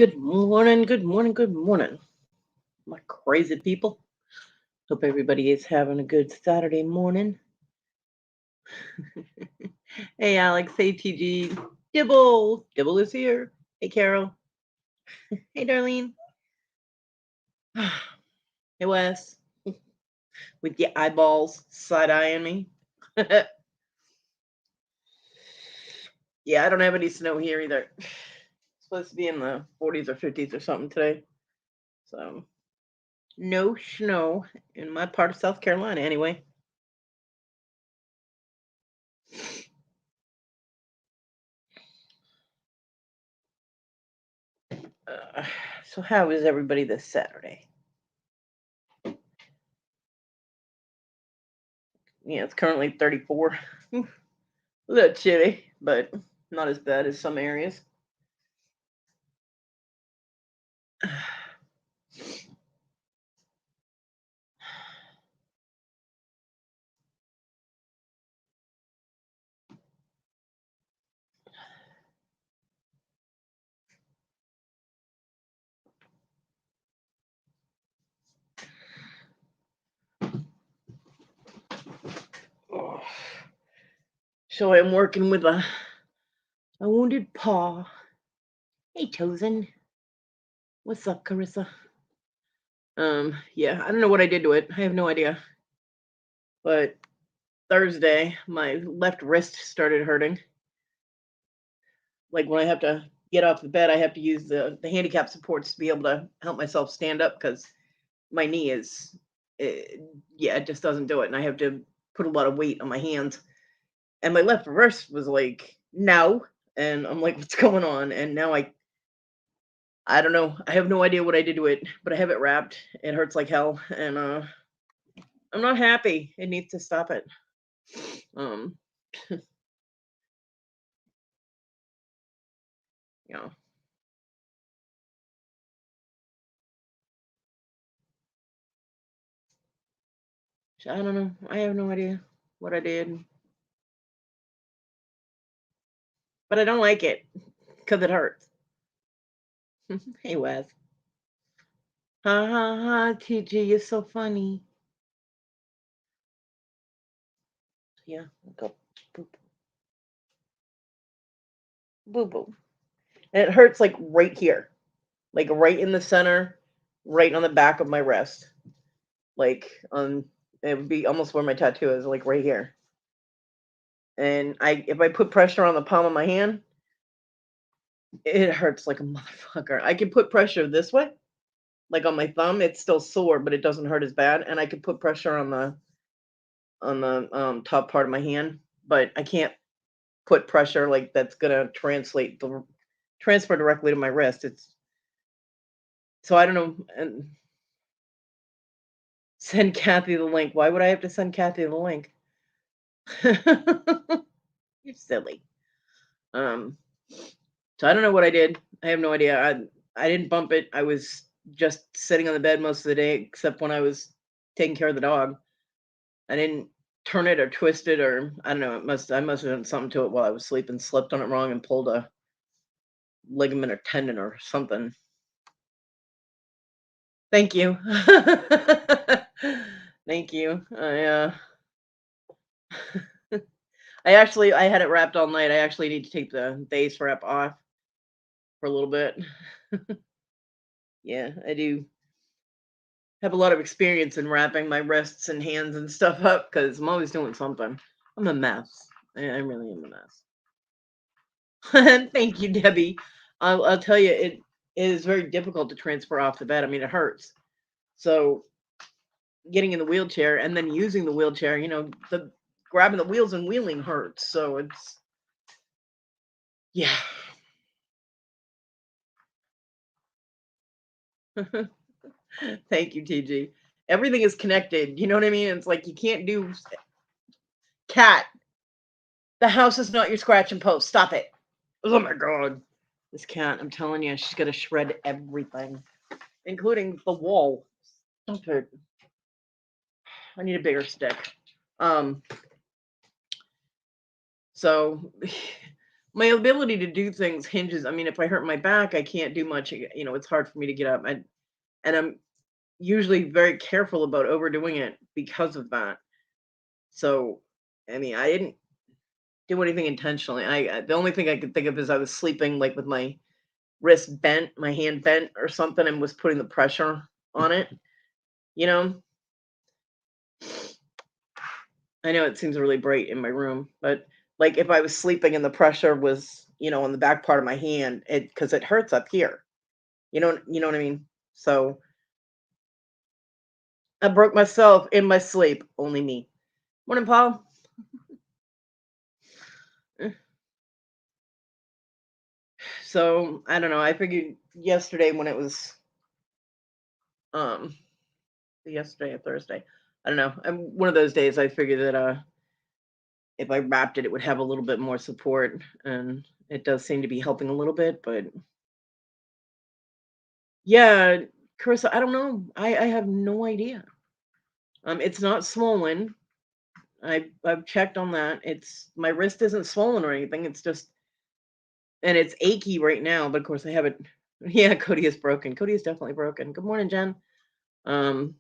Good morning, good morning, good morning, my crazy people. Hope everybody is having a good Saturday morning. Hey, Alex. Hey, TG. Dibble. Dibble is here. Hey, Carol. Hey, Darlene. Hey, Wes. With your eyeballs side eyeing me. Yeah, I don't have any snow here either. It's supposed to be in the 40s or 50s or something today. So, no snow in my part of South Carolina, anyway. Uh, so, how is everybody this Saturday? Yeah, it's currently 34. A little chilly, but not as bad as some areas. Oh. So I'm working with a wounded paw. Hey, Chosen. What's up, Carissa? Yeah, I don't know what I did to it. I have no idea. But Thursday, my left wrist started hurting. Like when I have to get off the bed, I have to use the handicap supports to be able to help myself stand up because my knee is, yeah, it just doesn't do it. And I have to put a lot of weight on my hands. And my left wrist was like, no. And I'm like, what's going on? And now I don't know. I have no idea what I did to it, but I have it wrapped. It hurts like hell. And I'm not happy. It needs to stop it. Um, you know, so I don't know. I have no idea what I did, but I don't like it because it hurts. Hey, Wes. Ha ha ha, TG, you're so funny. Yeah, go boop, boo boo. And it hurts like right here, like right in the center, right on the back of my wrist. Like on, it would be almost where my tattoo is, like right here. And if I put pressure on the palm of my hand, it hurts like a motherfucker. I can put pressure this way, like on my thumb, it's still sore, but it doesn't hurt as bad. And I can put pressure on the top part of my hand, but I can't put pressure like that's gonna transfer directly to my wrist. It's so I don't know. And send Kathy the link. Why would I have to send Kathy the link? You're silly. Um, so I don't know what I did. I have no idea. I didn't bump it. I was just sitting on the bed most of the day, except when I was taking care of the dog. I didn't turn it or twist it or I don't know. I must have done something to it while I was sleeping, slept on it wrong and pulled a ligament or tendon or something. Thank you. Thank you. I had it wrapped all night. I actually need to take the base wrap off for a little bit. Yeah, I do have a lot of experience in wrapping my wrists and hands and stuff up because I'm always doing something. I'm a mess. I really am a mess. Thank you, Debbie. I'll tell you, it is very difficult to transfer off the bed. I mean, it hurts. So getting in the wheelchair and then using the wheelchair, the grabbing the wheels and wheeling hurts. So it's yeah. Thank you, TG. Everything is connected. You know what I mean? It's like you can't do cat. The house is not your scratch and post. Stop it. Oh my god. This cat, I'm telling you, she's gonna shred everything, including the wall. Stop it. I need a bigger stick. Um, so my ability to do things hinges. I mean, if I hurt my back, I can't do much. It's hard for me to get up. And I'm usually very careful about overdoing it because of that. So, I mean, I didn't do anything intentionally. The only thing I could think of is I was sleeping like with my wrist bent, my hand bent or something, and was putting the pressure on it. You know, I know it seems really bright in my room, but like if I was sleeping and the pressure was, on the back part of my hand, because it hurts up here. You know what I mean? So I broke myself in my sleep. Only me. Morning, Paul. Eh, So I don't know. I figured yesterday when it was um yesterday or Thursday. I don't know. One of those days I figured that if I wrapped it, it would have a little bit more support, and it does seem to be helping a little bit. But yeah, Carissa, I don't know. I have no idea. It's not swollen. I've checked on that. It's my wrist isn't swollen or anything. It's just and it's achy right now. But of course, I haven't. Yeah, Cody is broken. Cody is definitely broken. Good morning, Jen. Um,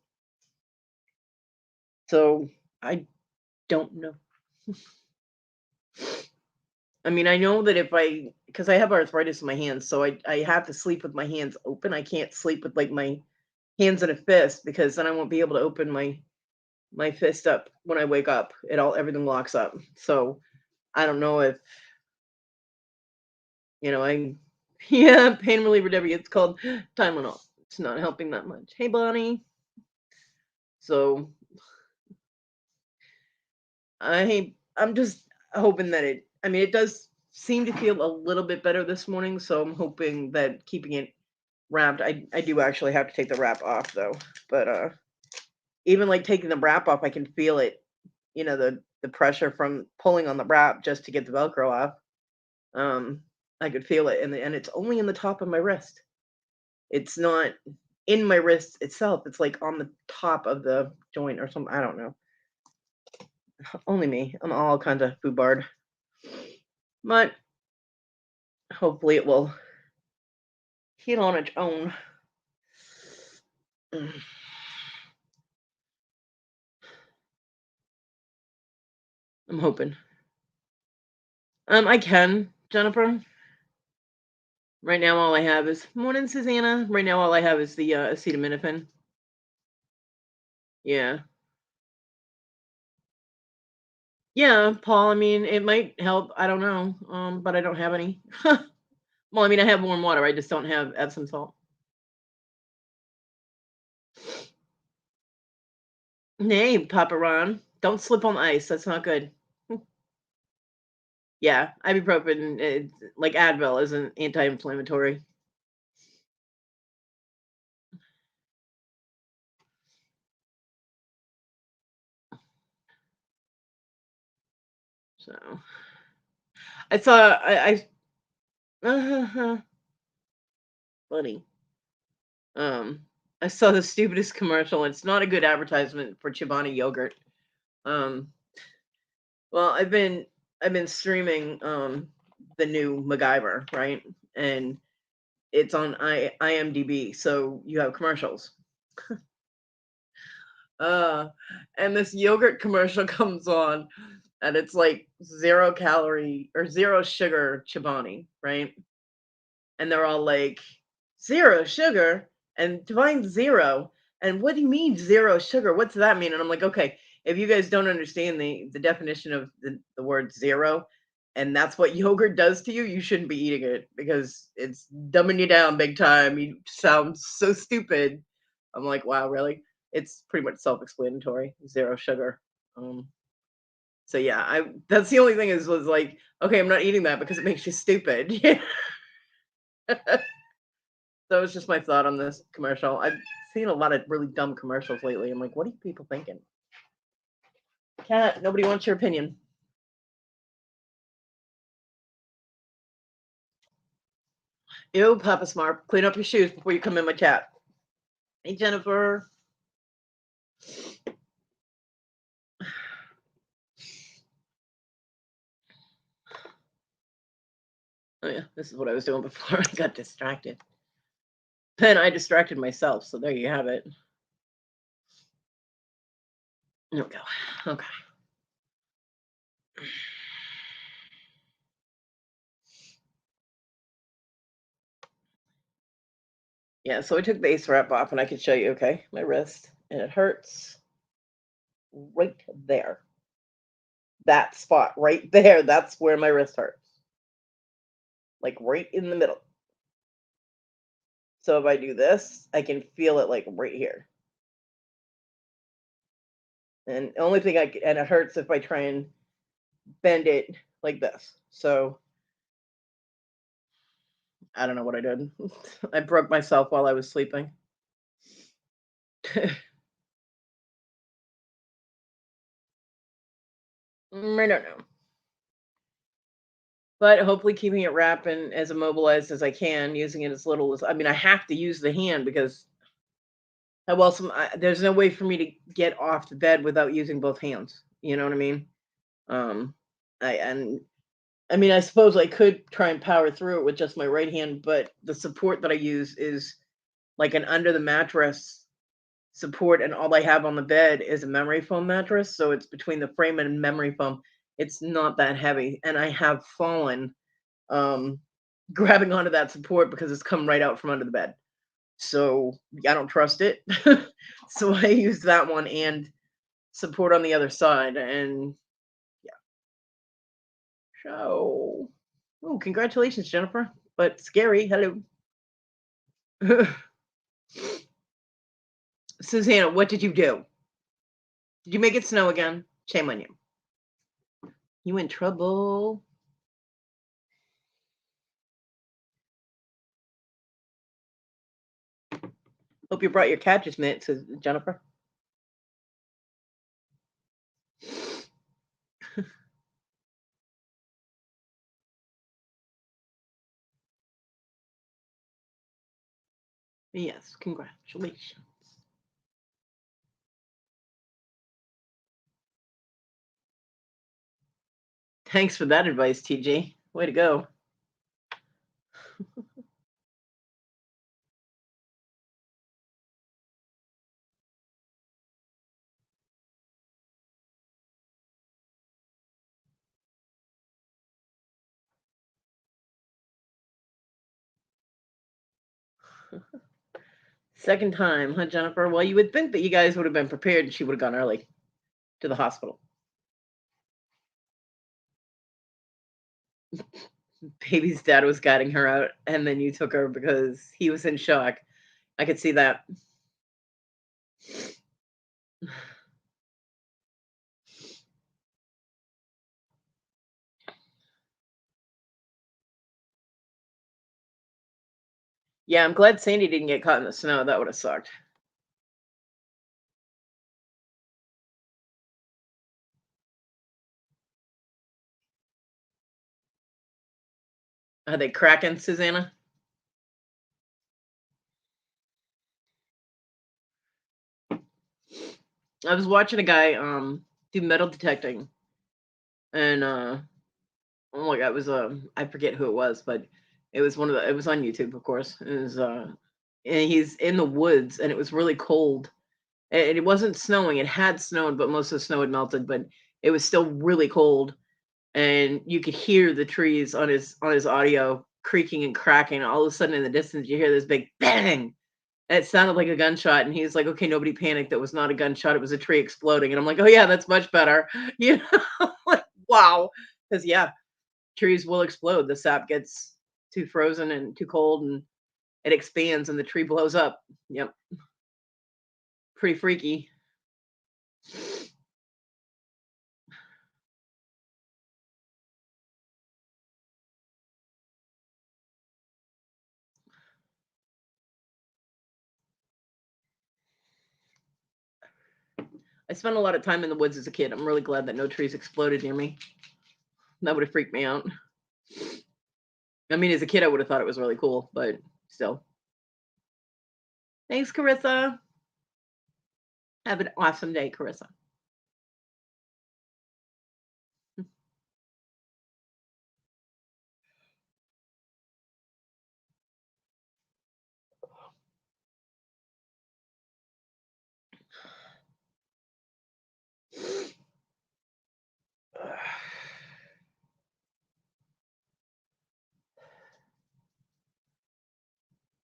so I don't know. I mean, I know that because I have arthritis in my hands, so I have to sleep with my hands open. I can't sleep with like my hands in a fist because then I won't be able to open my fist up when I wake up. Everything locks up. So I don't know if I yeah, pain reliever Debbie. It's called Tylenol. It's not helping that much. Hey Bonnie. So I'm just hoping that I mean it does seem to feel a little bit better this morning, so I'm hoping that keeping it wrapped. I do actually have to take the wrap off though. But even like taking the wrap off, I can feel it, the pressure from pulling on the wrap just to get the Velcro off. Um, I could feel it and it's only in the top of my wrist. It's not in my wrist itself. It's like on the top of the joint or something. I don't know. Only me. I'm all kinds of foobarred. But hopefully it will heal on its own. Mm, I'm hoping. I can, Jennifer. Right now, all I have is morning, Susanna. Right now, all I have is the acetaminophen. Yeah, yeah, Paul. I mean, it might help. I don't know. But I don't have any. Well, I mean, I have warm water. I just don't have Epsom salt. Nay, Papa Ron, don't slip on the ice. That's not good. Yeah, ibuprofen, like Advil, is an anti-inflammatory. So I saw funny. Um, I saw the stupidest commercial. It's not a good advertisement for Chobani yogurt. Um, well, I've been streaming the new MacGyver, right? And it's on IMDb, so you have commercials. Uh, and this yogurt commercial comes on, and it's like 0 calorie or 0 sugar Chobani, right? And they're all like, 0 sugar and define zero. And what do you mean 0 sugar? What's that mean? And I'm like, okay, if you guys don't understand the definition of the word zero, and that's what yogurt does to you, you shouldn't be eating it because it's dumbing you down big time. You sound so stupid. I'm like, wow, really? It's pretty much self-explanatory. 0 sugar. Um, so yeah, I that's the only thing was like, okay, I'm not eating that because it makes you stupid. That was just my thought on this commercial. I've seen a lot of really dumb commercials lately. I'm like, what are you people thinking? Cat, nobody wants your opinion. Ew, Papa Smart, clean up your shoes before you come in my chat. Hey, Jennifer. Oh yeah, this is what I was doing before I got distracted. Then I distracted myself, so there you have it. There we go. Okay. Yeah, so I took the ace wrap off and I could show you, okay, my wrist, and it hurts right there. That spot right there, that's where my wrist hurts. Like right in the middle. So if I do this, I can feel it like right here. And the only thing and it hurts if I try and bend it like this. So I don't know what I did. I broke myself while I was sleeping. I don't know. But hopefully keeping it wrapped and as immobilized as I can, using it as little as I mean, I have to use the hand because how else there's no way for me to get off the bed without using both hands. You know what I mean? Um, and I mean, I suppose I could try and power through it with just my right hand, but the support that I use is like an under the mattress support, and all I have on the bed is a memory foam mattress, so it's between the frame and memory foam. It's not that heavy, and I have fallen um, grabbing onto that support because it's come right out from under the bed. So I don't trust it. So I use that one and support on the other side, and yeah. So, oh, congratulations, Jennifer. But scary. Hello. Susanna, what did you do? Did you make it snow again? Shame on you. You in trouble. Hope you brought your catcher's mitt, says Jennifer. Yes, congratulations. Thanks for that advice, TJ. Way to go. Second time, huh, Jennifer? Well, you would think that you guys would have been prepared and she would have gone early to the hospital. Baby's dad was guiding her out, and then you took her because he was in shock. I could see that. Yeah, I'm glad Sandy didn't get caught in the snow. That would have sucked. Are they cracking, Susanna? I was watching a guy do metal detecting, and oh my god, it was I forget who it was, but it was it was on YouTube, of course. It was and he's in the woods, and it was really cold, and it wasn't snowing. It had snowed, but most of the snow had melted, but it was still really cold, and you could hear the trees on his audio creaking and cracking. All of a sudden, in the distance, you hear this big bang. And it sounded like a gunshot, and he's like, "Okay, nobody panicked. That was not a gunshot. It was a tree exploding." And I'm like, "Oh yeah, that's much better." You know, like wow, because yeah, trees will explode. The sap gets too frozen and too cold, and it expands, and the tree blows up. Yep, pretty freaky. I spent a lot of time in the woods as a kid. I'm really glad that no trees exploded near me. That would have freaked me out. I mean, as a kid, I would have thought it was really cool, but still. Thanks, Carissa. Have an awesome day, Carissa.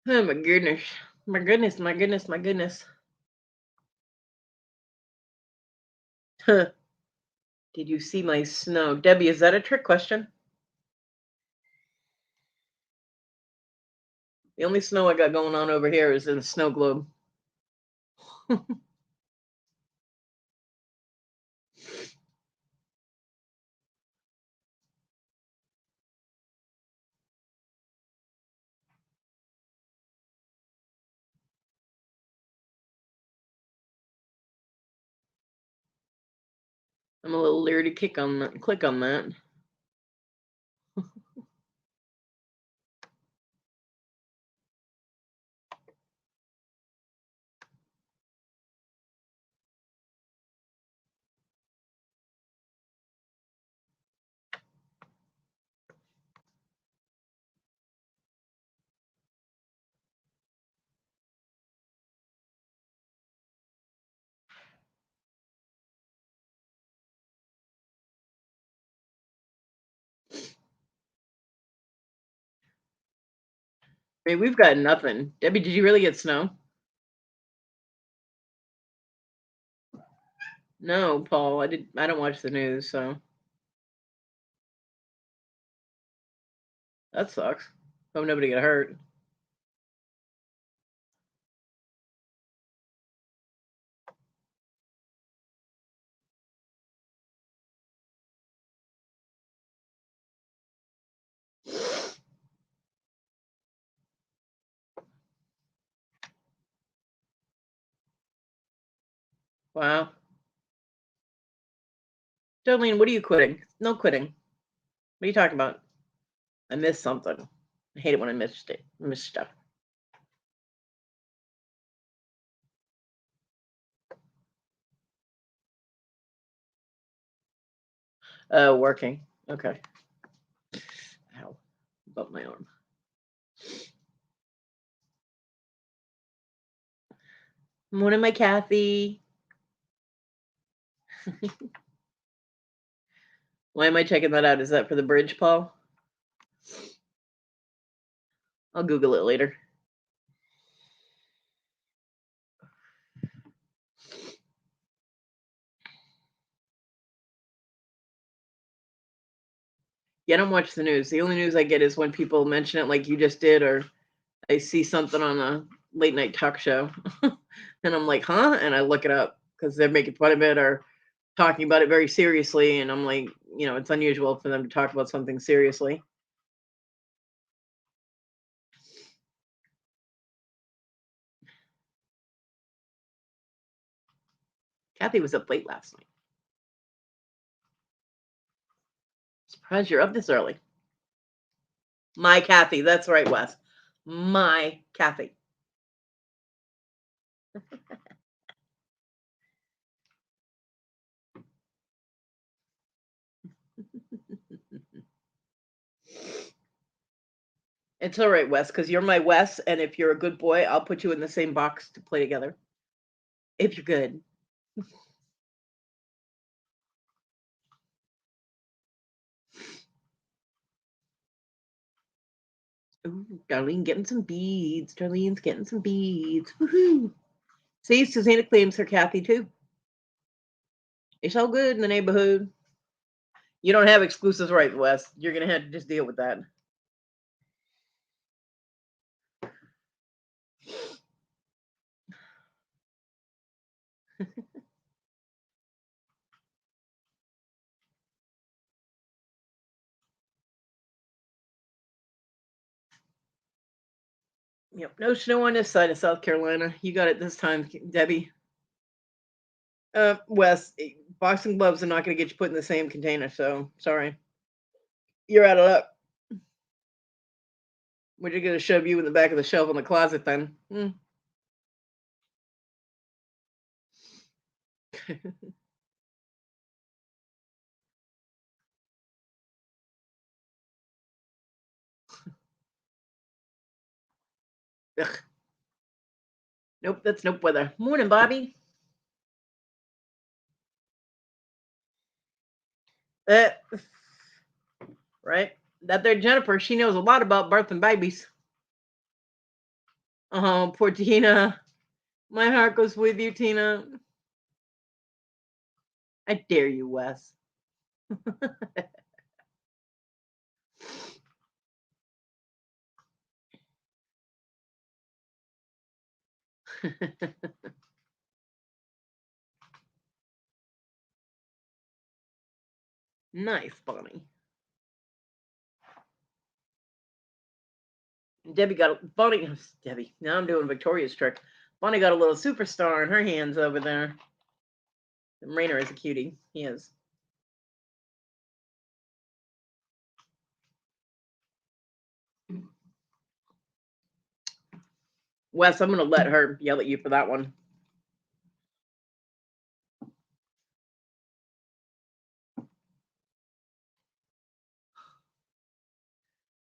Oh my goodness. My goodness, my goodness, my goodness. Huh. Did you see my snow? Debbie, is that a trick question? The only snow I got going on over here is in the snow globe. I'm a little leery to click on that. I mean, we've got nothing. Debbie, did you really get snow? No, Paul. I don't watch the news, so that sucks. Hope nobody got hurt. Wow. Darlene, what are you quitting? No quitting. What are you talking about? I missed something. I hate it when I miss stuff. Working. Okay. Ow. Above my arm. Morning, my Kathy. Why am I checking that out? Is that for the bridge, Paul? I'll Google it later. Yeah, I don't watch the news. The only news I get is when people mention it like you just did, or I see something on a late night talk show. And I'm like, huh? And I look it up because they're making fun of it or talking about it very seriously. And I'm like, it's unusual for them to talk about something seriously. Kathy was up late last night. Surprised you're up this early. My Kathy. That's right, Wes. My Kathy. It's all right, Wes, because you're my Wes, and if you're a good boy, I'll put you in the same box to play together. If you're good. Ooh, Darlene getting some beads. Darlene's getting some beads. Woohoo. See, Susanna claims her Kathy too. It's all good in the neighborhood. You don't have exclusive rights, Wes. You're gonna have to just deal with that. Yep, no snow on this side of South Carolina. You got it this time, Debbie. Wes, boxing gloves are not gonna get you put in the same container, so sorry. You're out of luck. We're just gonna shove you in the back of the shelf in the closet then. Ugh. Nope, that's nope weather. Morning, Bobby. Uh, right? That there Jennifer, she knows a lot about birth and babies. Oh, poor Tina. My heart goes with you, Tina. I dare you, Wes. Nice, Bonnie. Bonnie. Debbie. Now I'm doing Victoria's trick. Bonnie got a little superstar in her hands over there. And Rainer is a cutie. He is. Wes, I'm gonna let her yell at you for that one.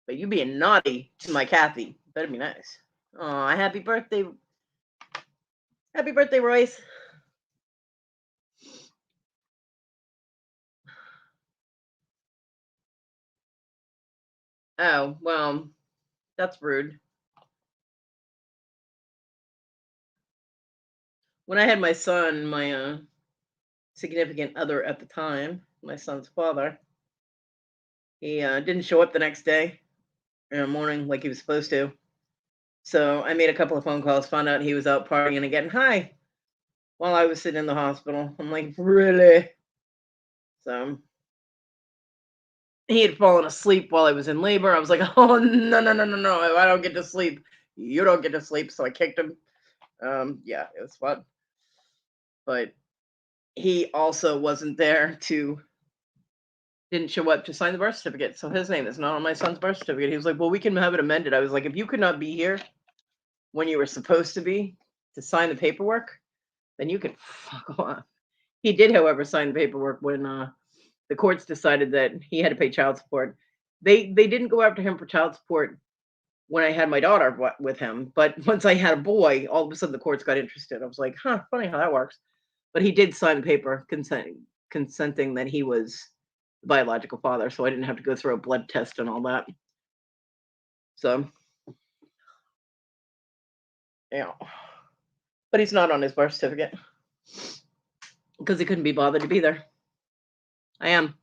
But you being naughty to my Kathy better be nice. Oh, happy birthday, Royce. Oh well, that's rude. When I had my son, my significant other at the time, my son's father, he didn't show up the next day in the morning like he was supposed to. So I made a couple of phone calls, found out he was out partying again. Hi, while I was sitting in the hospital. I'm like, really? So he had fallen asleep while I was in labor. I was like, oh no, no, no, no, no! If I don't get to sleep, you don't get to sleep. So I kicked him. Yeah, it was fun. But he also wasn't there to didn't show up to sign the birth certificate. So his name is not on my son's birth certificate. He was like, well, we can have it amended. I was like, if you could not be here when you were supposed to be to sign the paperwork, then you can fuck off. He did, however, sign the paperwork when the courts decided that he had to pay child support. They didn't go after him for child support when I had my daughter with him, but once I had a boy, all of a sudden the courts got interested. I was like, huh, funny how that works. But he did sign the paper consenting that he was the biological father, so I didn't have to go through a blood test and all that. So, yeah. But he's not on his birth certificate because he couldn't be bothered to be there. I am.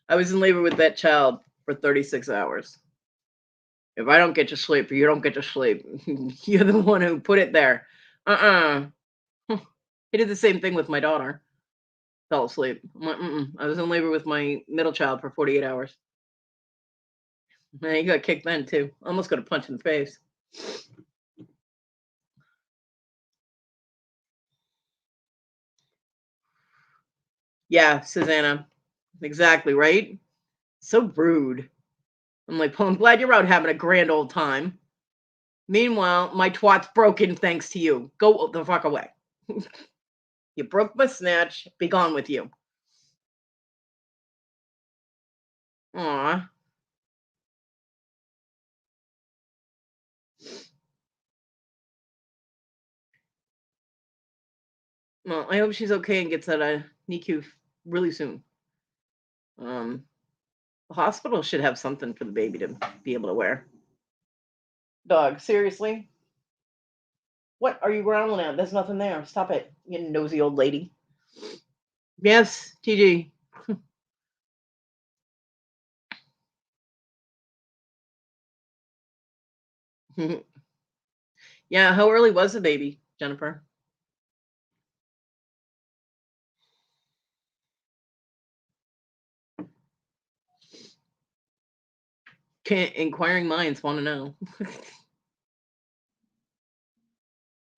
I was in labor with that child for 36 hours. If I don't get to sleep, you don't get to sleep. You're the one who put it there. He did the same thing with my daughter. Fell asleep. I'm like, mm-mm. I was in labor with my middle child for 48 hours. And he got kicked then too. Almost got a punch in the face. Yeah, Susanna. Exactly, right? So rude. I'm like, well, I'm glad you're out having a grand old time. Meanwhile, my twat's broken thanks to you. Go the fuck away. You broke my snatch. Be gone with you. Aw. Well, I hope she's okay and gets out of NICU really soon. The hospital should have something for the baby to be able to wear. Dog, seriously? What are you growling at? There's nothing there. Stop it, you nosy old lady. Yes, TG. Yeah, how early was the baby, Jennifer? Inquiring minds want to know.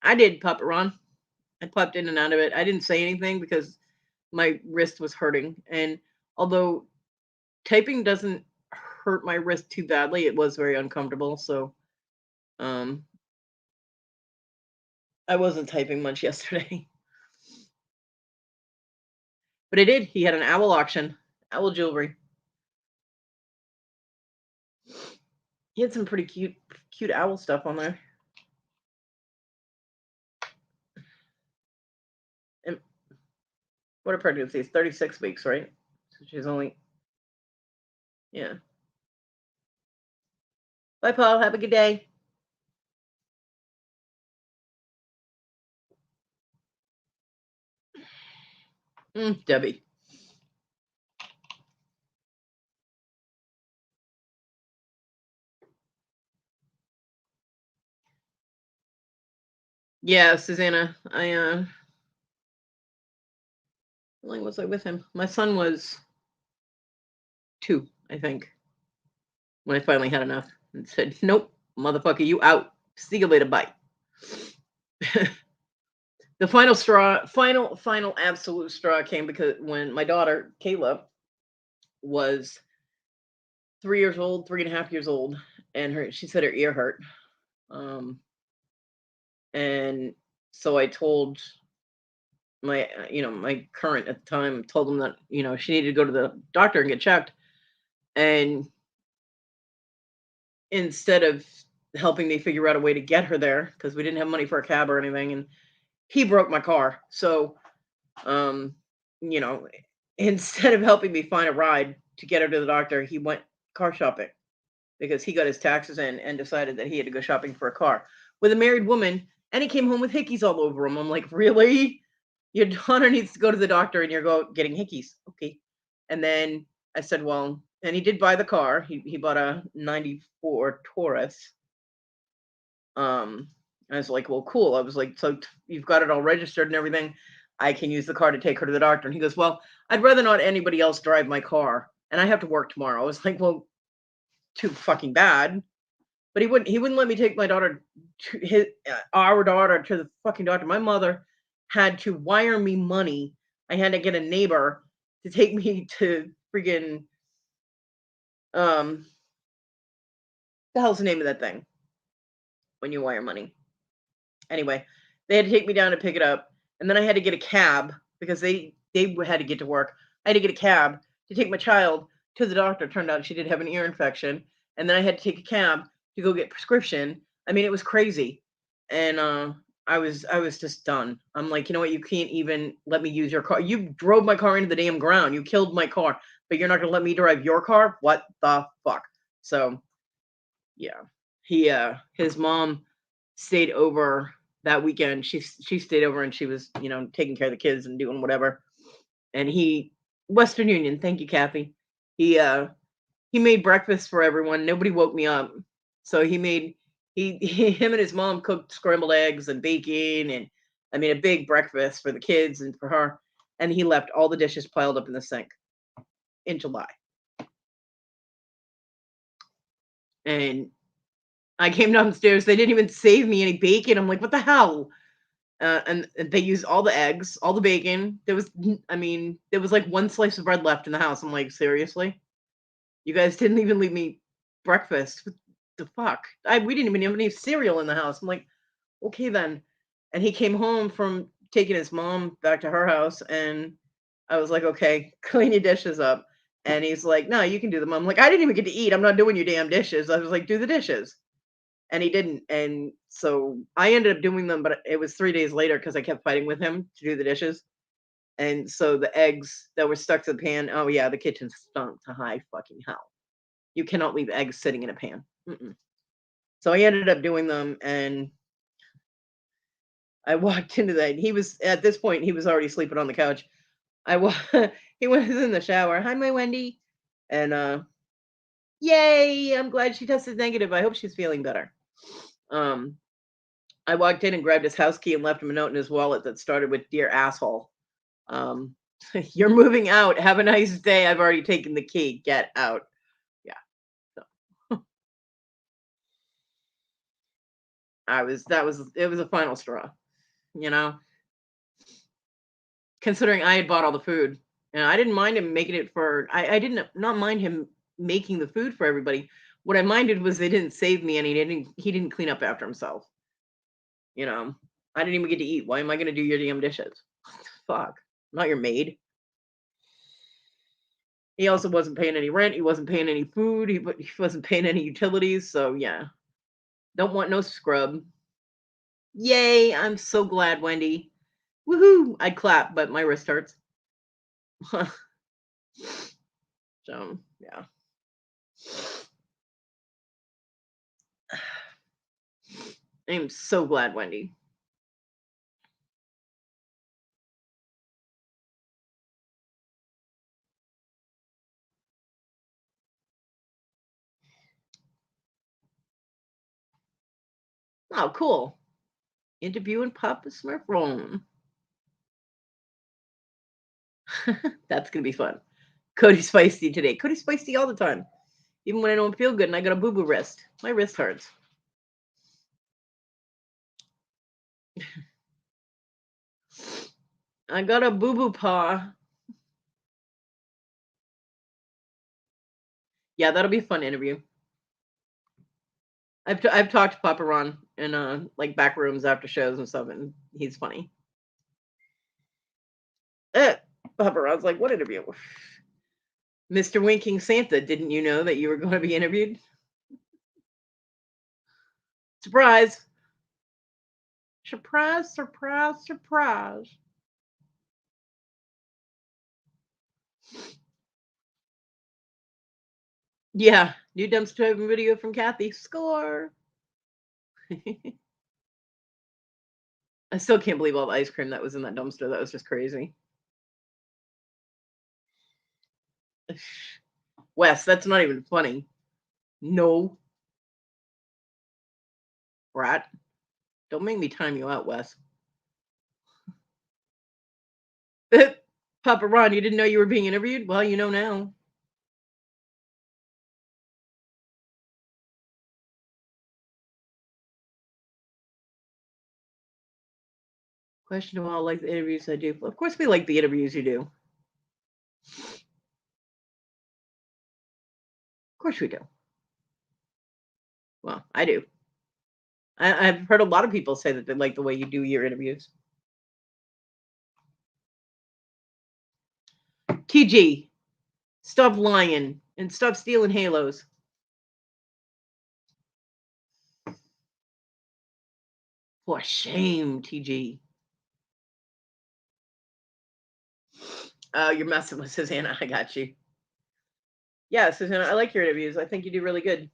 I did pup it, Ron. I popped in and out of it. I didn't say anything because my wrist was hurting. And although typing doesn't hurt my wrist too badly, it was very uncomfortable. So um, I wasn't typing much yesterday. But I did. He had an owl auction, owl jewelry. He had some pretty cute owl stuff on there. And what a pregnancy is 36 weeks, right? So she's only, yeah. Bye, Paul. Have a good day. Debbie. Yeah, Susanna. How long was I with him? My son was 2, I think, when I finally had enough and said, "Nope, motherfucker, you out. See you later. Bye." The final straw, final absolute straw came because when my daughter Kayla was 3 years old, 3.5 years old, and she said her ear hurt. Um, and so I told my, my current at the time, told him that, she needed to go to the doctor and get checked. And instead of helping me figure out a way to get her there, because we didn't have money for a cab or anything, and he broke my car. So, um, you know, instead of helping me find a ride to get her to the doctor, he went car shopping because he got his taxes in and decided that he had to go shopping for a car with a married woman, and he came home with hickeys all over him. I'm like, really? Your daughter needs to go to the doctor and you're getting hickeys. Okay. And then I said, well, and he did buy the car. He bought a 94 Taurus. I was like, well, cool. I was like, so you've got it all registered and everything. I can use the car to take her to the doctor. And he goes, well, I'd rather not anybody else drive my car. And I have to work tomorrow. I was like, well, too fucking bad. But he wouldn't let me take my daughter to our daughter to the fucking doctor. My mother had to wire me money. I had to get a neighbor to take me to freaking um the hell's the name of that thing when you wire money? Anyway, they had to take me down to pick it up, and then I had to get a cab because they had to get to work. I had to get a cab to take my child to the doctor. Turned out she did have an ear infection, and then I had to take a cab to go get prescription. I mean, it was crazy, and I was just done. I'm like, you know what? You can't even let me use your car. You drove my car into the damn ground. You killed my car, but you're not gonna let me drive your car? What the fuck? So yeah, his mom stayed over that weekend. She stayed over and she was, taking care of the kids and doing whatever. And Western Union, thank you, Kathy. He made breakfast for everyone. Nobody woke me up. So him and his mom cooked scrambled eggs and bacon and I mean a big breakfast for the kids and for her. And he left all the dishes piled up in the sink in July. And I came downstairs. They didn't even save me any bacon. I'm like, what the hell? And they used all the eggs, all the bacon. I mean, there was like one slice of bread left in the house. I'm like, seriously? You guys didn't even leave me breakfast. What the fuck? We didn't even have any cereal in the house. I'm like, okay then. And he came home from taking his mom back to her house, and I was like, okay, clean your dishes up. And he's like, no, you can do them. I'm like, I didn't even get to eat. I'm not doing your damn dishes. I was like, do the dishes. And he didn't, and so I ended up doing them, but it was 3 days later because I kept fighting with him to do the dishes, and so the eggs that were stuck to the pan, oh yeah, the kitchen stunk to high fucking hell. You cannot leave eggs sitting in a pan. Mm-mm. So I ended up doing them, and I walked into that. He was at this point, he was already sleeping on the couch. I wa he was in the shower. "Hi, my Wendy," and, "Yay, I'm glad she tested negative. I hope she's feeling better." Um, I walked in and grabbed his house key and left him a note in his wallet that started with "Dear asshole." Um, "You're moving out. Have a nice day. I've already taken the key. Get out." Yeah. So it was a final straw, you know, considering I had bought all the food. And I didn't mind him making it I didn't not mind him making the food for everybody. What I minded was they didn't save me and he didn't clean up after himself. You know. I didn't even get to eat. Why am I gonna do your damn dishes? Fuck. I'm not your maid. He also wasn't paying any rent, he wasn't paying any food, he wasn't paying any utilities, so yeah. Don't want no scrub. Yay, I'm so glad, Wendy. Woohoo! I'd clap, but my wrist hurts. So, yeah. I am so glad, Wendy. Oh, cool. Interviewing Papa Smurf. That's gonna be fun. Cody's feisty today. Cody's feisty all the time. Even when I don't feel good and I got a boo-boo wrist. My wrist hurts. I got a boo-boo paw. Yeah, that'll be a fun interview. I've talked to Papa Ron in like back rooms after shows and stuff, and he's funny. Eh, Papa Ron's like, what interview? Mr. Winking Santa, didn't you know that you were going to be interviewed? Surprise! Surprise! Surprise! Surprise! Yeah, new dumpster diving video from Kathy. Score! I still can't believe all the ice cream that was in that dumpster. That was just crazy. Wes, that's not even funny. No. Rat. Don't make me time you out, Wes. Papa Ron, you didn't know you were being interviewed? Well, you know now. Question of all, like the interviews I do. Of course, we like the interviews you do. Of course, we do. Well, I do. I've heard a lot of people say that they like the way you do your interviews. TG, stop lying and stop stealing halos. For shame, TG. Oh, you're messing with Susanna. I got you. Yeah, Susanna, I like your interviews. I think you do really good.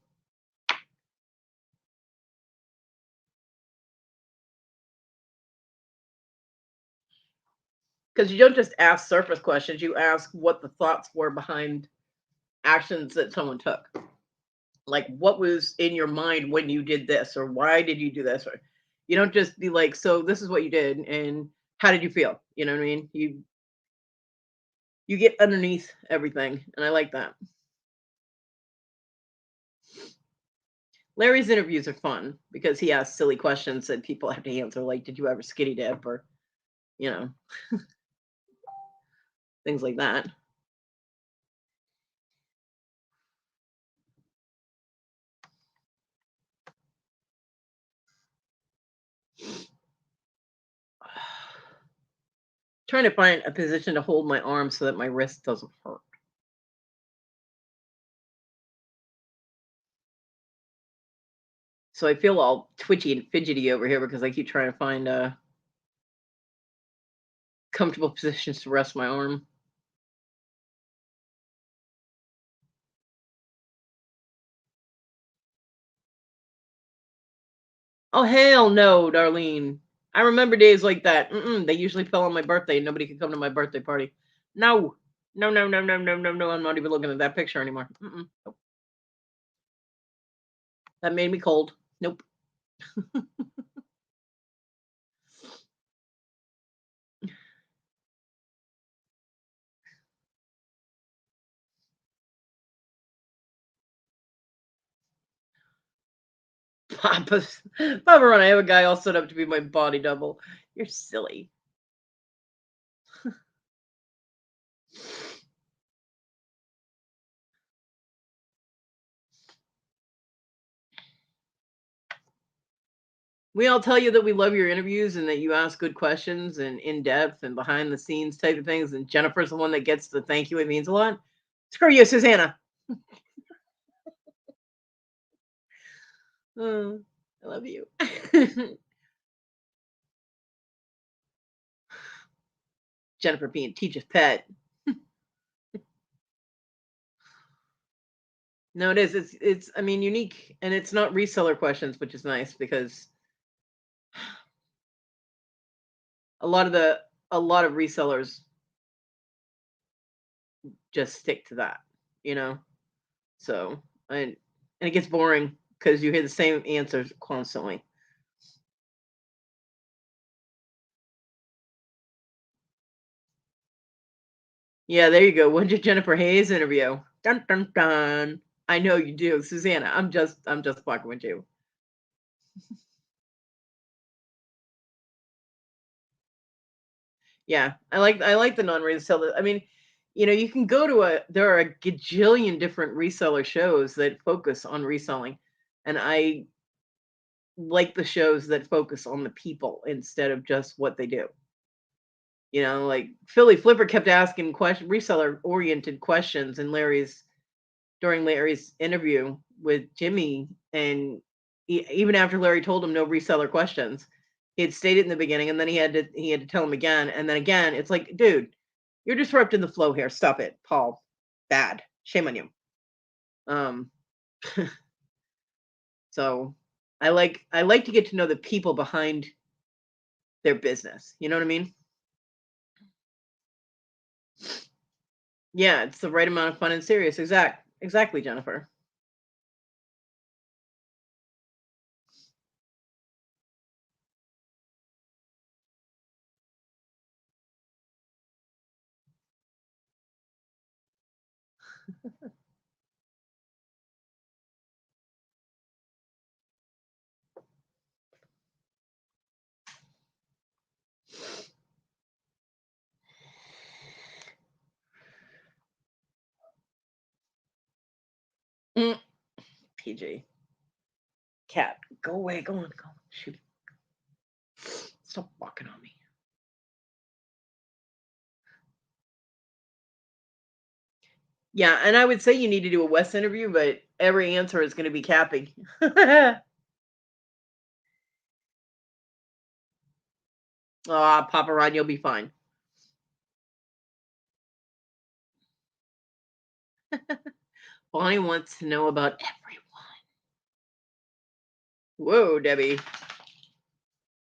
Because you don't just ask surface questions, you ask what the thoughts were behind actions that someone took. Like, what was in your mind when you did this, or why did you do this? Or you don't just be like, so this is what you did, and how did you feel? You know what I mean? You get underneath everything, and I like that. Larry's interviews are fun because he asks silly questions that people have to answer, like, did you ever skinny dip, or you know, things like that. Trying to find a position to hold my arm so that my wrist doesn't hurt. So I feel all twitchy and fidgety over here because I keep trying to find comfortable positions to rest my arm. Oh, hell no, Darlene. I remember days like that. They usually fell on my birthday and nobody could come to my birthday party. No. No, no, no, no, no, no, no. I'm not even looking at that picture anymore. Nope. That made me cold. Nope. Papa Run, I have a guy all set up to be my body double. You're silly. We all tell you that we love your interviews and that you ask good questions and in depth and behind the scenes type of things. And Jennifer's the one that gets the thank you. It means a lot. Screw you, Susanna. I love you. Jennifer being teacher's pet. No, it is. It's I mean unique, and it's not reseller questions, which is nice because A lot of the a lot of resellers just stick to that, you know? So, and it gets boring because you hear the same answers constantly. Yeah, there you go. When's your Jennifer Hayes interview? Dun dun dun. I know you do, Susanna. I'm just fucking with you. Yeah, I like the non-reseller. I mean, you can go to a there are a gajillion different reseller shows that focus on reselling, and I like the shows that focus on the people instead of just what they do. Like Philly Flipper kept asking reseller oriented questions in Larry's during Larry's interview with Jimmy, and even after Larry told him no reseller questions, he had stated in the beginning, and then he had to tell him again, and then again. It's like, dude, you're disrupting the flow here. Stop it, Paul. Bad. Shame on you. Um, so I like to get to know the people behind their business. You know what I mean? Yeah, it's the right amount of fun and serious. Exactly, Jennifer. Mm, PG. Cat, go away. Go on. Go. Shoot. Stop walking on me. Yeah, and I would say you need to do a Wes interview, but every answer is going to be Cappy. Ah, Papa Ron, you'll be fine. Bonnie wants to know about everyone. Whoa, Debbie.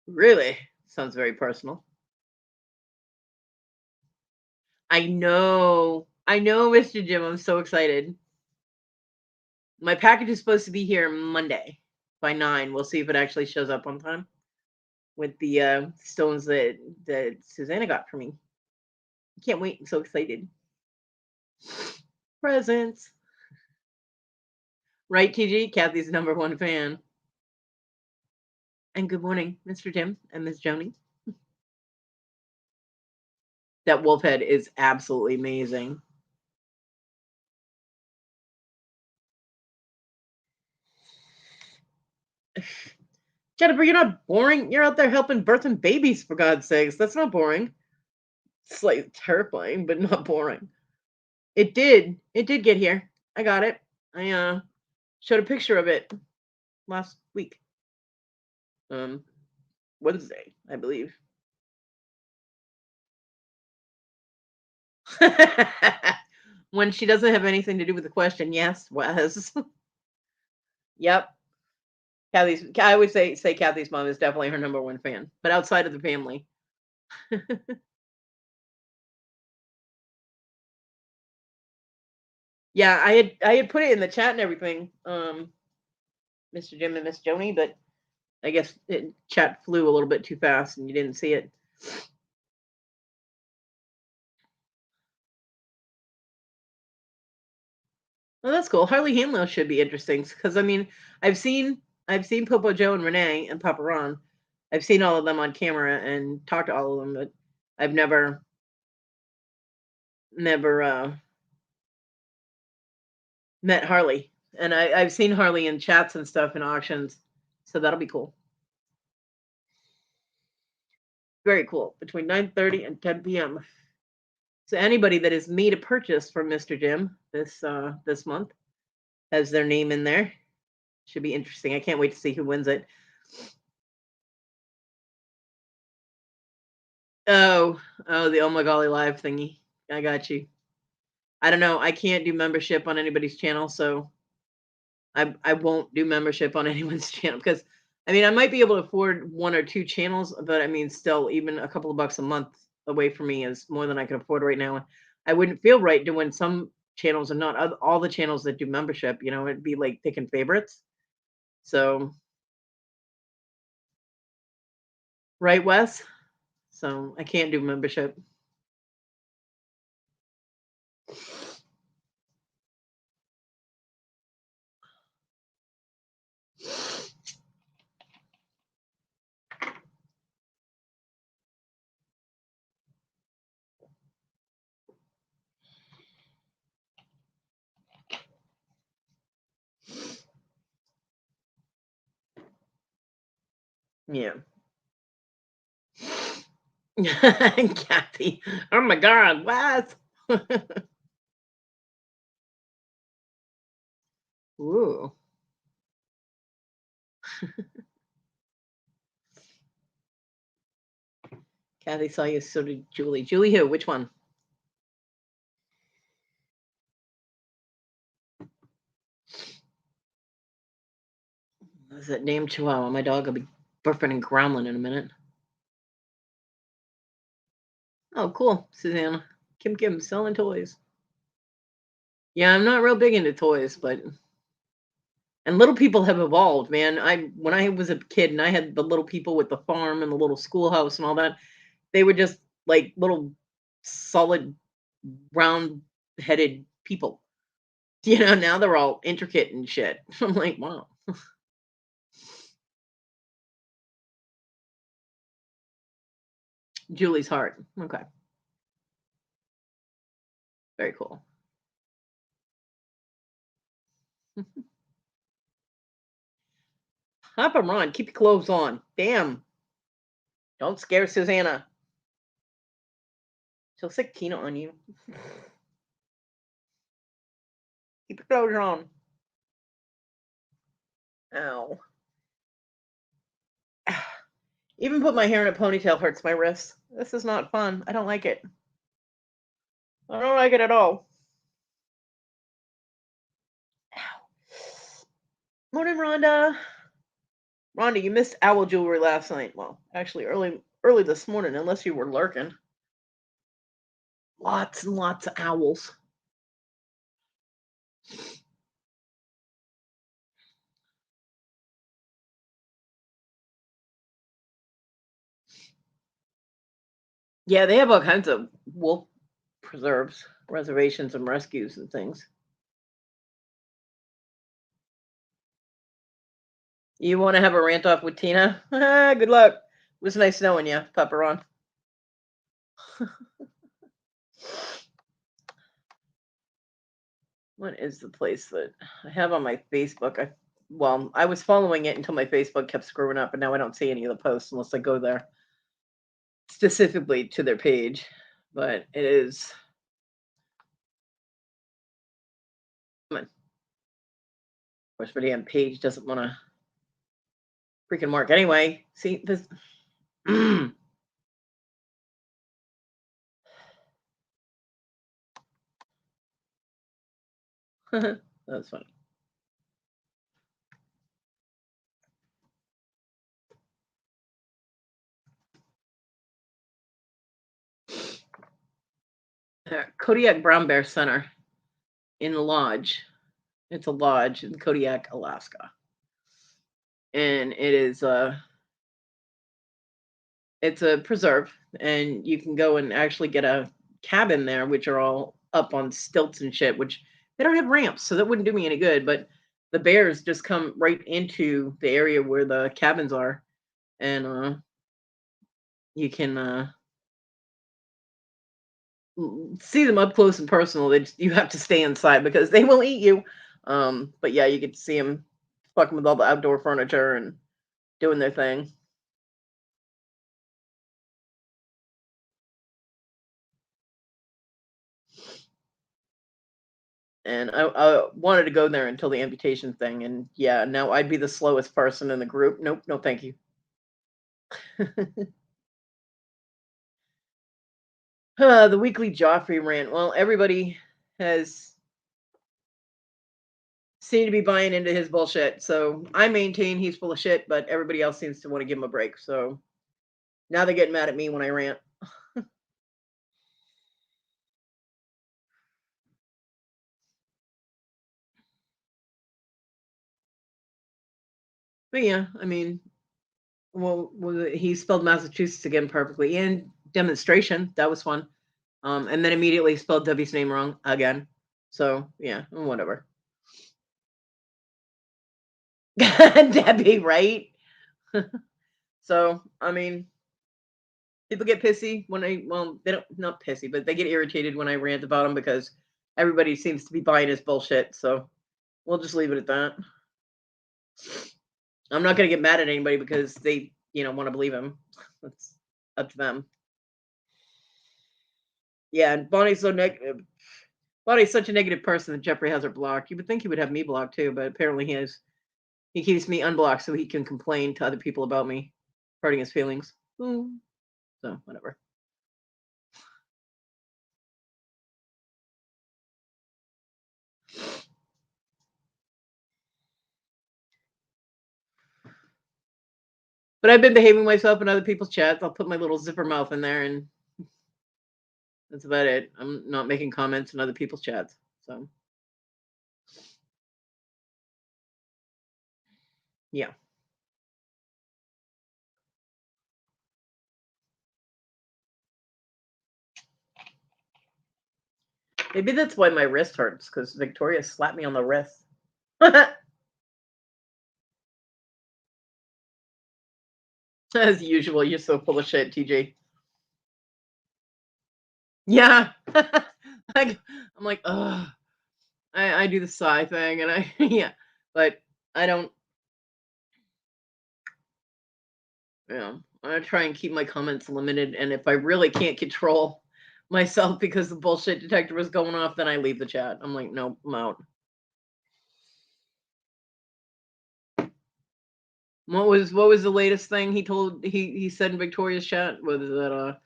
Really? Sounds very personal. I know. I know, Mr. Jim. I'm so excited. My package is supposed to be here Monday by 9. We'll see if it actually shows up on time with the stones that Susanna got for me. I can't wait. I'm so excited. Presents. Right, TG? Kathy's number one fan. And good morning, Mr. Jim and Miss Joni. That wolf head is absolutely amazing. Jennifer, you're not boring. You're out there helping birthing babies, for God's sakes. That's not boring. It's like terrifying, but not boring. It did. It did get here. I got it. I showed a picture of it last week. Um Wednesday, I believe. When she doesn't have anything to do with the question, yes, Wes. Yep. I would say Kathy's mom is definitely her number one fan, but outside of the family. Yeah, I had put it in the chat and everything, Mr. Jim and Miss Joni, but I guess chat flew a little bit too fast and you didn't see it. Well, that's cool. Harley Hanlo should be interesting because I mean, I've seen I've seen Popo Joe and Renee and Papa Ron. I've seen all of them on camera and talked to all of them, but I've never met Harley. And I've seen Harley in chats and stuff in auctions, so that'll be cool. Very cool. Between 9:30 and 10 p.m. So anybody that is made a purchase from Mr. Jim this month has their name in there. Should be interesting. I can't wait to see who wins it. Oh, the Oh My Golly Live thingy. I got you. I don't know. I can't do membership on anybody's channel, so I won't do membership on anyone's channel because I mean, I might be able to afford 1 or 2 channels, but I mean, still, even a couple of bucks a month away from me is more than I can afford right now. I wouldn't feel right doing some channels and not all the channels that do membership, it'd be like picking favorites. So, right, Wes? So, I can't do membership. Yeah. Kathy. Oh my God, Wes. Ooh. Kathy saw you, so did Julie. Julie who? Which one? Is that named Chihuahua? My dog will be burping and growling in a minute. Oh, cool, Susanna. Kim Kim selling toys. Yeah, I'm not real big into toys, but and little people have evolved, man. When I was a kid and I had the little people with the farm and the little schoolhouse and all that, they were just like little solid round headed people. Now they're all intricate and shit. I'm like, wow. Julie's heart. Okay. Very cool. Hop and run. Keep your clothes on. Damn. Don't scare Susanna. She'll sick Kina on you. Keep your clothes on. Ow. Even put my hair in a ponytail hurts my wrists. This is not fun. I don't like it. I don't like it at all. Morning, Rhonda. Rhonda, you missed owl jewelry last night. Well, actually, early this morning, unless you were lurking. Lots and lots of owls. Yeah, they have all kinds of wolf preserves, reservations, and rescues and things. You want to have a rant off with Tina? Good luck. It was nice knowing you, Pepperon. What is the place that I have on my Facebook? I was following it until my Facebook kept screwing up, and now I don't see any of the posts unless I go there specifically to their page. But it is. Come on. Of course, my damn page doesn't want to freaking work. Anyway, see this. That's funny. Kodiak Brown Bear Center in the lodge. It's a lodge in Kodiak, Alaska, and it's a preserve, and you can go and actually get a cabin there, which are all up on stilts and shit. Which they don't have ramps, so that wouldn't do me any good. But the bears just come right into the area where the cabins are, and you can see them up close and personal. You have to stay inside because they will eat you. But yeah, you get to see them fucking with all the outdoor furniture and doing their thing. And I wanted to go there until the amputation thing, and yeah, now I'd be the slowest person in the group. Nope, no, thank you. The weekly Joffrey rant. Well, everybody has seem to be buying into his bullshit. So I maintain he's full of shit, but everybody else seems to want to give him a break. So now they're getting mad at me when I rant. But yeah, I mean, well, he spelled Massachusetts again perfectly. And demonstration, that was fun. And then immediately spelled Debbie's name wrong again. So yeah, whatever. Debbie, right? So I mean, people get pissy when they don't, not pissy, but they get irritated when I rant about them because everybody seems to be buying his bullshit. So we'll just leave it at that. I'm not gonna get mad at anybody because they, want to believe him. That's up to them. Yeah, and Bonnie's so negative. Bonnie's such a negative person that Jeffrey has her blocked. You would think he would have me blocked too, but apparently he has. He keeps me unblocked so he can complain to other people about me, hurting his feelings. So whatever. But I've been behaving myself in other people's chats. I'll put my little zipper mouth in there, and that's about it. I'm not making comments in other people's chats. So yeah. Maybe that's why my wrist hurts, because Victoria slapped me on the wrist. As usual, you're so full of shit, TJ. Yeah. I'm like, ugh. I do the sigh thing, and yeah, but I don't. I try and keep my comments limited, and if I really can't control myself because the bullshit detector was going off, then I leave the chat. I'm like, nope, I'm out. What was the latest thing he said in Victoria's chat? Was that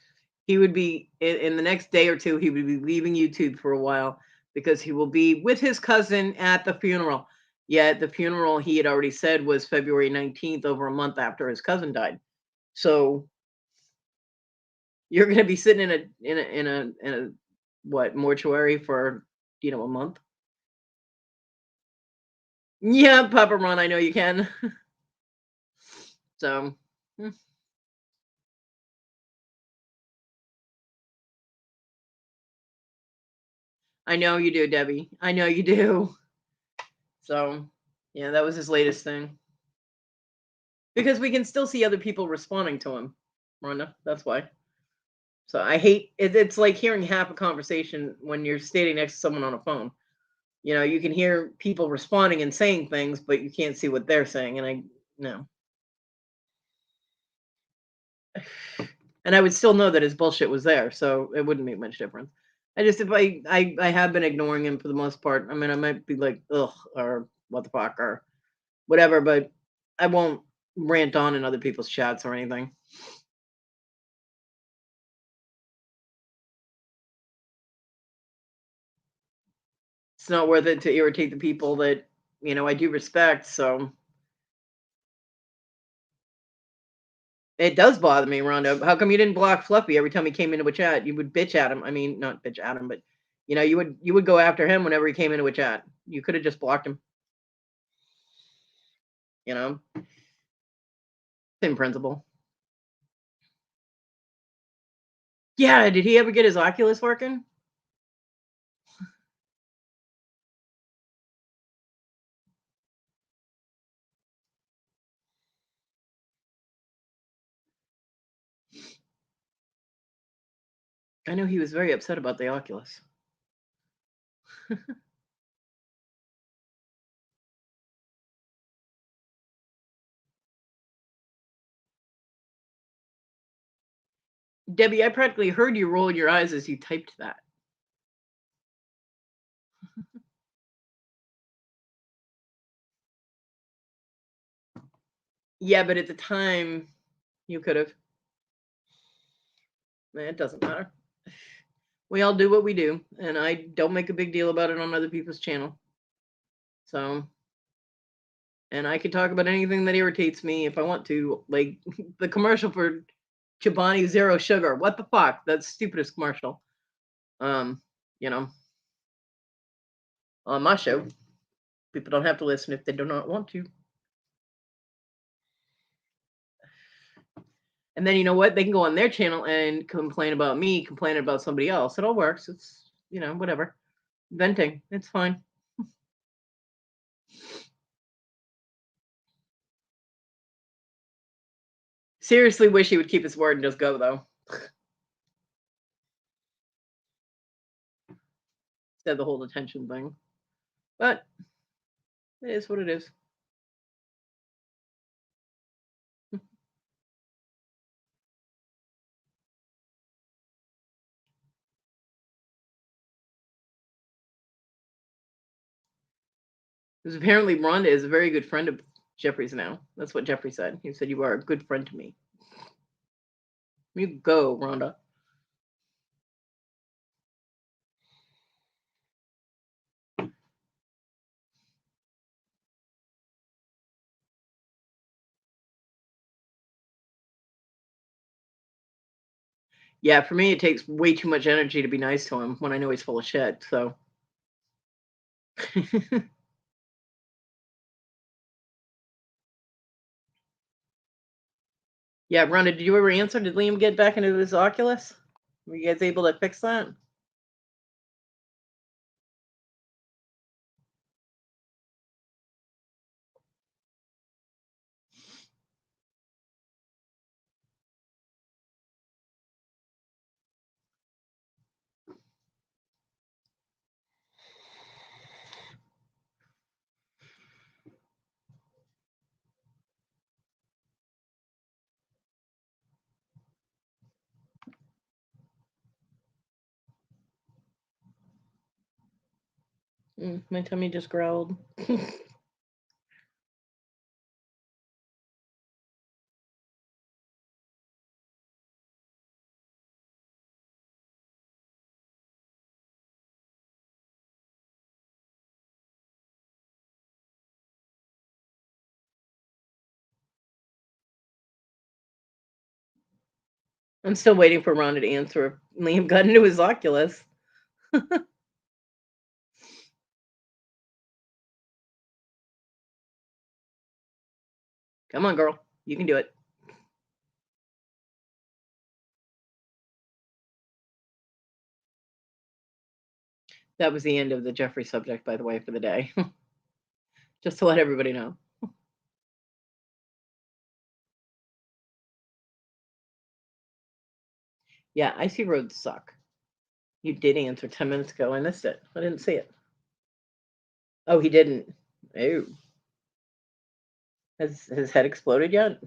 he would be in the next day or two, he would be leaving YouTube for a while because he will be with his cousin at the funeral. Yet the funeral, he had already said, was February 19th, over a month after his cousin died. So you're going to be sitting in a what, mortuary for a month? Yeah, Papa Ron, I know you can. So I know you do, Debbie. I know you do. So yeah, that was his latest thing. Because we can still see other people responding to him, Rhonda. That's why. So I hate it. It's like hearing half a conversation when you're standing next to someone on a phone. You can hear people responding and saying things, but you can't see what they're saying. And I no. And I would still know that his bullshit was there, so it wouldn't make much difference. I just if I have been ignoring him for the most part. I mean, I might be like ugh or what the fuck or whatever, but I won't rant on in other people's chats or anything. It's not worth it to irritate the people that I do respect. So it does bother me, Rhonda. How come you didn't block Fluffy every time he came into a chat? You would bitch at him. I mean, not bitch at him, but you would go after him whenever he came into a chat. You could have just blocked him. Same principle. Yeah, did he ever get his Oculus working? I know he was very upset about the Oculus. Debbie, I practically heard you roll your eyes as you typed that. Yeah, but at the time, you could have. It doesn't matter. We all do what we do, and I don't make a big deal about it on other people's channel. So, and I can talk about anything that irritates me if I want to, like the commercial for Chobani Zero Sugar. What the fuck? That's the stupidest commercial. Um, you know, on my show, people don't have to listen if they do not want to. And then you know what? They can go on their channel and complain about me, complaining about somebody else. It all works. It's, whatever. Venting. It's fine. Seriously wish he would keep his word and just go though. Instead of the whole detention thing. But it is what it is. Because apparently Rhonda is a very good friend of Jeffrey's now. That's what Jeffrey said. He said, "You are a good friend to me." You go, Rhonda. Yeah, for me, it takes way too much energy to be nice to him when I know he's full of shit. So, yeah, Rhonda, did you ever answer? Did Liam get back into his Oculus? Were you guys able to fix that? My tummy just growled. I'm still waiting for Rhonda to answer if Liam got into his Oculus. Come on, girl. You can do it. That was the end of the Jeffrey subject, by the way, for the day. Just to let everybody know. Yeah, icy roads suck. You did answer 10 minutes ago. I missed it. I didn't see it. Oh, he didn't. Oh. Has his head exploded yet?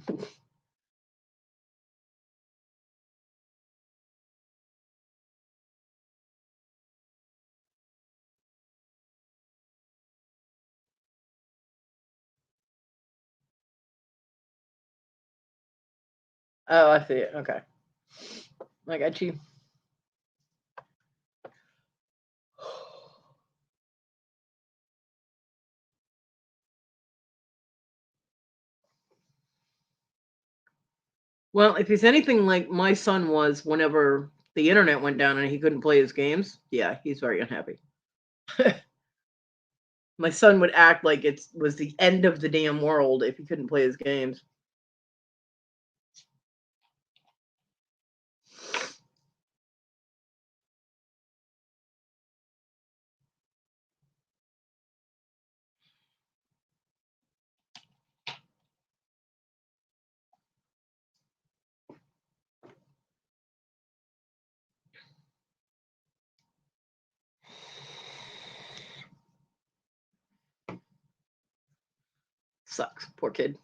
Oh, I see it. Okay. I got you. Well, if he's anything like my son was whenever the internet went down and he couldn't play his games, yeah, he's very unhappy. My son would act like it was the end of the damn world if he couldn't play his games. Sucks. Poor kid.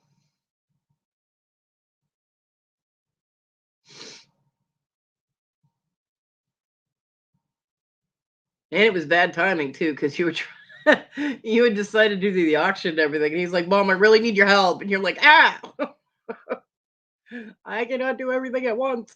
And it was bad timing too, because you had decided to do the auction and everything, and he's like, "Mom, I really need your help," and you're like, "Ah, I cannot do everything at once."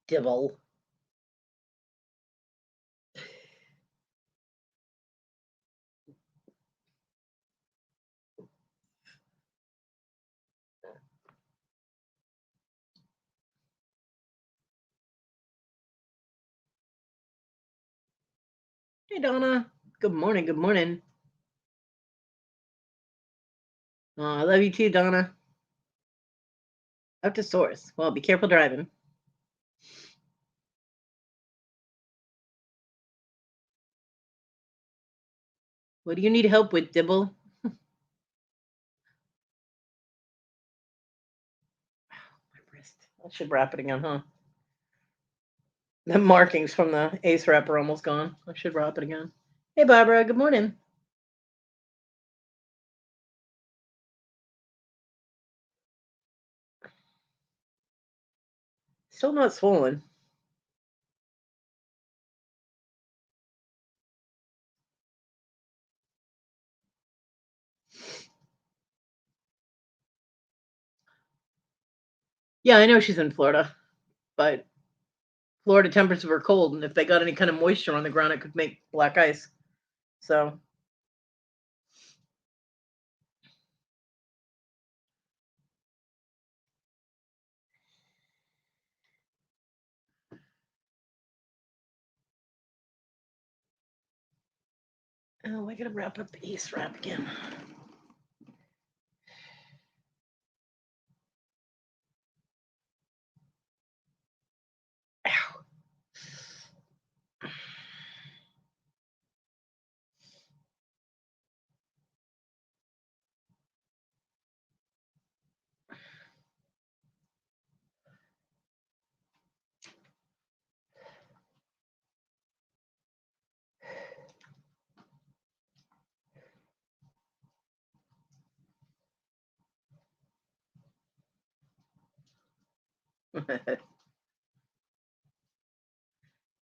Devil. Hey, Donna. Good morning. Good morning. I love you too, Donna. Up to source. Well, be careful driving. What do you need help with, Dibble? My wrist. I should wrap it again, huh? The markings from the Ace wrap are almost gone. I should wrap it again. Hey, Barbara. Good morning. Still not swollen. Yeah, I know she's in Florida, but Florida temperatures were cold, and if they got any kind of moisture on the ground, it could make black ice. So, oh, I gotta wrap up the Ace wrap again.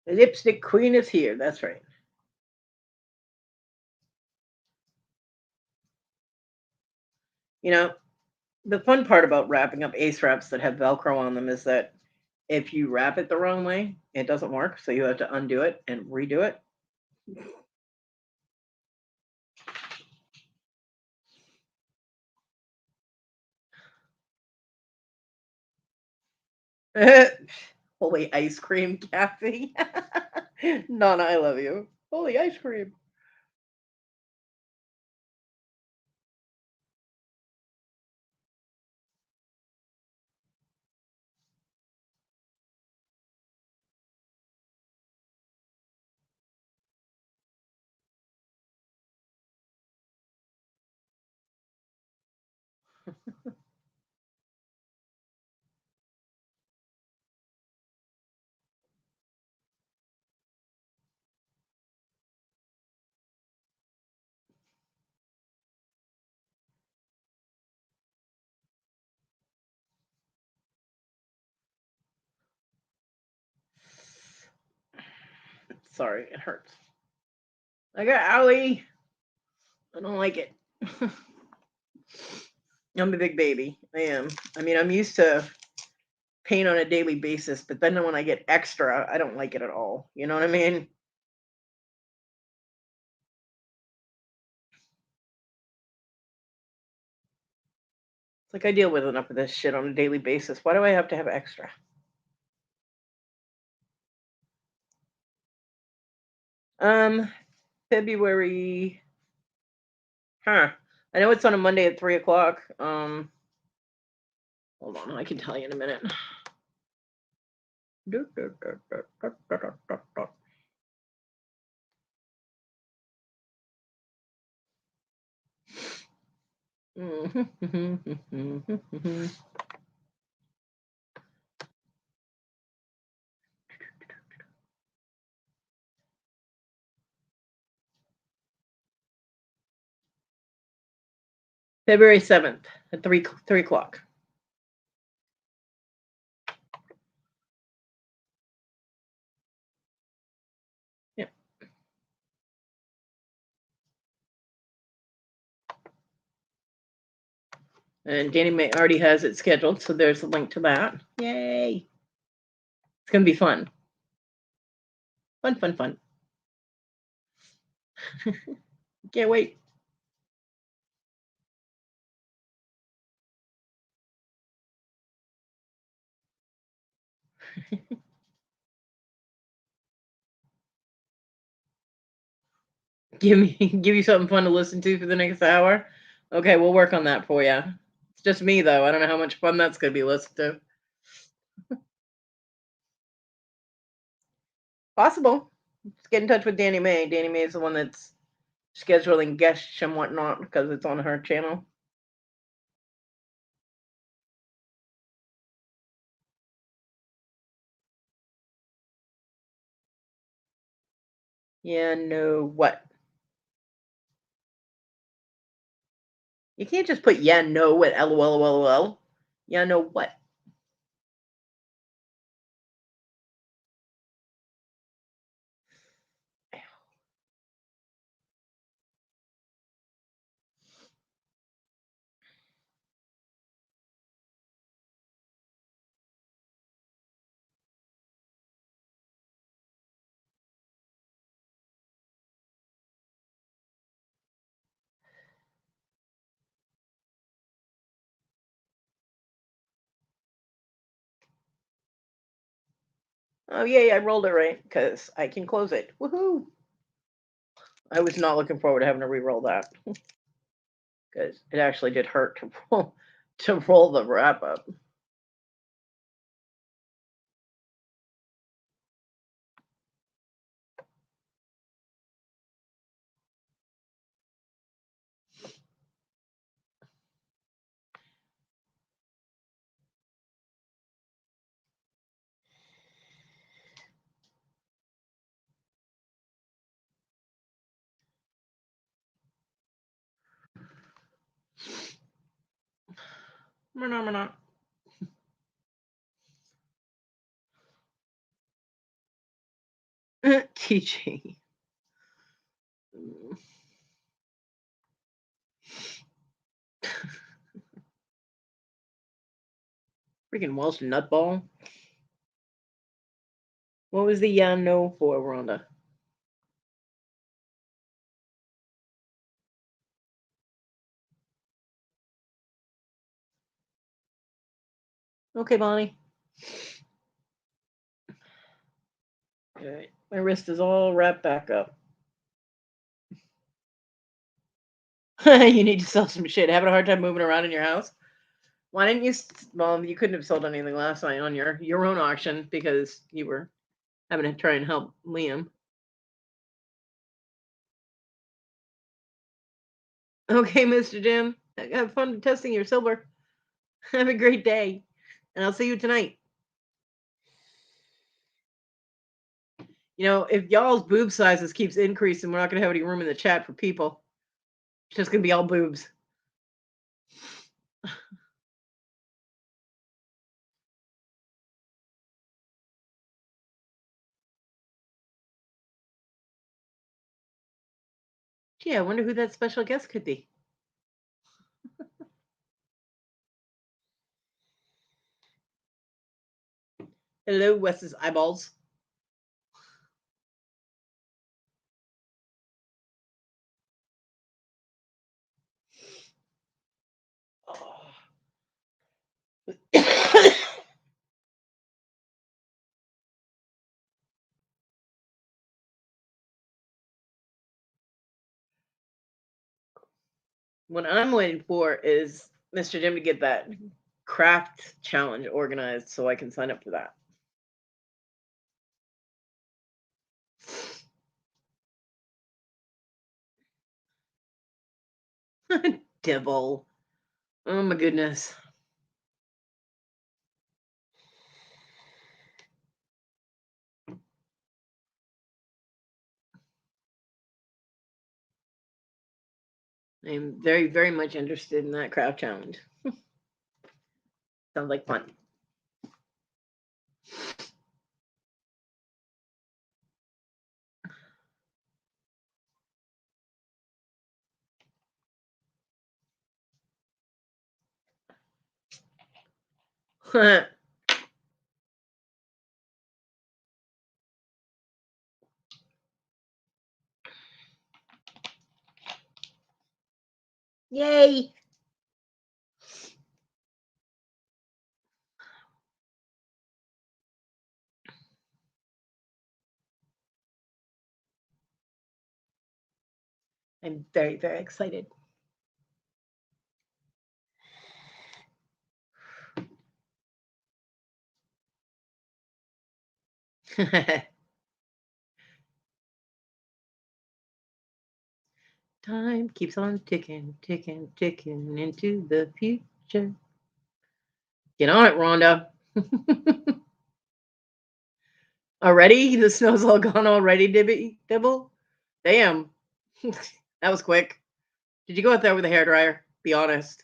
The lipstick queen is here. That's right. You know, the fun part about wrapping up Ace wraps that have Velcro on them is that if you wrap it the wrong way, it doesn't work. So you have to undo it and redo it. Holy ice cream, Kathy. Nana, I love you. Holy ice cream. Sorry, it hurts. I got owie. I don't like it. I'm a big baby. I am. I mean, I'm used to pain on a daily basis, but then when I get extra, I don't like it at all. You know what I mean? It's like I deal with enough of this shit on a daily basis. Why do I have to have extra? Um, February. Huh. I know it's on a Monday at 3 o'clock. Hold on, I can tell you in a minute. February 7th at 3 o'clock. Yeah. And Danny May already has it scheduled, so there's a link to that. Yay! It's gonna be fun. Fun, fun, fun. Can't wait. Give you something fun to listen to for the next hour. Okay, we'll work on that for you. It's just me though. I don't know how much fun that's gonna be listened to. Possible. Just get in touch with Danny May. Danny May is the one that's scheduling guests and whatnot because it's on her channel. Yeah, no, what? You can't just put yeah, no at LOL. Yeah, no, what? Oh, yay, I rolled it right because I can close it. Woohoo! I was not looking forward to having to re-roll that because it actually did hurt to roll the wrap up. TJ. Freaking Welsh nutball. What was the yeah no for, Rhonda? Okay, Bonnie. All right, my wrist is all wrapped back up. You need to sell some shit. Having a hard time moving around in your house? Why didn't you? Well, you couldn't have sold anything last night on your own auction because you were having to try and help Liam. Okay, Mr. Jim. Have fun testing your silver. Have a great day, and I'll see you tonight. You know, if y'all's boob sizes keeps increasing, we're not gonna have any room in the chat for people. It's just gonna be all boobs. Gee, I wonder who that special guest could be. Hello, Wes's eyeballs. Oh. What I'm waiting for is Mr. Jim to get that craft challenge organized so I can sign up for that. Devil. Oh my goodness. I'm very, very much interested in that craft challenge. Sounds like fun. Yay! I'm very, very excited. Time keeps on ticking, ticking, ticking into the future. Get on it, Rhonda. Already? The snow's all gone already, Dibble? Damn. That was quick. Did you go out there with a hairdryer? Be honest.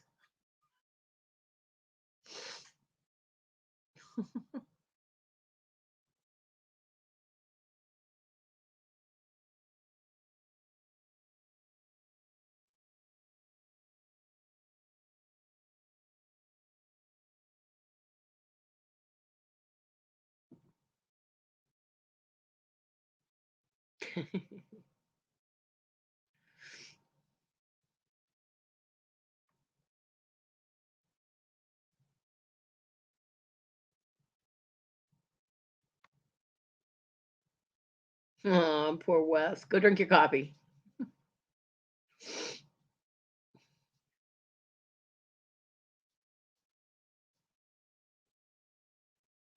Oh, poor Wes. Go drink your coffee.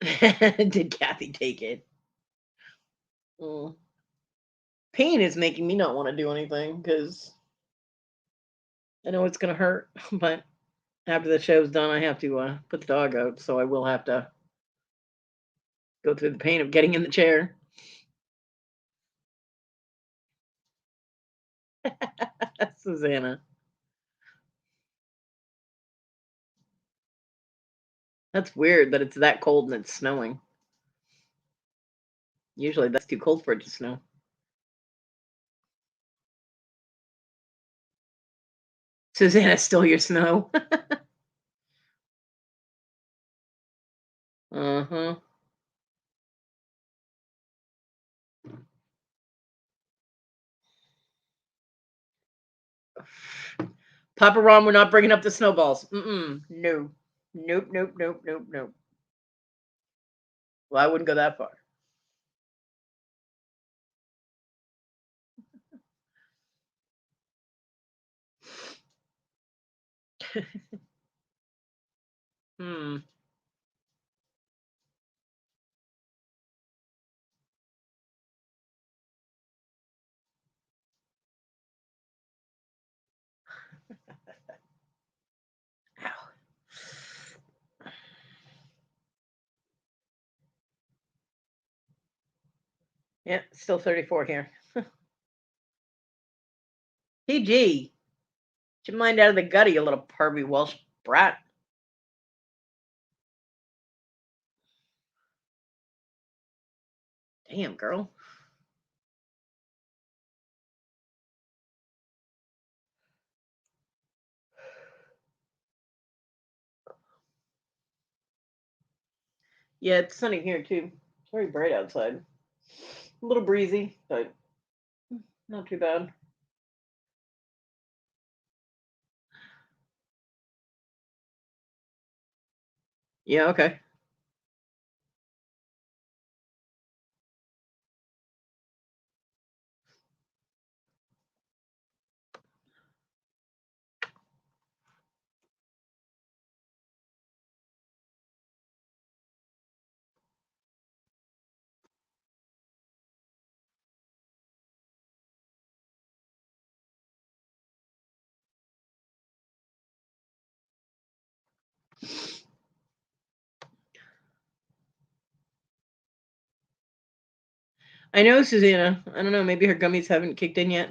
Did Kathy take it? Mm. Pain is making me not want to do anything because I know it's going to hurt. But after the show's done, I have to put the dog out. So I will have to go through the pain of getting in the chair. Susanna. That's weird that it's that cold and it's snowing. Usually that's too cold for it to snow. Susanna stole your snow. Uh-huh. Papa Ron, we're not bringing up the snowballs. Mm-mm. No. Nope, nope, nope, nope, nope. Well, I wouldn't go that far. Hmm. Ow. Yeah, still 34 here. PG. Get your mind out of the gutter, you little pervy Welsh brat. Damn, girl. Yeah, it's sunny here too. It's very bright outside. A little breezy, but not too bad. Yeah, okay. I know, Susanna. I don't know. Maybe her gummies haven't kicked in yet.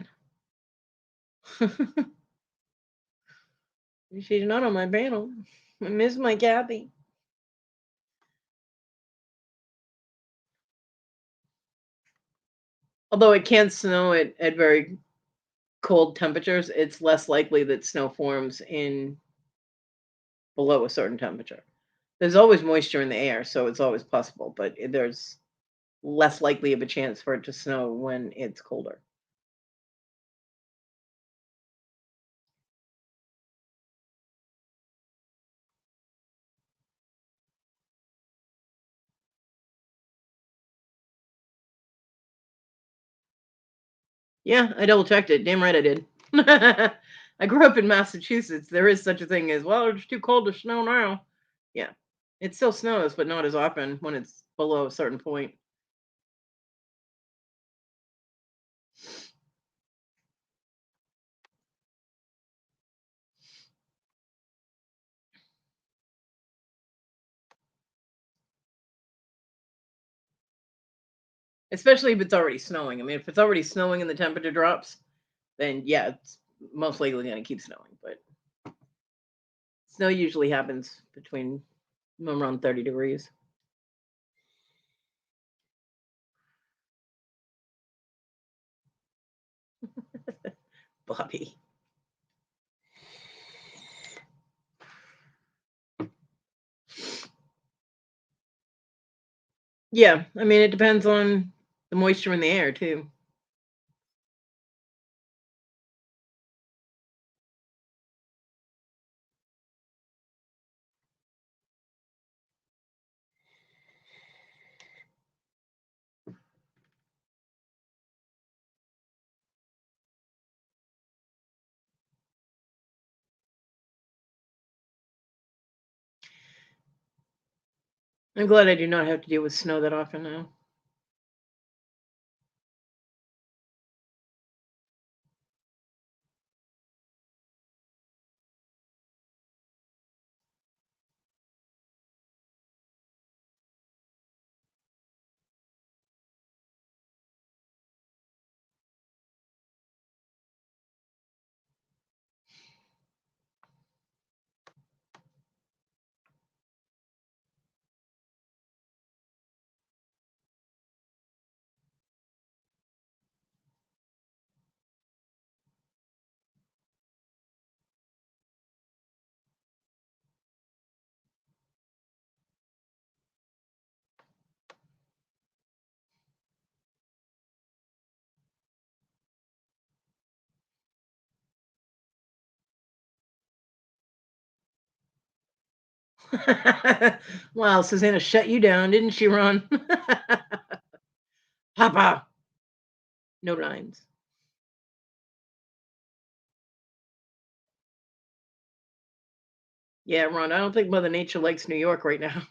She's not on my panel. I miss my Kathy. Although it can snow at very cold temperatures, it's less likely that snow forms in below a certain temperature. There's always moisture in the air, so it's always possible, but there's less likely of a chance for it to snow when it's colder. Yeah, I double checked it. Damn right I did. I grew up in Massachusetts. There is such a thing as, well, it's too cold to snow now. Yeah. It still snows, but not as often when it's below a certain point. Especially if it's already snowing. I mean, if it's already snowing and the temperature drops, then yeah, it's most likely going to keep snowing. But snow usually happens between around 30 degrees. Bobby. Yeah, I mean, it depends on the moisture in the air too. I'm glad I do not have to deal with snow that often now. Wow, Susanna shut you down, didn't she, Ron? Papa, no lines. Yeah, Ron, I don't think Mother Nature likes New York right now.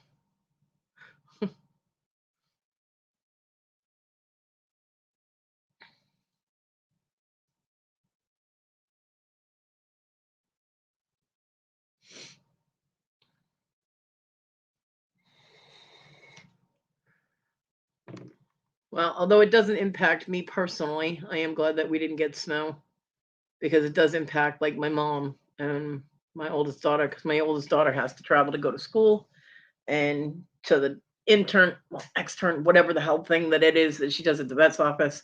Well, although it doesn't impact me personally, I am glad that we didn't get snow because it does impact like my mom and my oldest daughter because my oldest daughter has to travel to go to school and to the intern, well, extern, whatever the hell thing that it is that she does at the vet's office.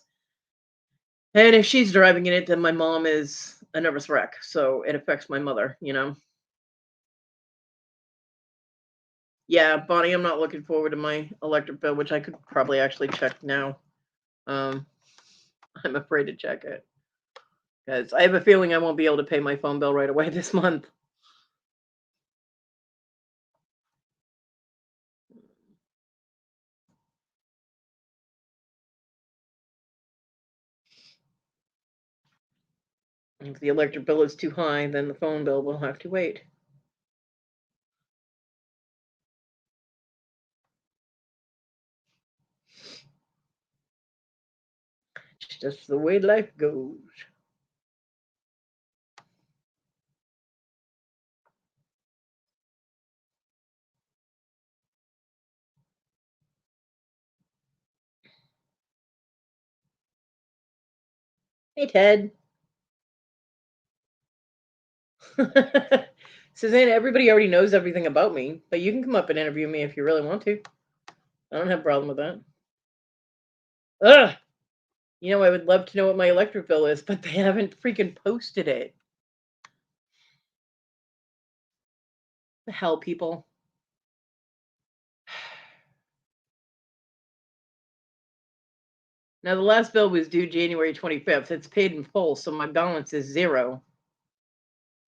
And if she's driving in it, then my mom is a nervous wreck. So it affects my mother. Yeah, Bonnie, I'm not looking forward to my electric bill, which I could probably actually check now. Um, I'm afraid to check it because I have a feeling I won't be able to pay my phone bill right away this month. If the electric bill is too high, then the phone bill will have to wait. It's just the way life goes. Hey, Ted. Susanna, everybody already knows everything about me, but you can come up and interview me if you really want to. I don't have a problem with that. Ugh. I would love to know what my electric bill is, but they haven't freaking posted it. The hell, people. Now the last bill was due January 25th. It's paid in full, so my balance is 0,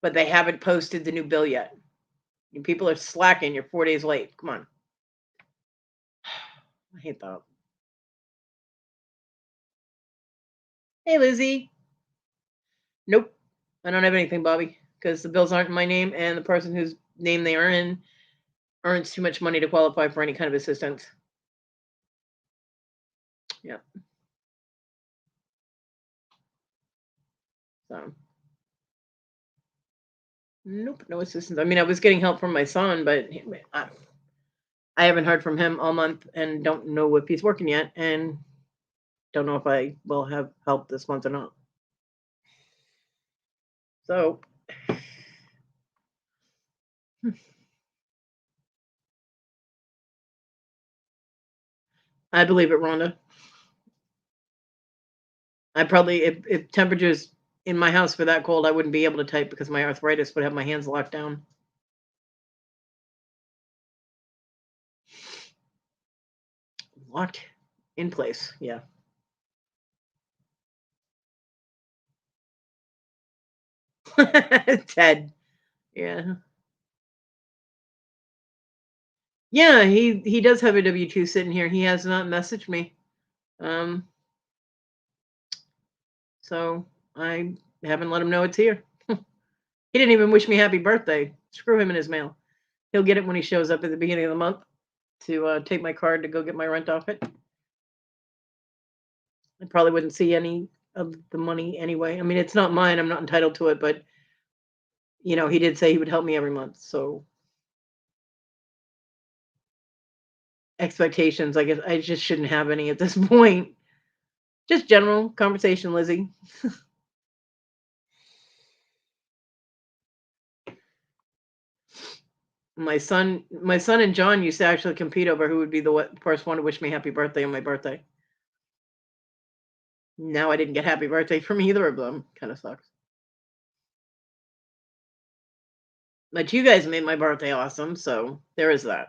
but they haven't posted the new bill yet. You people are slacking. You're 4 days late. Come on. I hate that. Hey, Lizzie. Nope. I don't have anything, Bobby, because the bills aren't in my name, and the person whose name they are in earns too much money to qualify for any kind of assistance. Yeah. So, nope, no assistance. I mean, I was getting help from my son, but I haven't heard from him all month and don't know if he's working yet, and don't know if I will have help this month or not. So, I believe it, Rhonda. I probably, if temperatures in my house were that cold, I wouldn't be able to type because my arthritis would have my hands locked down. Locked in place, yeah. Ted, yeah. Yeah, he does have a W-2 sitting here. He has not messaged me. Um, so I haven't let him know it's here. He didn't even wish me happy birthday. Screw him in his mail. He'll get it when he shows up at the beginning of the month to take my card to go get my rent off it. I probably wouldn't see any of the money anyway. I mean, it's not mine. I'm not entitled to it, but he did say he would help me every month. So expectations, I guess I just shouldn't have any at this point. Just general conversation, Lizzie. My son and John used to actually compete over who would be the first one to wish me happy birthday on my birthday. Now I didn't get happy birthday from either of them. Kind of sucks. But you guys made my birthday awesome, so there is that.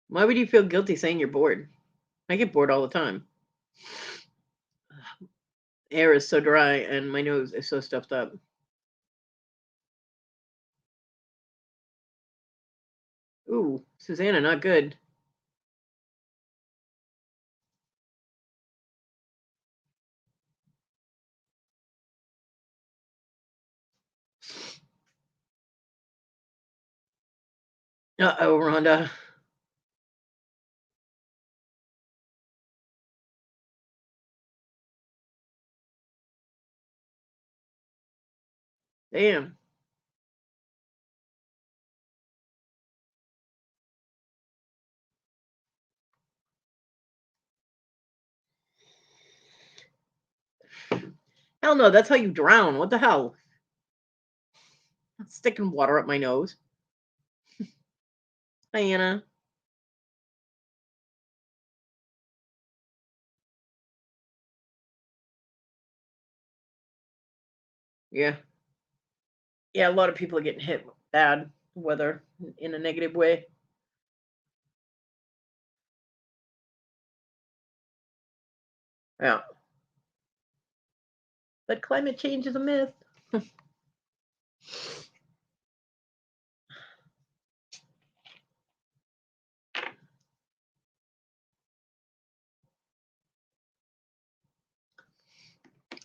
Why would you feel guilty saying you're bored? I get bored all the time. Air is so dry and my nose is so stuffed up. Ooh, Susanna, not good. Uh-oh, Rhonda. Damn. Hell no, that's how you drown. What the hell? Not sticking water up my nose. Hi, Anna. Yeah. Yeah, a lot of people are getting hit with bad weather in a negative way. Yeah. But climate change is a myth.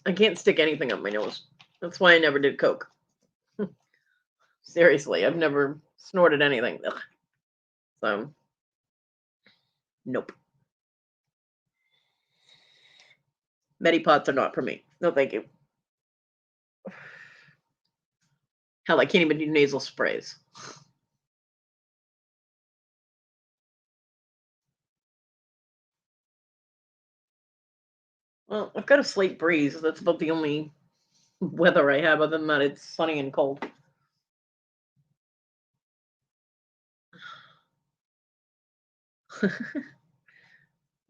I can't stick anything up my nose. That's why I never did coke. Seriously, I've never snorted anything. Ugh. So, nope. Medipots are not for me. No, thank you. Hell, I can't even do nasal sprays. Well, I've got a slight breeze. That's about the only weather I have. Other than that, it's sunny and cold.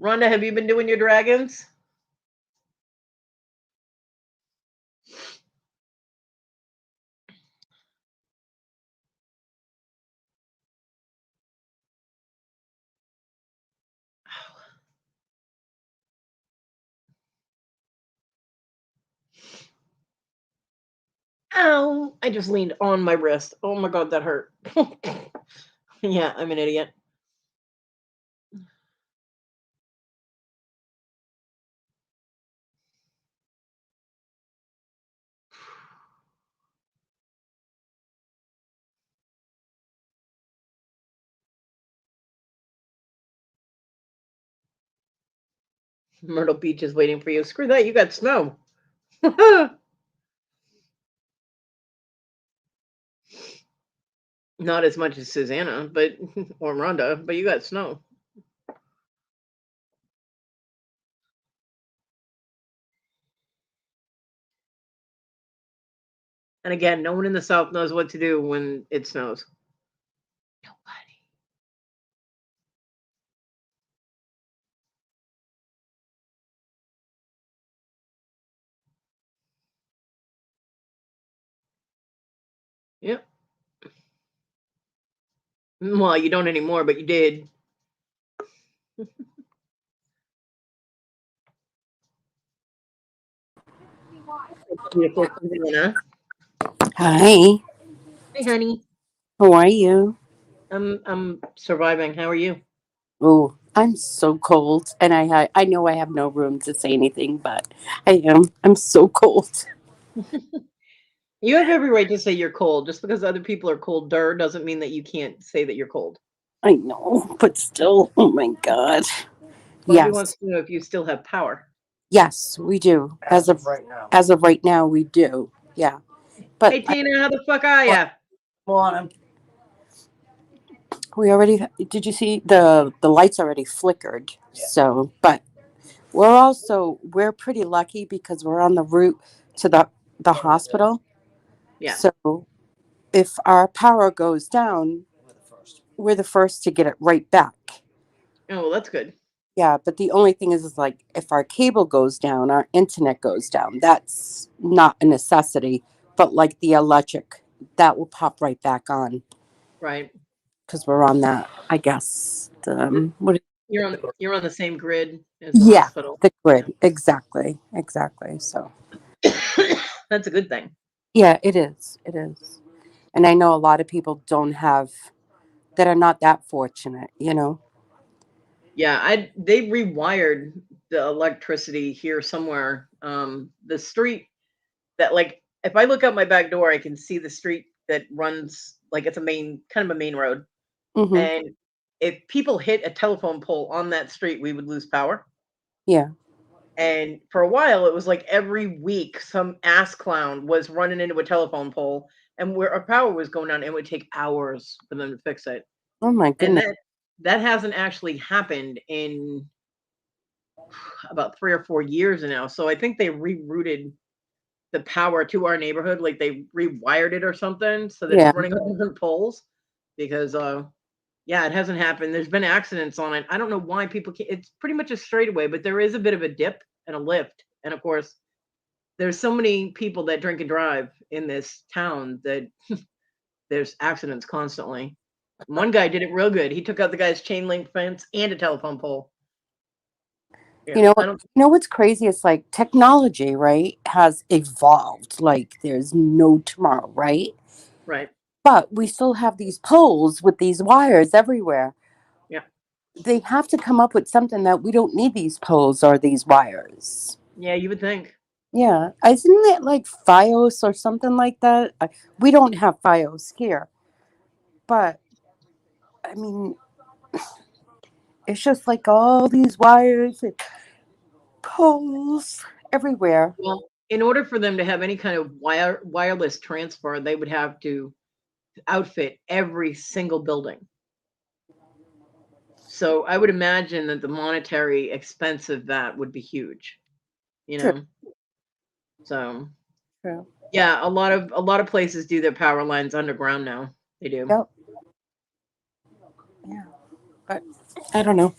Rhonda, have you been doing your dragons? Ow! I just leaned on my wrist. Oh my god, that hurt. Yeah, I'm an idiot. Myrtle Beach is waiting for you. Screw that, you got snow. Not as much as Susanna, but or Rhonda, but you got snow. And again, no one in the South knows what to do when it snows. Nobody. Yep. Well, you don't anymore, but you did. Beautiful Susanna. Hi, Hey, honey. how are you? I'm surviving. How are you? Oh, I'm so cold, and I know I have no room to say anything, but I am. I'm so cold. You have every right to say you're cold. Just because other people are colder doesn't mean that you can't say that you're cold. I know, but still, oh my God. Bobby wants Yes, to know if you still have power. yes, we do. As of right now, we do. Yeah, but Hey, Tina, how the fuck are ya? we already. Did you see the lights already flickered? Yeah. So, but we're pretty lucky because we're on the route to the hospital. Yeah. So if our power goes down, we're the first to get it right back. Oh, well, that's good. Yeah, but the only thing is like if our cable goes down, our internet goes down. That's not a necessity, but like the electric, that will pop right back on Right. because we're on that. I guess what? You're on the same grid as the Yeah, hospital. the Yeah. grid. Exactly. So That's a good thing. yeah, it is. It is. And I know a lot of people don't have that are not that fortunate. Yeah, they rewired the electricity here somewhere. The street that like if I look out my back door, I can see the street that runs like it's a main kind of a main road. Hmm. And if people hit a telephone pole on that street, we would lose power. Yeah. And for a while, it was like every week, some ass clown was running into a telephone pole, and where our power was going down, it would take hours for them to fix it. Oh my And goodness. that hasn't actually happened in about 3 or 4 years now. So I think they rerouted the power to our neighborhood, like they rewired it or something, so that Yeah. it's running on different poles. Because yeah, it hasn't happened. There's been accidents on it. I don't know why people can't. It's pretty much a straightaway, but there is a bit of a dip and a lift. And of course, there's so many people that drink and drive in this town that there's accidents constantly. One guy did it real good. He took out the guy's chain link fence and a telephone pole. You Yeah, know, I don't. what's crazy? It's like technology, right, has evolved. Like there's no tomorrow, right? Right. But we still have these poles with these wires everywhere. Yeah. They have to come up with something that we don't need these poles or these wires. Yeah, you would think. Yeah, isn't it like FiOS or something like that? We don't have FiOS here, but I mean, it's just like all these wires and poles everywhere. Well, in order for them to have any kind of wireless transfer, they would have to outfit every single building. So I would imagine that the monetary expense of that would be huge, you True, know. So true. yeah, a lot of places do their power lines underground now. They do. Yep. Yeah, but I don't know.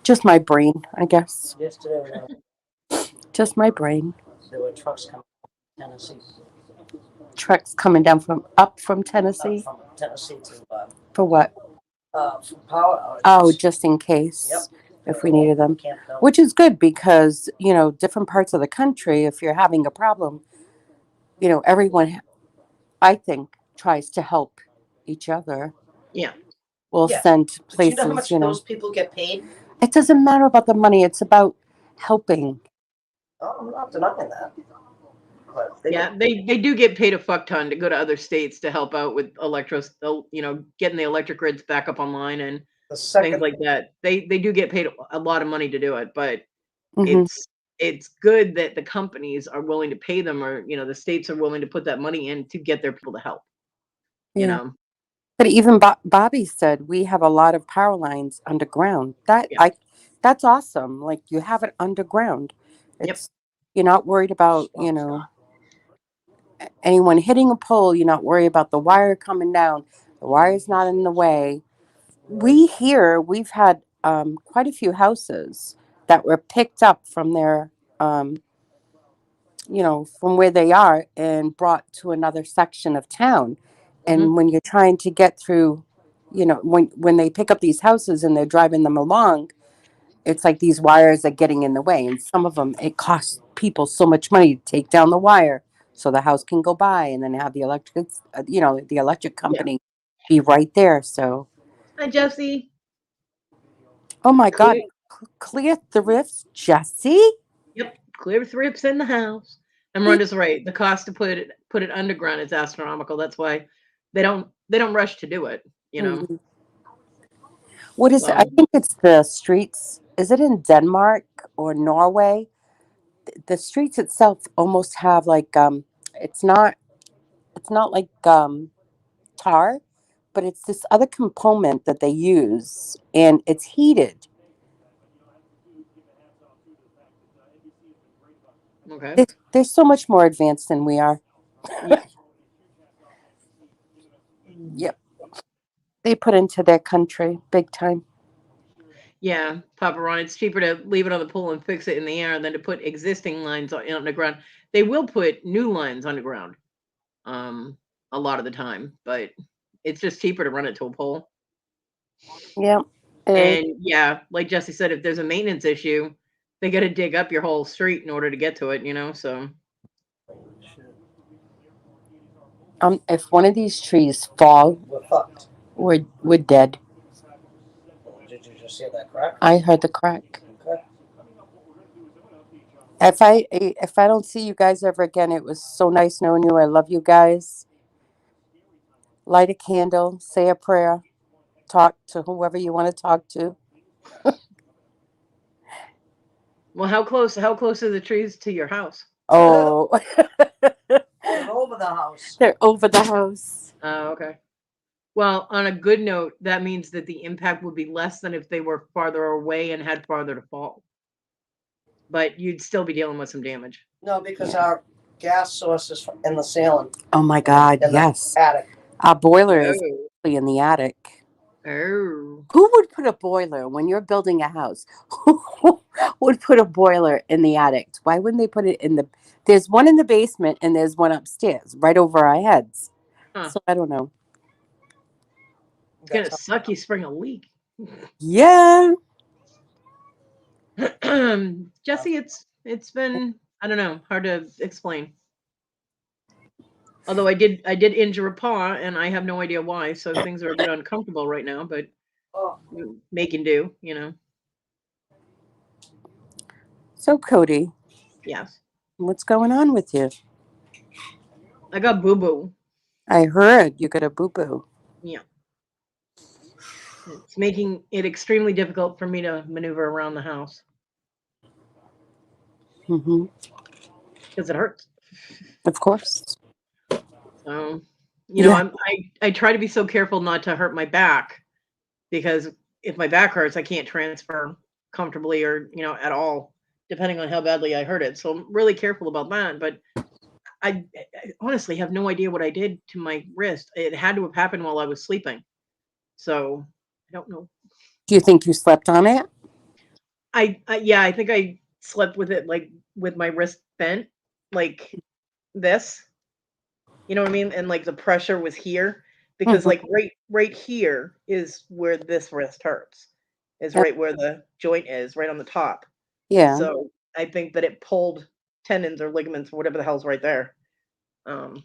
Just my brain, I guess. Just my brain. Trucks coming down from up from Tennessee. For what? Oh, just in case if we needed them. Which is good because, different parts of the country, if you're having a problem, everyone I think, tries to help each other Yeah. will Yeah. send But you places, know how much those people get paid? It doesn't matter about the money. It's about helping. Oh, I'm not denying that. But they Yeah, they do get paid a fuck ton to go to other states to help out with getting the electric grids back up online and the things second like that. They do get paid a lot of money to do it, but Hmm. it's good that the companies are willing to pay them, or the states are willing to put that money in to get their people to help. You Yeah. know, But even Bobby said we have a lot of power lines underground. yeah, That's awesome. Like you have it underground. yep, It's You're not worried about anyone hitting a pole. You're not worried about the wire coming down. The wire's not in the way. We've had quite a few houses that were picked up from their from where they are and brought to another section of town. hmm And when you're trying to get through, when they pick up these houses and they're driving them along, it's like these wires are getting in the way. And some of them, it costs people so much money to take down the wire so the house can go by and then have the electric yeah. company be right there. So, Hi, Jesse. oh my God, Clear, clear thrifts, Jesse. yep, clear thrips in the house. And Miranda's right. The cost to put it underground is astronomical. That's why they don't rush to do it. Mhm. What is it? I So think it's the streets. Is it in Denmark or Norway? The streets itself almost have like it's not like tar, but it's this other component that they use and it's heated. okay, They're so much more advanced than we are. yeah, Yep. They put into their country big time. yeah, Papa Ron. It's cheaper to leave it on the pole and fix it in the air than to put existing lines underground. They will put new lines underground, um, a lot of the time, but it's just cheaper to run it to a pole. Yep. Uh, And yeah, like Jesse said, if there's a maintenance issue, they got to dig up your whole street in order to get to it. So if one of these trees fall, we're fucked. we're dead. Did you just hear that crack? I heard the crack. Okay. If I don't see you guys ever again, it was so nice knowing you. I love you guys. Light a candle, say a prayer, talk to whoever you want to talk to. well, how close are the trees to your house? Oh, They're over the house. they're over the house. Oh, okay. Well, on a good note, that means that the impact would be less than if they were farther away and had farther to fall. But you'd still be dealing with some damage. No, because our gas source is in the ceiling. Oh my God, In the yes. attic. Our boiler is Oh. actually in the attic. Oh. Who would put a boiler when you're building a house? Who would put a boiler in the attic? Why wouldn't they put it in the? There's one in the basement and there's one upstairs, right over our heads. Huh. So I don't know. It's gonna suck. You spring a leak. Yeah. Jesse, it's been, I don't know, hard to explain. Although I did injure a paw and I have no idea why, so things are a bit uncomfortable right now, but Oh, making do. So Cody, Yes. what's going on with you? I got boo boo. I heard you got a boo boo. Yeah. It's making it extremely difficult for me to maneuver around the house Mm-hmm. because it hurts. Of course. So, Yeah. I try to be so careful not to hurt my back, because if my back hurts, I can't transfer comfortably or, at all, depending on how badly I hurt it. So I'm really careful about that. But I honestly have no idea what I did to my wrist. It had to have happened while I was sleeping. So I don't know. Do you think you slept on it? Yeah, I think I slept with it, like with my wrist bent like this. You know what I mean? And like the pressure was here, because Mm-hmm. like right here is where this wrist hurts. Is right where the joint is, right on the top. Yeah. So I think that it pulled tendons or ligaments or whatever the hell's right there. Um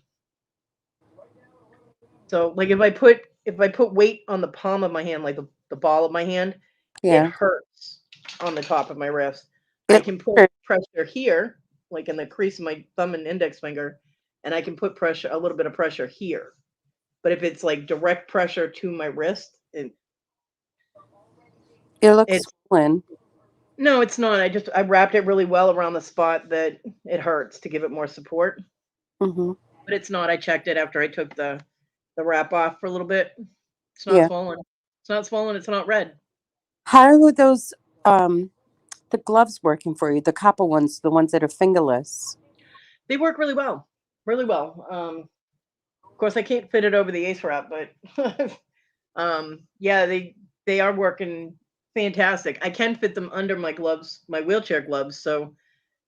So like if I put weight on the palm of my hand, like the ball of my hand, it Yeah. hurts on the top of my wrist. I It can put hurt. pressure here, like in the crease of my thumb and index finger, and I can put pressure, a little bit of pressure here. But if it's like direct pressure to my wrist, It looks it's swollen. no, it's not. I wrapped it really well around the spot that it hurts to give it more support. Hmm. But it's not. I checked it after I took the wrap off for a little bit. It's not Yeah. swollen. It's not swollen. It's not red. How are those the gloves working for you? The copper ones, the ones that are fingerless. They work really well. Really well. Of course, I can't fit it over the ace wrap, but yeah, they are working fantastic. I can fit them under my gloves, my wheelchair gloves. So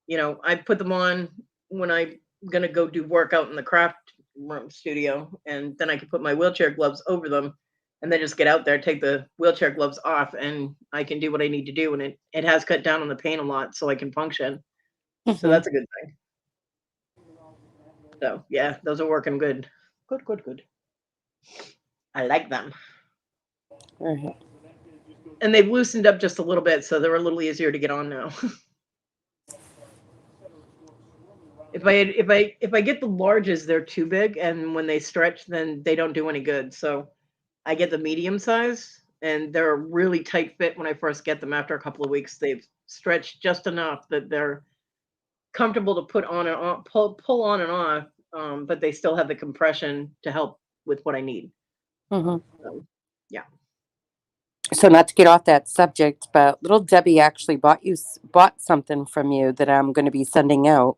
I put them on when I'm gonna go do work out in the craft room studio, and then I can put my wheelchair gloves over them, and then just get out there, take the wheelchair gloves off, and I can do what I need to do. And it has cut down on the pain a lot, so I can function. So Hmm. that's a good thing. So yeah, those are working good. Good, good, good. I like them. Right. And they've loosened up just a little bit, so they're a little easier to get on now. If I get the larges, they're too big, and when they stretch, then they don't do any good. So I get the medium size, and they're a really tight fit when I first get them. After a couple of weeks, they've stretched just enough that they're comfortable to put on and on, pull on and off, but they still have the compression to help with what I need. Hmm. So yeah. So not to get off that subject, but little Debbie actually bought something from you that I'm going to be sending out.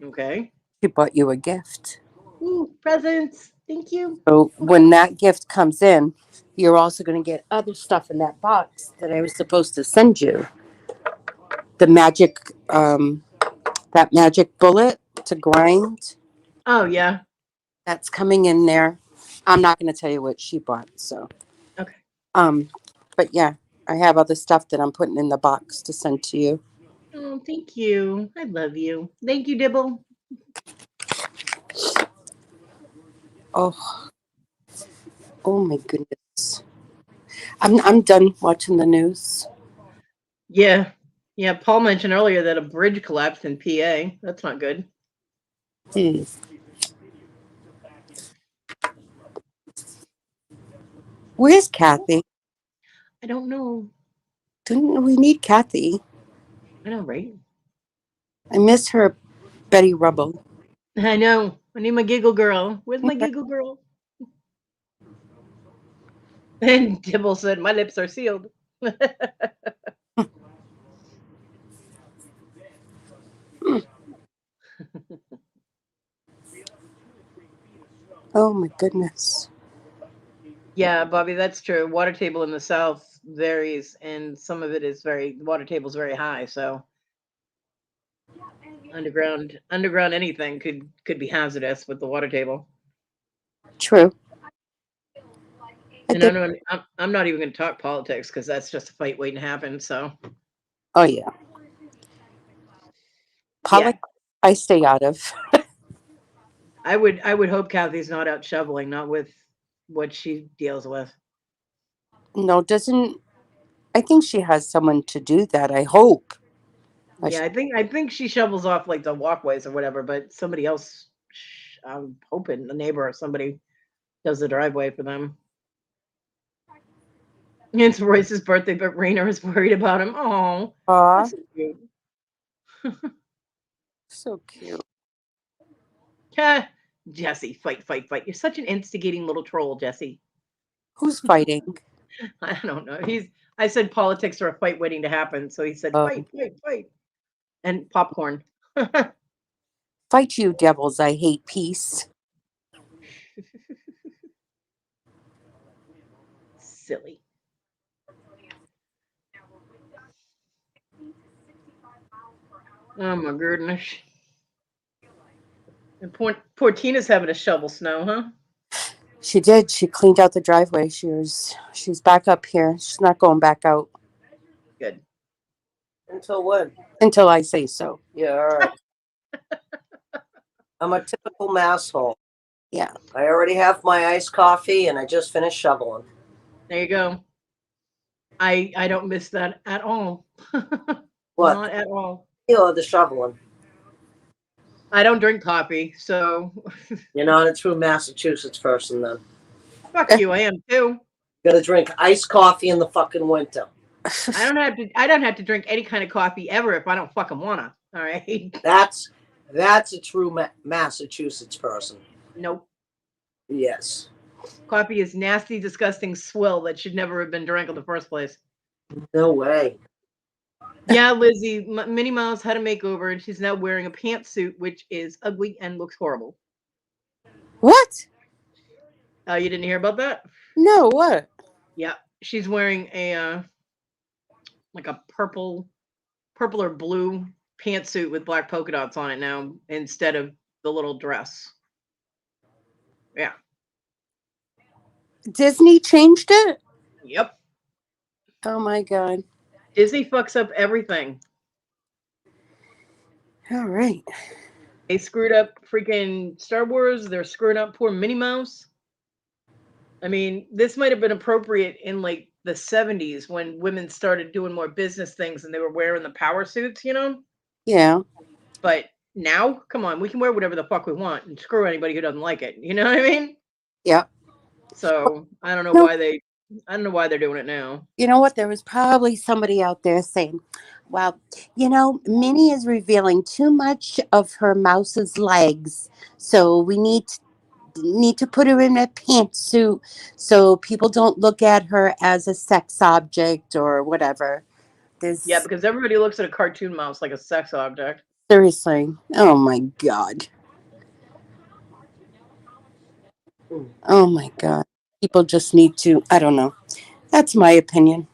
Okay. She bought you a gift. Ooh, presents. Thank you. So when that gift comes in, you're also going to get other stuff in that box that I was supposed to send you. The magic, that magic bullet to grind. Oh yeah. That's coming in there. I'm not going to tell you what she bought. So, Okay. um, but yeah, I have other stuff that I'm putting in the box to send to you. Oh, thank you. I love you. Thank you, Dibble. Oh, oh my goodness. I'm done watching the news. Yeah. Yeah. Paul mentioned earlier that a bridge collapsed in PA. That's not good. Hmm. Where's Kathy? I don't know. Didn't we need Kathy? I know, right? I miss her, Betty Rubble. I know. I need my giggle girl. Where's my giggle girl? And Dibble said, my lips are sealed. Oh my goodness. Yeah, Bobby, that's true. Water table in the south varies, and some of it is the water table is very high. So underground anything could be hazardous with the water table. True. I And think. I'm not even going to talk politics because that's just a fight waiting to happen. So Oh yeah. yeah, Politics I stay out of. I would hope Kathy's not out shoveling, not with what she deals with. No, doesn't. I think she has someone to do that. I hope. I Yeah, I think she shovels off like the walkways or whatever, but somebody else. I'm hoping a neighbor or somebody does the driveway for them. It's Royce's birthday, but Rainer is worried about him. Oh, Aw, that's so cute. so cute. Ha! Jesse, fight, fight, fight. You're such an instigating little troll, Jesse. Who's fighting? I don't know. I said politics are a fight waiting to happen. So he said, Um, fight, fight, fight. And popcorn. Fight you, devils! I hate peace. Silly. Oh my goodness. And poor Tina's having to shovel snow, huh? She did. She cleaned out the driveway. She's back up here. She's not going back out Good. Until when? until I say so. Yeah, all right. I'm a typical masshole. Yeah. I already have my iced coffee, and I just finished shoveling. There you go. I don't miss that at all. What? Not at all. Or the shoveling. I don't drink coffee, so You're not a true Massachusetts person, then. fuck you. I am too. You gotta drink iced coffee in the fucking winter. I don't have to drink any kind of coffee ever if I don't fucking wanna. All right. That's a true Massachusetts person. Nope. Yes. Coffee is nasty, disgusting swill that should never have been drank in the first place. No way. Yeah, Lizzie, Minnie Mouse had a makeover and she's now wearing a pantsuit, which is ugly and looks horrible. What? You didn't hear about that? No, what? Yeah, she's wearing a like a purple or blue pantsuit with black polka dots on it now instead of the little dress. Yeah. Disney changed it? Yep. Oh my God. Disney fucks up everything. All right. They screwed up freaking Star Wars. They're screwing up poor Minnie Mouse. I mean, this might have been appropriate in like the 70s when women started doing more business things and they were wearing the power suits, you know? Yeah. But now, come on, we can wear whatever the fuck we want and screw anybody who doesn't like it. You know what I mean? Yep. So I don't know No. why they're doing it now. You know what? There was probably somebody out there saying, well, Minnie is revealing too much of her mouse's legs. So we need to put her in a pantsuit so people don't look at her as a sex object or whatever. Yeah, There's because everybody looks at a cartoon mouse like a sex object. seriously. Oh my God. Oh my God. People just need to, I don't know. That's my opinion.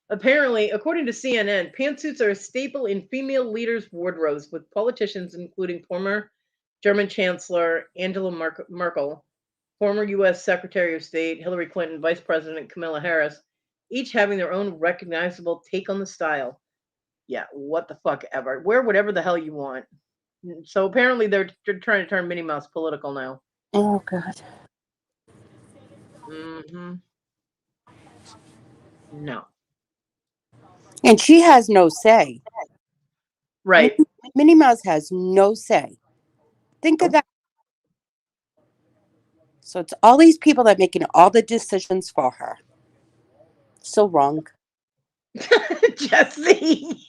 Apparently, according to CNN, pantsuits are a staple in female leaders' wardrobes, with politicians including former German Chancellor Angela Merkel, former U.S. Secretary of State Hillary Clinton, Vice President Kamala Harris, each having their own recognizable take on the style. Yeah, what the fuck ever. Wear whatever the hell you want. So apparently they're trying to turn Minnie Mouse political now. Oh God. Mm-hmm. No. And she has no say. Right. Minnie Mouse has no say. Think of that. So it's all these people that are making all the decisions for her. So wrong. Jesse.